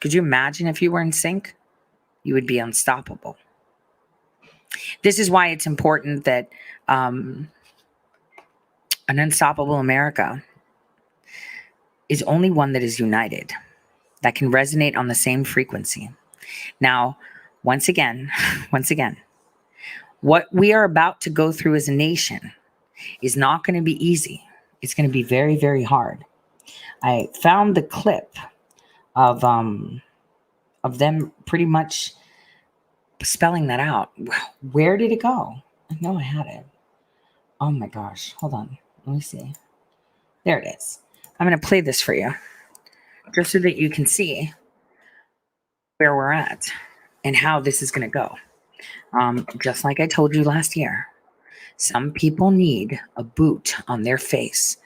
Could you imagine if you were in sync? You would be unstoppable. This is why it's important that an unstoppable America is only one that is united, that can resonate on the same frequency. Now, once again, what we are about to go through as a nation is not going to be easy. It's going to be very, very hard. I found the clip of them pretty much spelling that out. Where did it go? I know I had it. Oh my gosh. Hold on. Let me see. There it is. I'm going to play this for you just so that you can see where we're at and how this is going to go. Just like I told you last year, some people need a boot on their face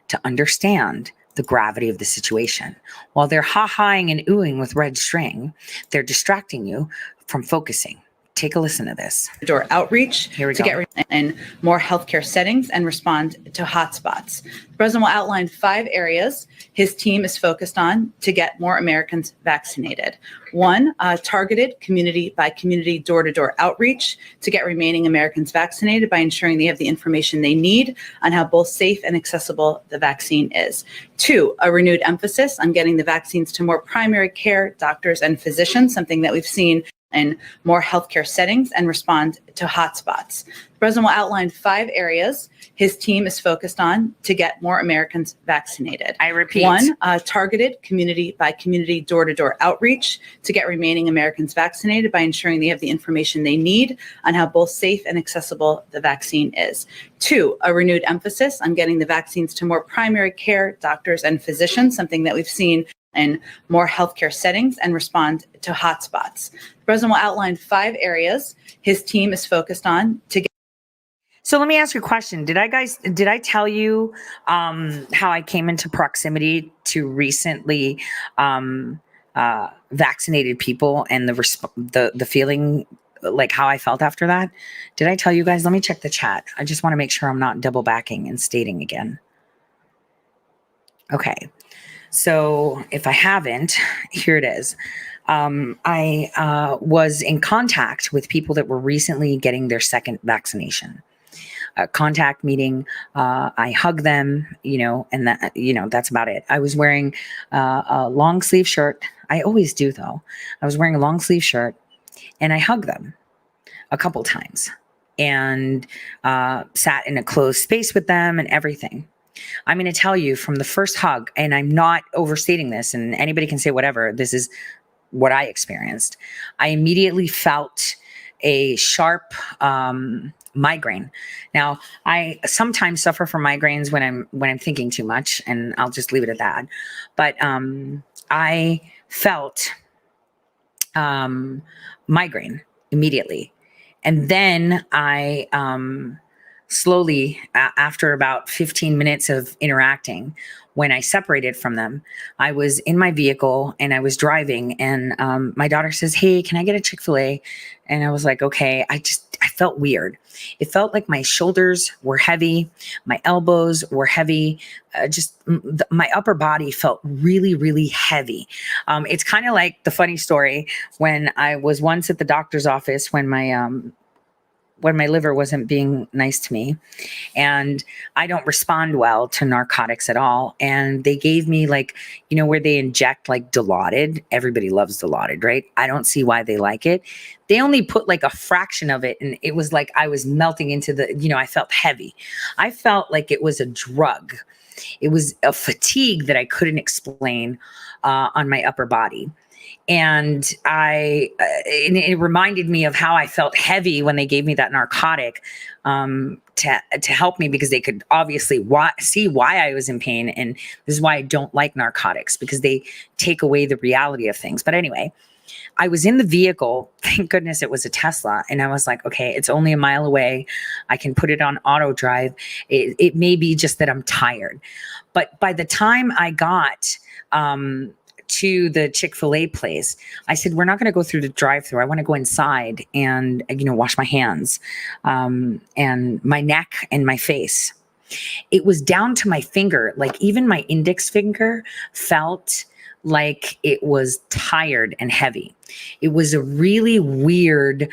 to understand the gravity of the situation. While they're ha-haing and oohing with red string, they're distracting you from focusing. take a listen to this. Door outreach Here we to go. get in more healthcare settings and respond to hotspots. The president will outline 5 areas his team is focused on to get more Americans vaccinated. 1, targeted community by community door-to-door outreach to get remaining Americans vaccinated by ensuring they have the information they need on how both safe and accessible the vaccine is. 2, a renewed emphasis on getting the vaccines to more primary care doctors and physicians, something that we've seen in more healthcare settings and respond to hotspots. The president will outline 5 areas his team is focused on to get more Americans vaccinated. I repeat. 1, targeted community by community door-to-door outreach to get remaining Americans vaccinated by ensuring they have the information they need on how both safe and accessible the vaccine is. 2, a renewed emphasis on getting the vaccines to more primary care doctors and physicians, something that we've seen in more healthcare settings and respond to hotspots. The president will outline 5 areas his team is focused on to get. So let me ask you a question. Did I tell you how I came into proximity to recently vaccinated people and the feeling, like how I felt after that? Did I tell you guys? Let me check the chat. I just want to make sure I'm not double backing and stating again. Okay. So if I haven't, here it is. I was in contact with people that were recently getting their second vaccination. A contact meeting. I hug them, and that, that's about it. I was wearing a long sleeve shirt. I always do though. I was wearing a long sleeve shirt and I hugged them a couple times and sat in a closed space with them and everything. I'm going to tell you from the first hug, and I'm not overstating this, and anybody can say whatever, this is what I experienced. I immediately felt a sharp migraine. Now, I sometimes suffer from migraines when I'm thinking too much, and I'll just leave it at that. But I felt migraine immediately. And then I slowly, after about 15 minutes of interacting, when I separated from them, I was in my vehicle and I was driving, and my daughter says, "Hey, can I get a Chick-fil-A?" And I was like, okay. I felt weird. It felt like my shoulders were heavy. My elbows were heavy. My upper body felt really, really heavy. It's kind of like the funny story when I was once at the doctor's office when my liver wasn't being nice to me, and I don't respond well to narcotics at all. And they gave me where they inject like Dilaudid. Everybody loves Dilaudid, right? I don't see why they like it. They only put like a fraction of it. And it was like, I was melting into I felt heavy. I felt like it was a drug. It was a fatigue that I couldn't explain on my upper body. And it reminded me of how I felt heavy when they gave me that narcotic to help me, because they could obviously see why I was in pain. And this is why I don't like narcotics, because they take away the reality of things. But anyway, I was in the vehicle. Thank goodness it was a Tesla. And I was like, okay, it's only a mile away. I can put it on auto drive. It may be just that I'm tired. But by the time I got to the Chick-fil-A place, I said, we're not going to go through the drive-thru. I want to go inside and, wash my hands and my neck and my face. It was down to my finger. Like even my index finger felt like it was tired and heavy. It was a really weird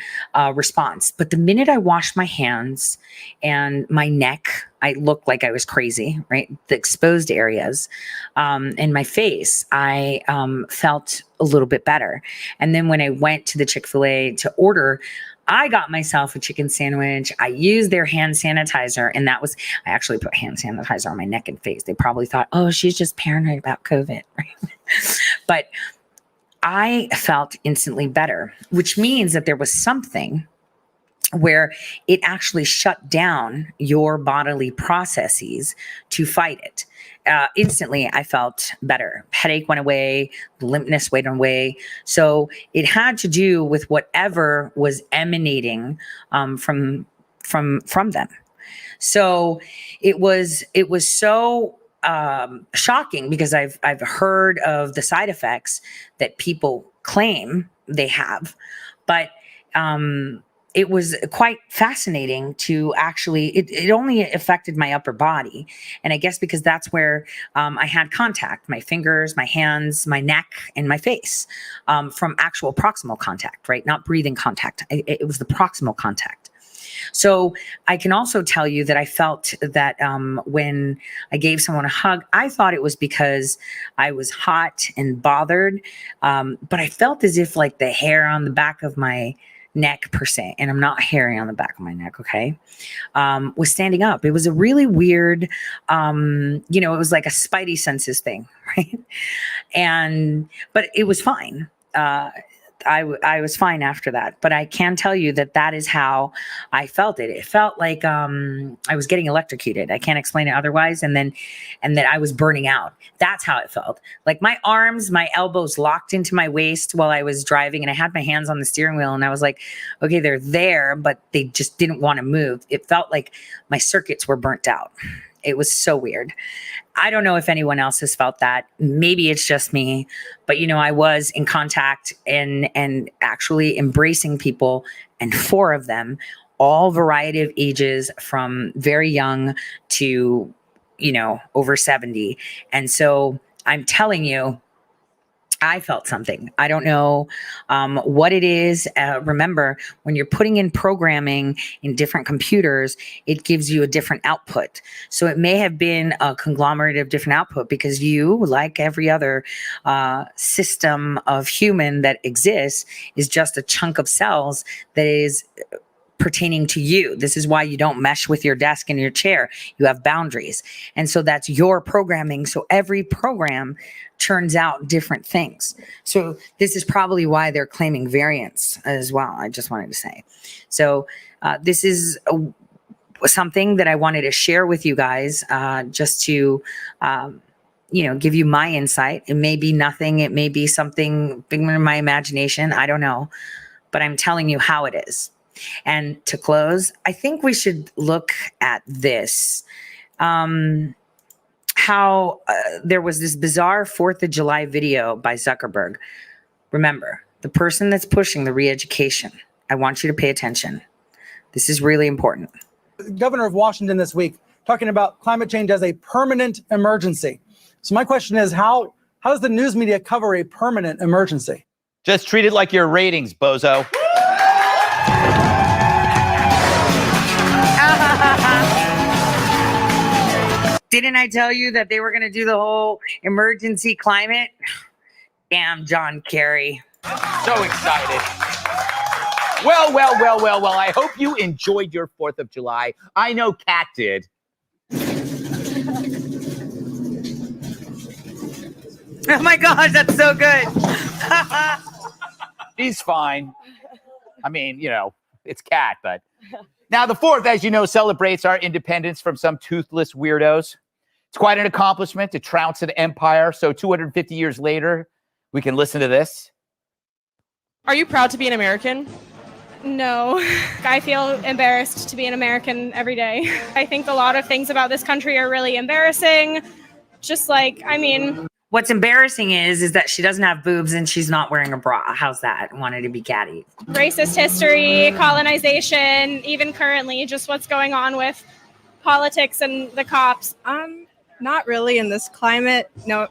response. But the minute I washed my hands and my neck, I looked like I was crazy, right? The exposed areas and my face, I felt a little bit better. And then when I went to the Chick-fil-A to order, I got myself a chicken sandwich. I used their hand sanitizer, and I actually put hand sanitizer on my neck and face. They probably thought, oh, she's just paranoid about COVID, right? But I felt instantly better, which means that there was something where it actually shut down your bodily processes to fight it. Instantly, I felt better. Headache went away, limpness went away. So it had to do with whatever was emanating from them. So it was so shocking, because I've heard of the side effects that people claim they have, but it was quite fascinating to actually, it only affected my upper body. And I guess because that's where I had contact, my fingers, my hands, my neck, and my face from actual proximal contact, right? Not breathing contact. It was the proximal contact. So I can also tell you that I felt that when I gave someone a hug, I thought it was because I was hot and bothered. But I felt as if like the hair on the back of my neck per se, and I'm not hairy on the back of my neck, okay, was standing up. It was a really weird, it was like a spidey senses thing, right? But it was fine. I was fine after that, but I can tell you that that is how I felt it. It felt like I was getting electrocuted. I can't explain it otherwise. And that I was burning out. That's how it felt. Like my arms, my elbows locked into my waist while I was driving, and I had my hands on the steering wheel, and I was like, okay, they're there, but they just didn't want to move. It felt like my circuits were burnt out. It was so weird. I don't know if anyone else has felt that. Maybe it's just me, but I was in contact and actually embracing people, and 4 of them, all variety of ages from very young to, over 70. And so I'm telling you, I felt something. I don't know what it is. Remember, when you're putting in programming in different computers, it gives you a different output. So it may have been a conglomerate of different output because you, like every other system of human that exists, is just a chunk of cells that is pertaining to you. This is why you don't mesh with your desk and your chair. You have boundaries. And so that's your programming. So every program turns out different things. So this is probably why they're claiming variance as well. I just wanted to say. So this is something that I wanted to share with you guys just to give you my insight. It may be nothing. It may be something bigger in my imagination. I don't know. But I'm telling you how it is. And to close, I think we should look at this. How there was this bizarre 4th of July video by Zuckerberg. Remember, the person that's pushing the re-education. I want you to pay attention. This is really important. Governor of Washington this week talking about climate change as a permanent emergency. So my question is, how does the news media cover a permanent emergency? Just treat it like your ratings, bozo. Didn't I tell you that they were going to do the whole emergency climate? Damn, John Kerry. So excited. Well. I hope you enjoyed your 4th of July. I know Kat did. Oh my gosh, that's so good. She's fine. I mean, it's Kat, but... Now, the 4th, as you know, celebrates our independence from some toothless weirdos. It's quite an accomplishment to trounce an empire. So 250 years later, we can listen to this. Are you proud to be an American? No. I feel embarrassed to be an American every day. I think a lot of things about this country are really embarrassing. What's embarrassing is that she doesn't have boobs and she's not wearing a bra. How's that? Wanted to be catty. Racist history, colonization, even currently, just what's going on with politics and the cops. Not really in this climate. No,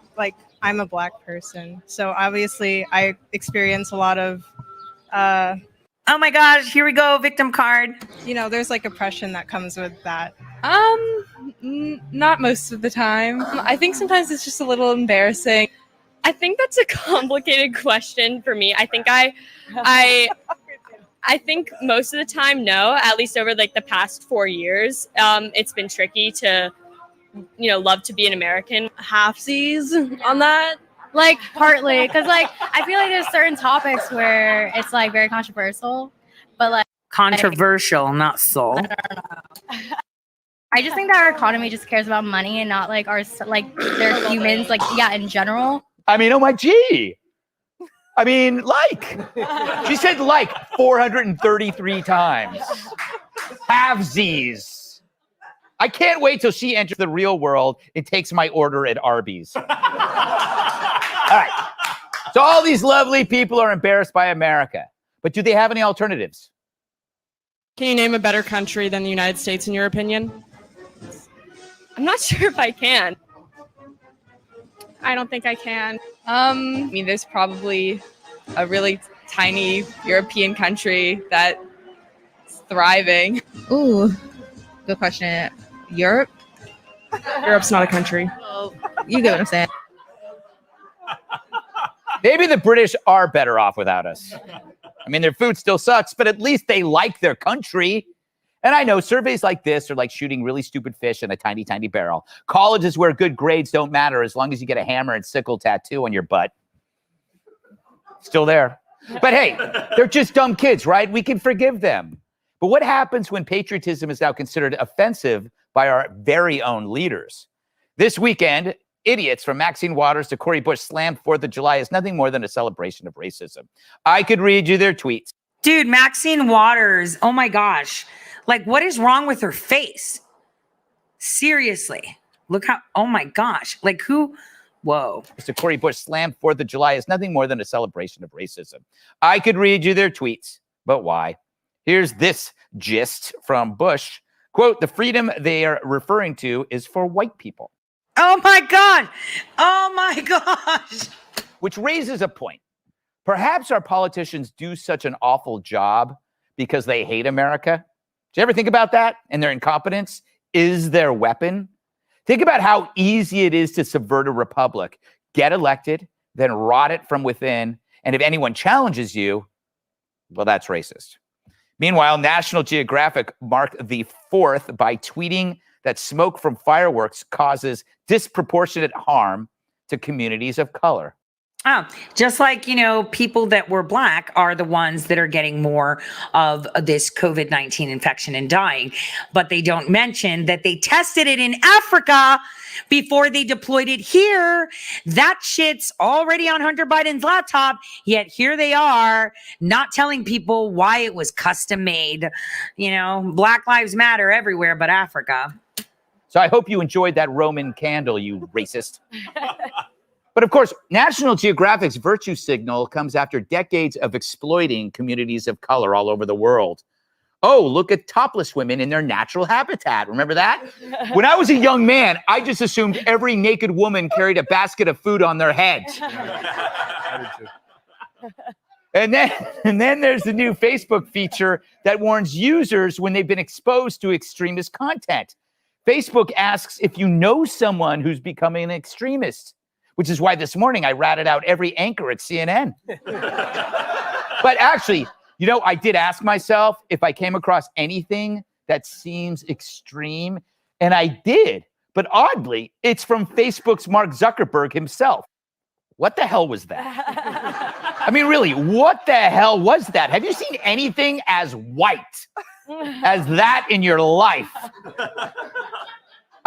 I'm a Black person. So obviously I experience a lot of... oh my gosh, here we go, victim card. There's oppression that comes with that. Not most of the time. I think sometimes it's just a little embarrassing. I think that's a complicated question for me. I think I think most of the time, no, at least over the past 4 years, it's been tricky to, love to be an American. Halfsies on that. Partly, because I feel like there's certain topics where it's very controversial, but controversial, not soul. I just think that our economy just cares about money and not our they're humans in general. I mean, oh my gee. I mean, she said 433 times. Halvesies. I can't wait till she enters the real world and takes my order at Arby's. All right. So all these lovely people are embarrassed by America. But do they have any alternatives? Can you name a better country than the United States in your opinion? I'm not sure if I can. I don't think I can. I mean, there's probably a really tiny European country that's thriving. Ooh, good question. Europe? Europe's not a country. You get what I'm saying. Maybe the British are better off without us. I mean, their food still sucks, but at least they like their country. And I know surveys like this are like shooting really stupid fish in a tiny, tiny barrel. College is where good grades don't matter as long as you get a hammer and sickle tattoo on your butt. Still there. But hey, they're just dumb kids, right? We can forgive them. But what happens when patriotism is now considered offensive by our very own leaders? This weekend, idiots from Maxine Waters to Cori Bush slammed 4th of July as nothing more than a celebration of racism. I could read you their tweets. Dude, Maxine Waters, oh my gosh. Like, what is wrong with her face? Seriously. Look how, oh my gosh. Like, who? Whoa. Mr. Cori Bush slammed 4th of July as nothing more than a celebration of racism. I could read you their tweets, but why? Here's this gist from Bush. Quote, the freedom they are referring to is for white people. Oh my God. Oh my gosh. Which raises a point. Perhaps our politicians do such an awful job because they hate America. Did you ever think about that? And their incompetence is their weapon? Think about how easy it is to subvert a republic, get elected, then rot it from within. And if anyone challenges you, well, that's racist. Meanwhile, National Geographic marked the 4th by tweeting that smoke from fireworks causes disproportionate harm to communities of color. Oh, just like, you know, people that were Black are the ones that are getting more of this COVID-19 infection and dying. But they don't mention that they tested it in Africa before they deployed it here. That shit's already on Hunter Biden's laptop. Yet here they are not telling people why it was custom made. You know, Black Lives Matter everywhere but Africa. So I hope you enjoyed that Roman candle, you racist. But of course, National Geographic's virtue signal comes after decades of exploiting communities of color all over the world. Oh, look at topless women in their natural habitat. Remember that? When I was a young man, I just assumed every naked woman carried a basket of food on their head. And then there's the new Facebook feature that warns users when they've been exposed to extremist content. Facebook asks if you know someone who's becoming an extremist, which is why this morning I ratted out every anchor at CNN. But actually, you know, I did ask myself if I came across anything that seems extreme, and I did. But oddly, it's from Facebook's Mark Zuckerberg himself. What the hell was that? I mean, really, what the hell was that? Have you seen anything as white as that in your life?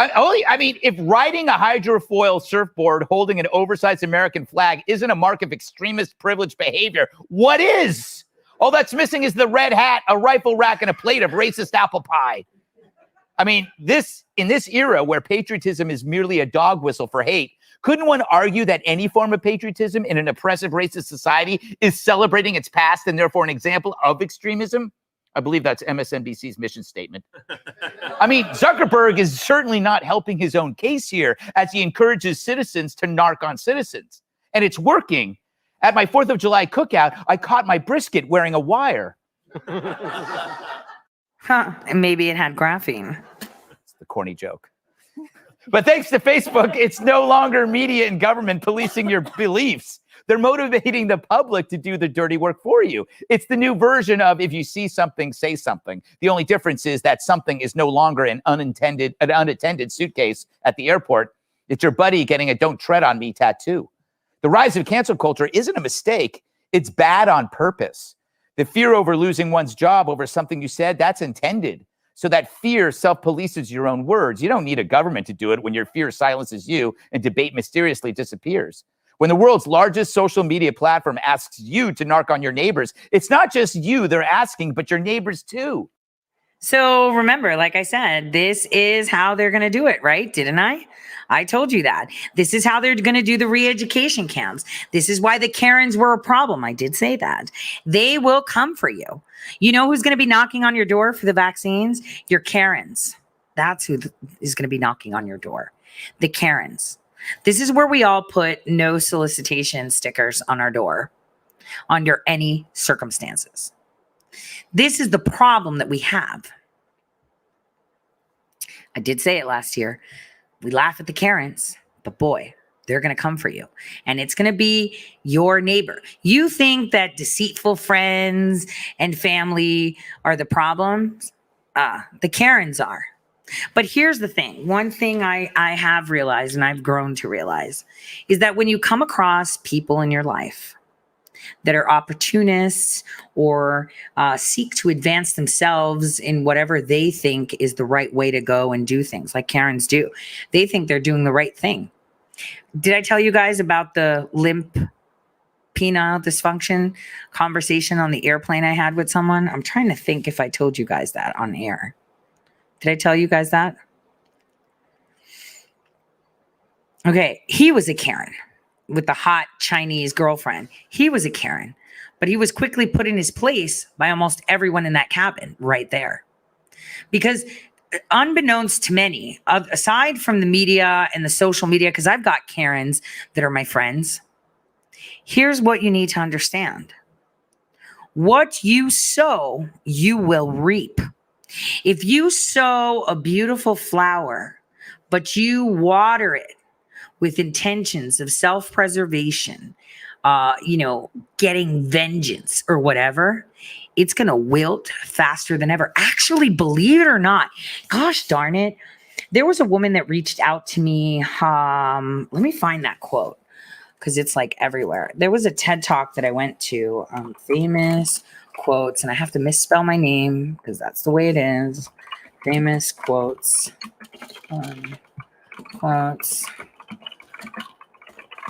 I mean, if riding a hydrofoil surfboard holding an oversized American flag isn't a mark of extremist privileged behavior, what is? All that's missing is the red hat, a rifle rack, and a plate of racist apple pie. I mean, in this era where patriotism is merely a dog whistle for hate, couldn't one argue that any form of patriotism in an oppressive racist society is celebrating its past and therefore an example of extremism? I believe that's MSNBC's mission statement. I mean, Zuckerberg is certainly not helping his own case here as he encourages citizens to narc on citizens. And it's working. At my 4th of July cookout, I caught my brisket wearing a wire. Huh, and maybe it had graphene. It's the corny joke. But thanks to Facebook, it's no longer media and government policing your beliefs. They're motivating the public to do the dirty work for you. It's the new version of if you see something, say something. The only difference is that something is no longer an unattended suitcase at the airport. It's your buddy getting a "Don't Tread on Me" tattoo. The rise of cancel culture isn't a mistake. It's bad on purpose. The fear over losing one's job over something you said, that's intended. So that fear self-polices your own words. You don't need a government to do it when your fear silences you and debate mysteriously disappears. When the world's largest social media platform asks you to narc on your neighbors, it's not just you they're asking, but your neighbors too. So remember, like I said, this is how they're going to do it, right? Didn't I? I told you that. This is how they're going to do the re-education camps. This is why the Karens were a problem. I did say that. They will come for you. You know who's going to be knocking on your door for the vaccines? Your Karens. That's who is going to be knocking on your door. The Karens. This is where we all put no solicitation stickers on our door under any circumstances. This is the problem that we have. I did say it last year. We laugh at the Karens, but boy, they're going to come for you. And it's going to be your neighbor. You think that deceitful friends and family are the problems? The Karens are. But here's the thing. One thing I have realized, and I've grown to realize, is that when you come across people in your life that are opportunists or seek to advance themselves in whatever they think is the right way to go and do things, like Karens do. They think they're doing the right thing. Did I tell you guys about the limp penile dysfunction conversation on the airplane I had with someone? I'm trying to think if I told you guys that on air. Did I tell you guys that? Okay, he was a Karen with the hot Chinese girlfriend. He was a Karen, but he was quickly put in his place by almost everyone in that cabin right there. Because unbeknownst to many, aside from the media and the social media, because I've got Karens that are my friends, here's what you need to understand. What you sow, you will reap. If you sow a beautiful flower, but you water it with intentions of self-preservation, getting vengeance or whatever, it's going to wilt faster than ever. Actually, believe it or not, gosh darn it, there was a woman that reached out to me. Let me find that quote because it's like everywhere. There was a TED Talk that I went to, famous quotes, and I have to misspell my name because that's the way it is. Famous quotes. Quotes.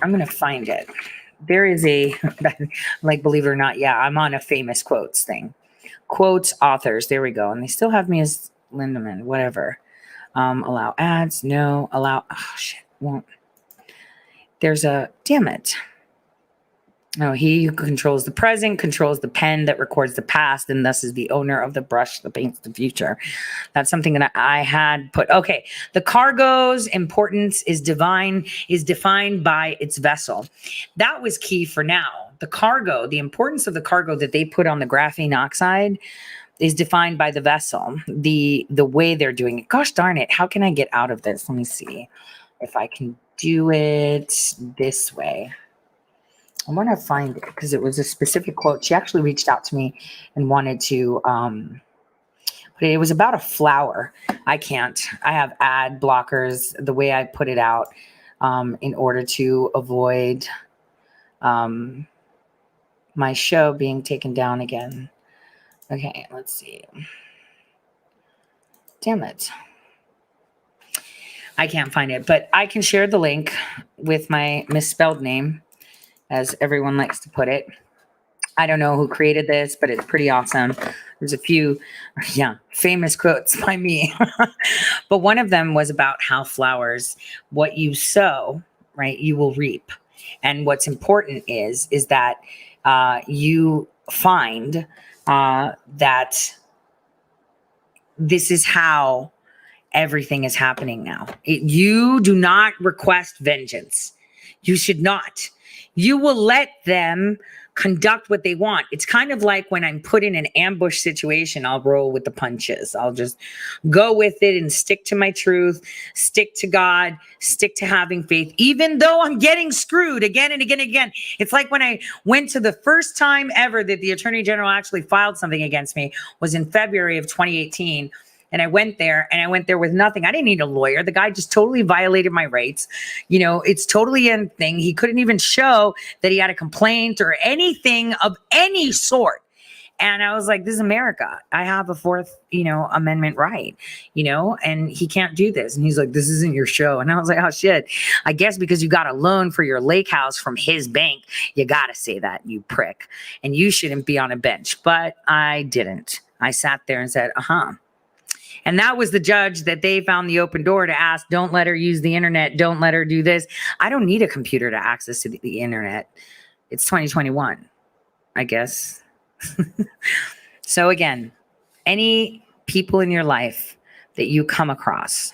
I'm going to find it. There is a, like, believe it or not, yeah, I'm on a famous quotes thing. Quotes, authors, there we go. And they still have me as Lindemann, whatever. Allow ads, no. Allow, oh, shit, won't. There's a, damn it. No, he who controls the present controls the pen that records the past, and thus is the owner of the brush that paints the future. That's something that I had put. Okay, the cargo's importance is defined by its vessel. That was key for now. The cargo, the importance of the cargo that they put on the graphene oxide is defined by the vessel, the way they're doing it. Gosh darn it, how can I get out of this? Let me see if I can do it this way. I want to find it because it was a specific quote. She actually reached out to me and wanted to, but it was about a flower. I can't. I have ad blockers the way I put it out in order to avoid my show being taken down again. Okay, let's see. Damn it. I can't find it, but I can share the link with my misspelled name, as everyone likes to put it. I don't know who created this, but it's pretty awesome. There's a few, famous quotes by me. But one of them was about how flowers, what you sow, right, you will reap. And what's important is that you find that this is how everything is happening now. You do not request vengeance. You should not. You will let them conduct what they want. It's kind of like when I'm put in an ambush situation, I'll roll with the punches. I'll just go with it and stick to my truth, stick to God, stick to having faith, even though I'm getting screwed again and again and again. It's like when I went to the first time ever that the Attorney General actually filed something against me was in February of 2018. And I went there with nothing. I didn't need a lawyer. The guy just totally violated my rights. It's totally a thing. He couldn't even show that he had a complaint or anything of any sort. And I was like, this is America. I have a Fourth, Amendment right, and he can't do this. And he's like, this isn't your show. And I was like, oh shit, I guess because you got a loan for your lake house from his bank, you got to say that, you prick. And you shouldn't be on a bench. But I didn't. I sat there and said, And that was the judge that they found the open door to ask, don't let her use the internet. Don't let her do this. I don't need a computer to access to the internet. It's 2021, I guess. So again, any people in your life that you come across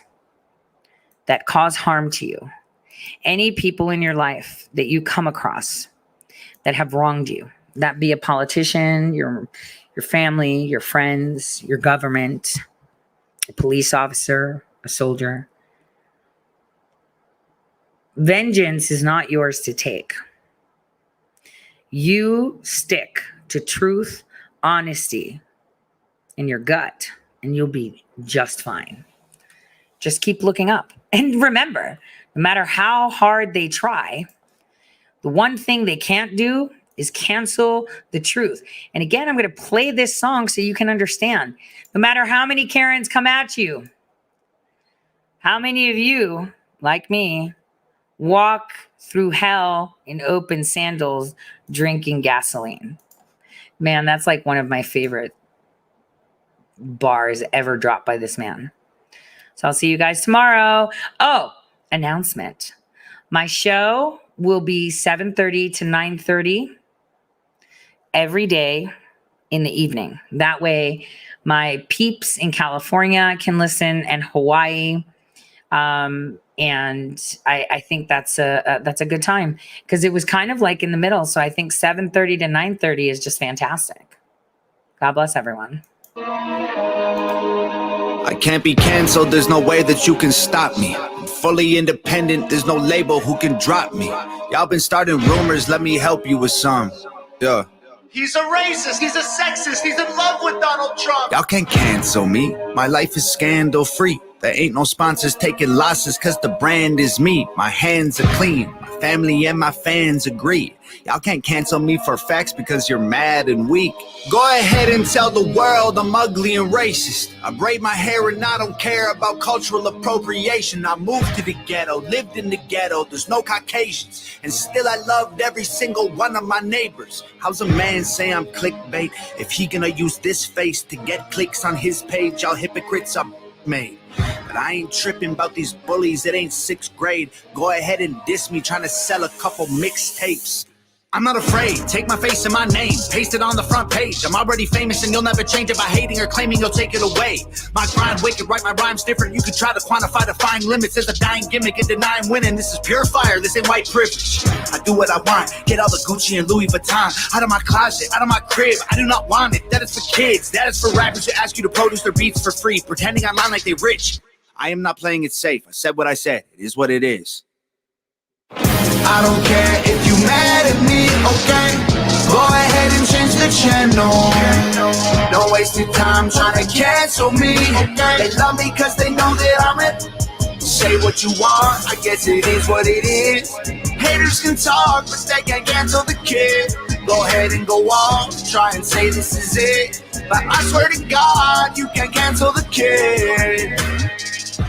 that cause harm to you, any people in your life that you come across that have wronged you, that be a politician, your family, your friends, your government, a police officer, a soldier. Vengeance is not yours to take. You stick to truth, honesty, in your gut, and you'll be just fine. Just keep looking up. And remember, no matter how hard they try, the one thing they can't do is cancel the truth. And again, I'm going to play this song so you can understand. No matter how many Karens come at you, how many of you, like me, walk through hell in open sandals drinking gasoline? Man, that's like one of my favorite bars ever dropped by this man. So I'll see you guys tomorrow. Oh, announcement. My show will be 7:30 to 9:30 every day in the evening. That way my peeps in California can listen, and Hawaii. And I think that's a good time, because it was kind of like in the middle. So I think 7:30 to 9:30 is just fantastic. God bless everyone. I can't be canceled, there's no way that you can stop me. I'm fully independent, there's no label who can drop me. Y'all been starting rumors, let me help you with some. Yeah. He's a racist, he's a sexist, he's in love with Donald Trump. Y'all can't cancel me, my life is scandal free. There ain't no sponsors taking losses, cause the brand is me. My hands are clean, my family and my fans agree. Y'all can't cancel me for facts because you're mad and weak. Go ahead and tell the world I'm ugly and racist. I braid my hair and I don't care about cultural appropriation. I moved to the ghetto, lived in the ghetto, there's no Caucasians. And still I loved every single one of my neighbors. How's a man say I'm clickbait if he gonna use this face to get clicks on his page? Y'all hypocrites are made. But I ain't tripping about these bullies, it ain't 6th grade. Go ahead and diss me trying to sell a couple mixtapes. I'm not afraid, take my face and my name, paste it on the front page. I'm already famous and you'll never change it by hating or claiming you'll take it away. My grind wicked, write my rhymes different. You can try to quantify, define limits as a dying gimmick and denying winning. This is pure fire, this ain't white privilege. I do what I want, get all the Gucci and Louis Vuitton out of my closet, out of my crib. I do not want it, that is for kids. That is for rappers who ask you to produce their beats for free, pretending online like they rich. I am not playing it safe, I said what I said, it is what it is. I don't care if you mad at me, okay? Go ahead and change the channel. Don't waste your time trying to cancel me, okay? They love me cause they know that I'm it. Say what you want, I guess it is what it is. Haters can talk, but they can't cancel the kid. Go ahead and go on, try and say this is it. But I swear to God, you can't cancel the kid.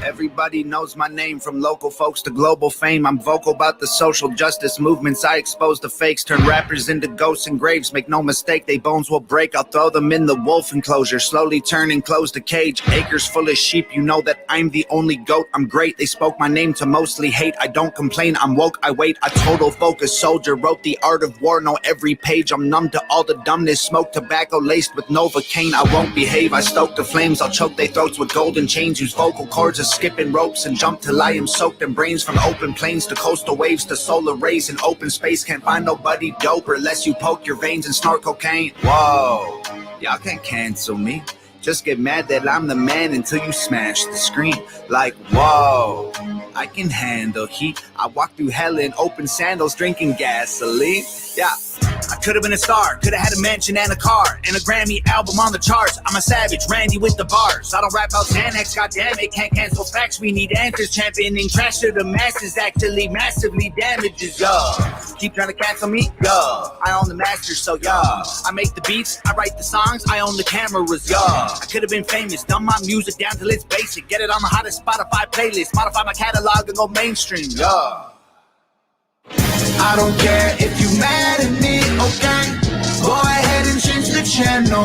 Everybody knows my name, from local folks to global fame. I'm vocal about the social justice movements. I expose the fakes, turn rappers into ghosts and graves. Make no mistake, they bones will break. I'll throw them in the wolf enclosure, slowly turn and close the cage. Acres full of sheep, you know that I'm the only goat. I'm great, they spoke my name to mostly hate. I don't complain, I'm woke, I wait. A total focus soldier, wrote the art of war. Know every page, I'm numb to all the dumbness. Smoke tobacco laced with Novocaine. I won't behave, I stoke the flames. I'll choke their throats with golden chains. Use vocal cords as skipping ropes and jump till I am soaked in brains. From open plains to coastal waves to solar rays in open space. Can't find nobody doper unless you poke your veins and snort cocaine. Whoa, y'all can't cancel me. Just get mad that I'm the man until you smash the screen. Like, whoa, I can handle heat. I walk through hell in open sandals drinking gasoline. Yeah, I could have been a star, could have had a mansion and a car and a Grammy album on the charts. I'm a savage, Randy with the bars. I don't rap out Xanax, goddamn it, can't cancel facts. We need answers, championing trash to the masses actually massively damages y'all. Keep trying to cancel me, y'all. I own the masters, so y'all. I make the beats, I write the songs, I own the cameras, y'all. I could have been famous, dumb my music down till it's basic. Get it on the hottest Spotify playlist, modify my catalog and go mainstream, y'all. I don't care if you mad at me, okay? Go ahead and change the channel.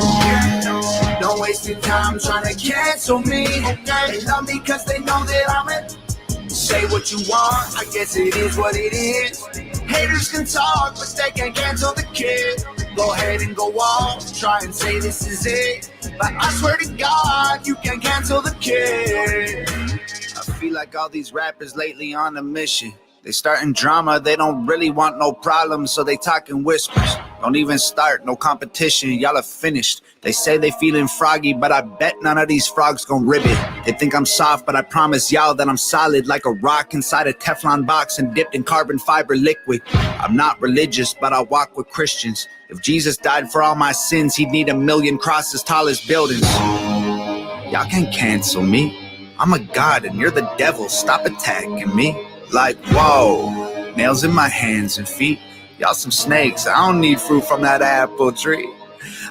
Don't waste wasting time trying to cancel me. They love me cause they know that I'm it. Say what you want, I guess it is what it is. Haters can talk, but they can't cancel the kid. Go ahead and go off, try and say this is it. But I swear to God, you can't cancel the kid. I feel like all these rappers lately on a mission. They starting drama, they don't really want no problems, so they talk in whispers. Don't even start, no competition, y'all are finished. They say they feeling froggy, but I bet none of these frogs gon' rib it. They think I'm soft, but I promise y'all that I'm solid like a rock inside a Teflon box and dipped in carbon fiber liquid. I'm not religious, but I walk with Christians. If Jesus died for all my sins, he'd need 1,000,000 crosses tall as buildings. Y'all can't cancel me. I'm a god and you're the devil, stop attacking me. Like, whoa, nails in my hands and feet. Y'all some snakes, I don't need fruit from that apple tree.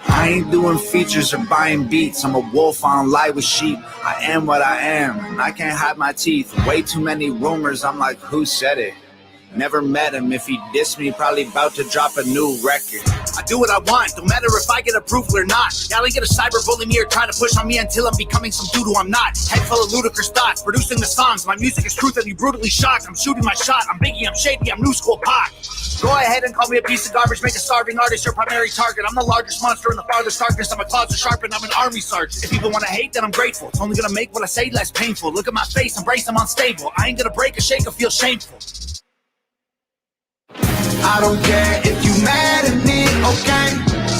I ain't doing features or buying beats. I'm a wolf on lie with sheep. I am what I am, and I can't hide my teeth. Way too many rumors, I'm like, who said it? Never met him. If he dissed me, probably about to drop a new record. I do what I want, don't matter if I get approved or not. Y'all ain't gonna cyberbully me or try to push on me until I'm becoming some dude who I'm not. Head full of ludicrous thoughts, producing the songs. My music is truth and you brutally shocked. I'm shooting my shot, I'm Biggie, I'm Shady, I'm new school Pac. Go ahead and call me a piece of garbage, make a starving artist your primary target. I'm the largest monster in the farthest darkness. I'm a closet sharpened, I'm an army sergeant. If people want to hate, then I'm grateful. It's only gonna make what I say less painful. Look at my face, embrace, I'm unstable. I ain't gonna break a shake or feel shameful. I don't care if you mad at me, okay?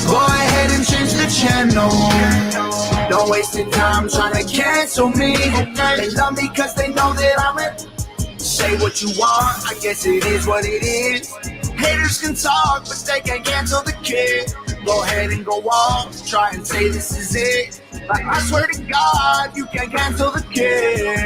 Go ahead and change the channel. Don't waste your time trying to cancel me. They love me cause they know that I'm it. Say what you want, I guess it is what it is. Haters can talk, but they can't cancel the kid. Go ahead and go off, try and say this is it. Like I swear to God, you can't cancel the kid.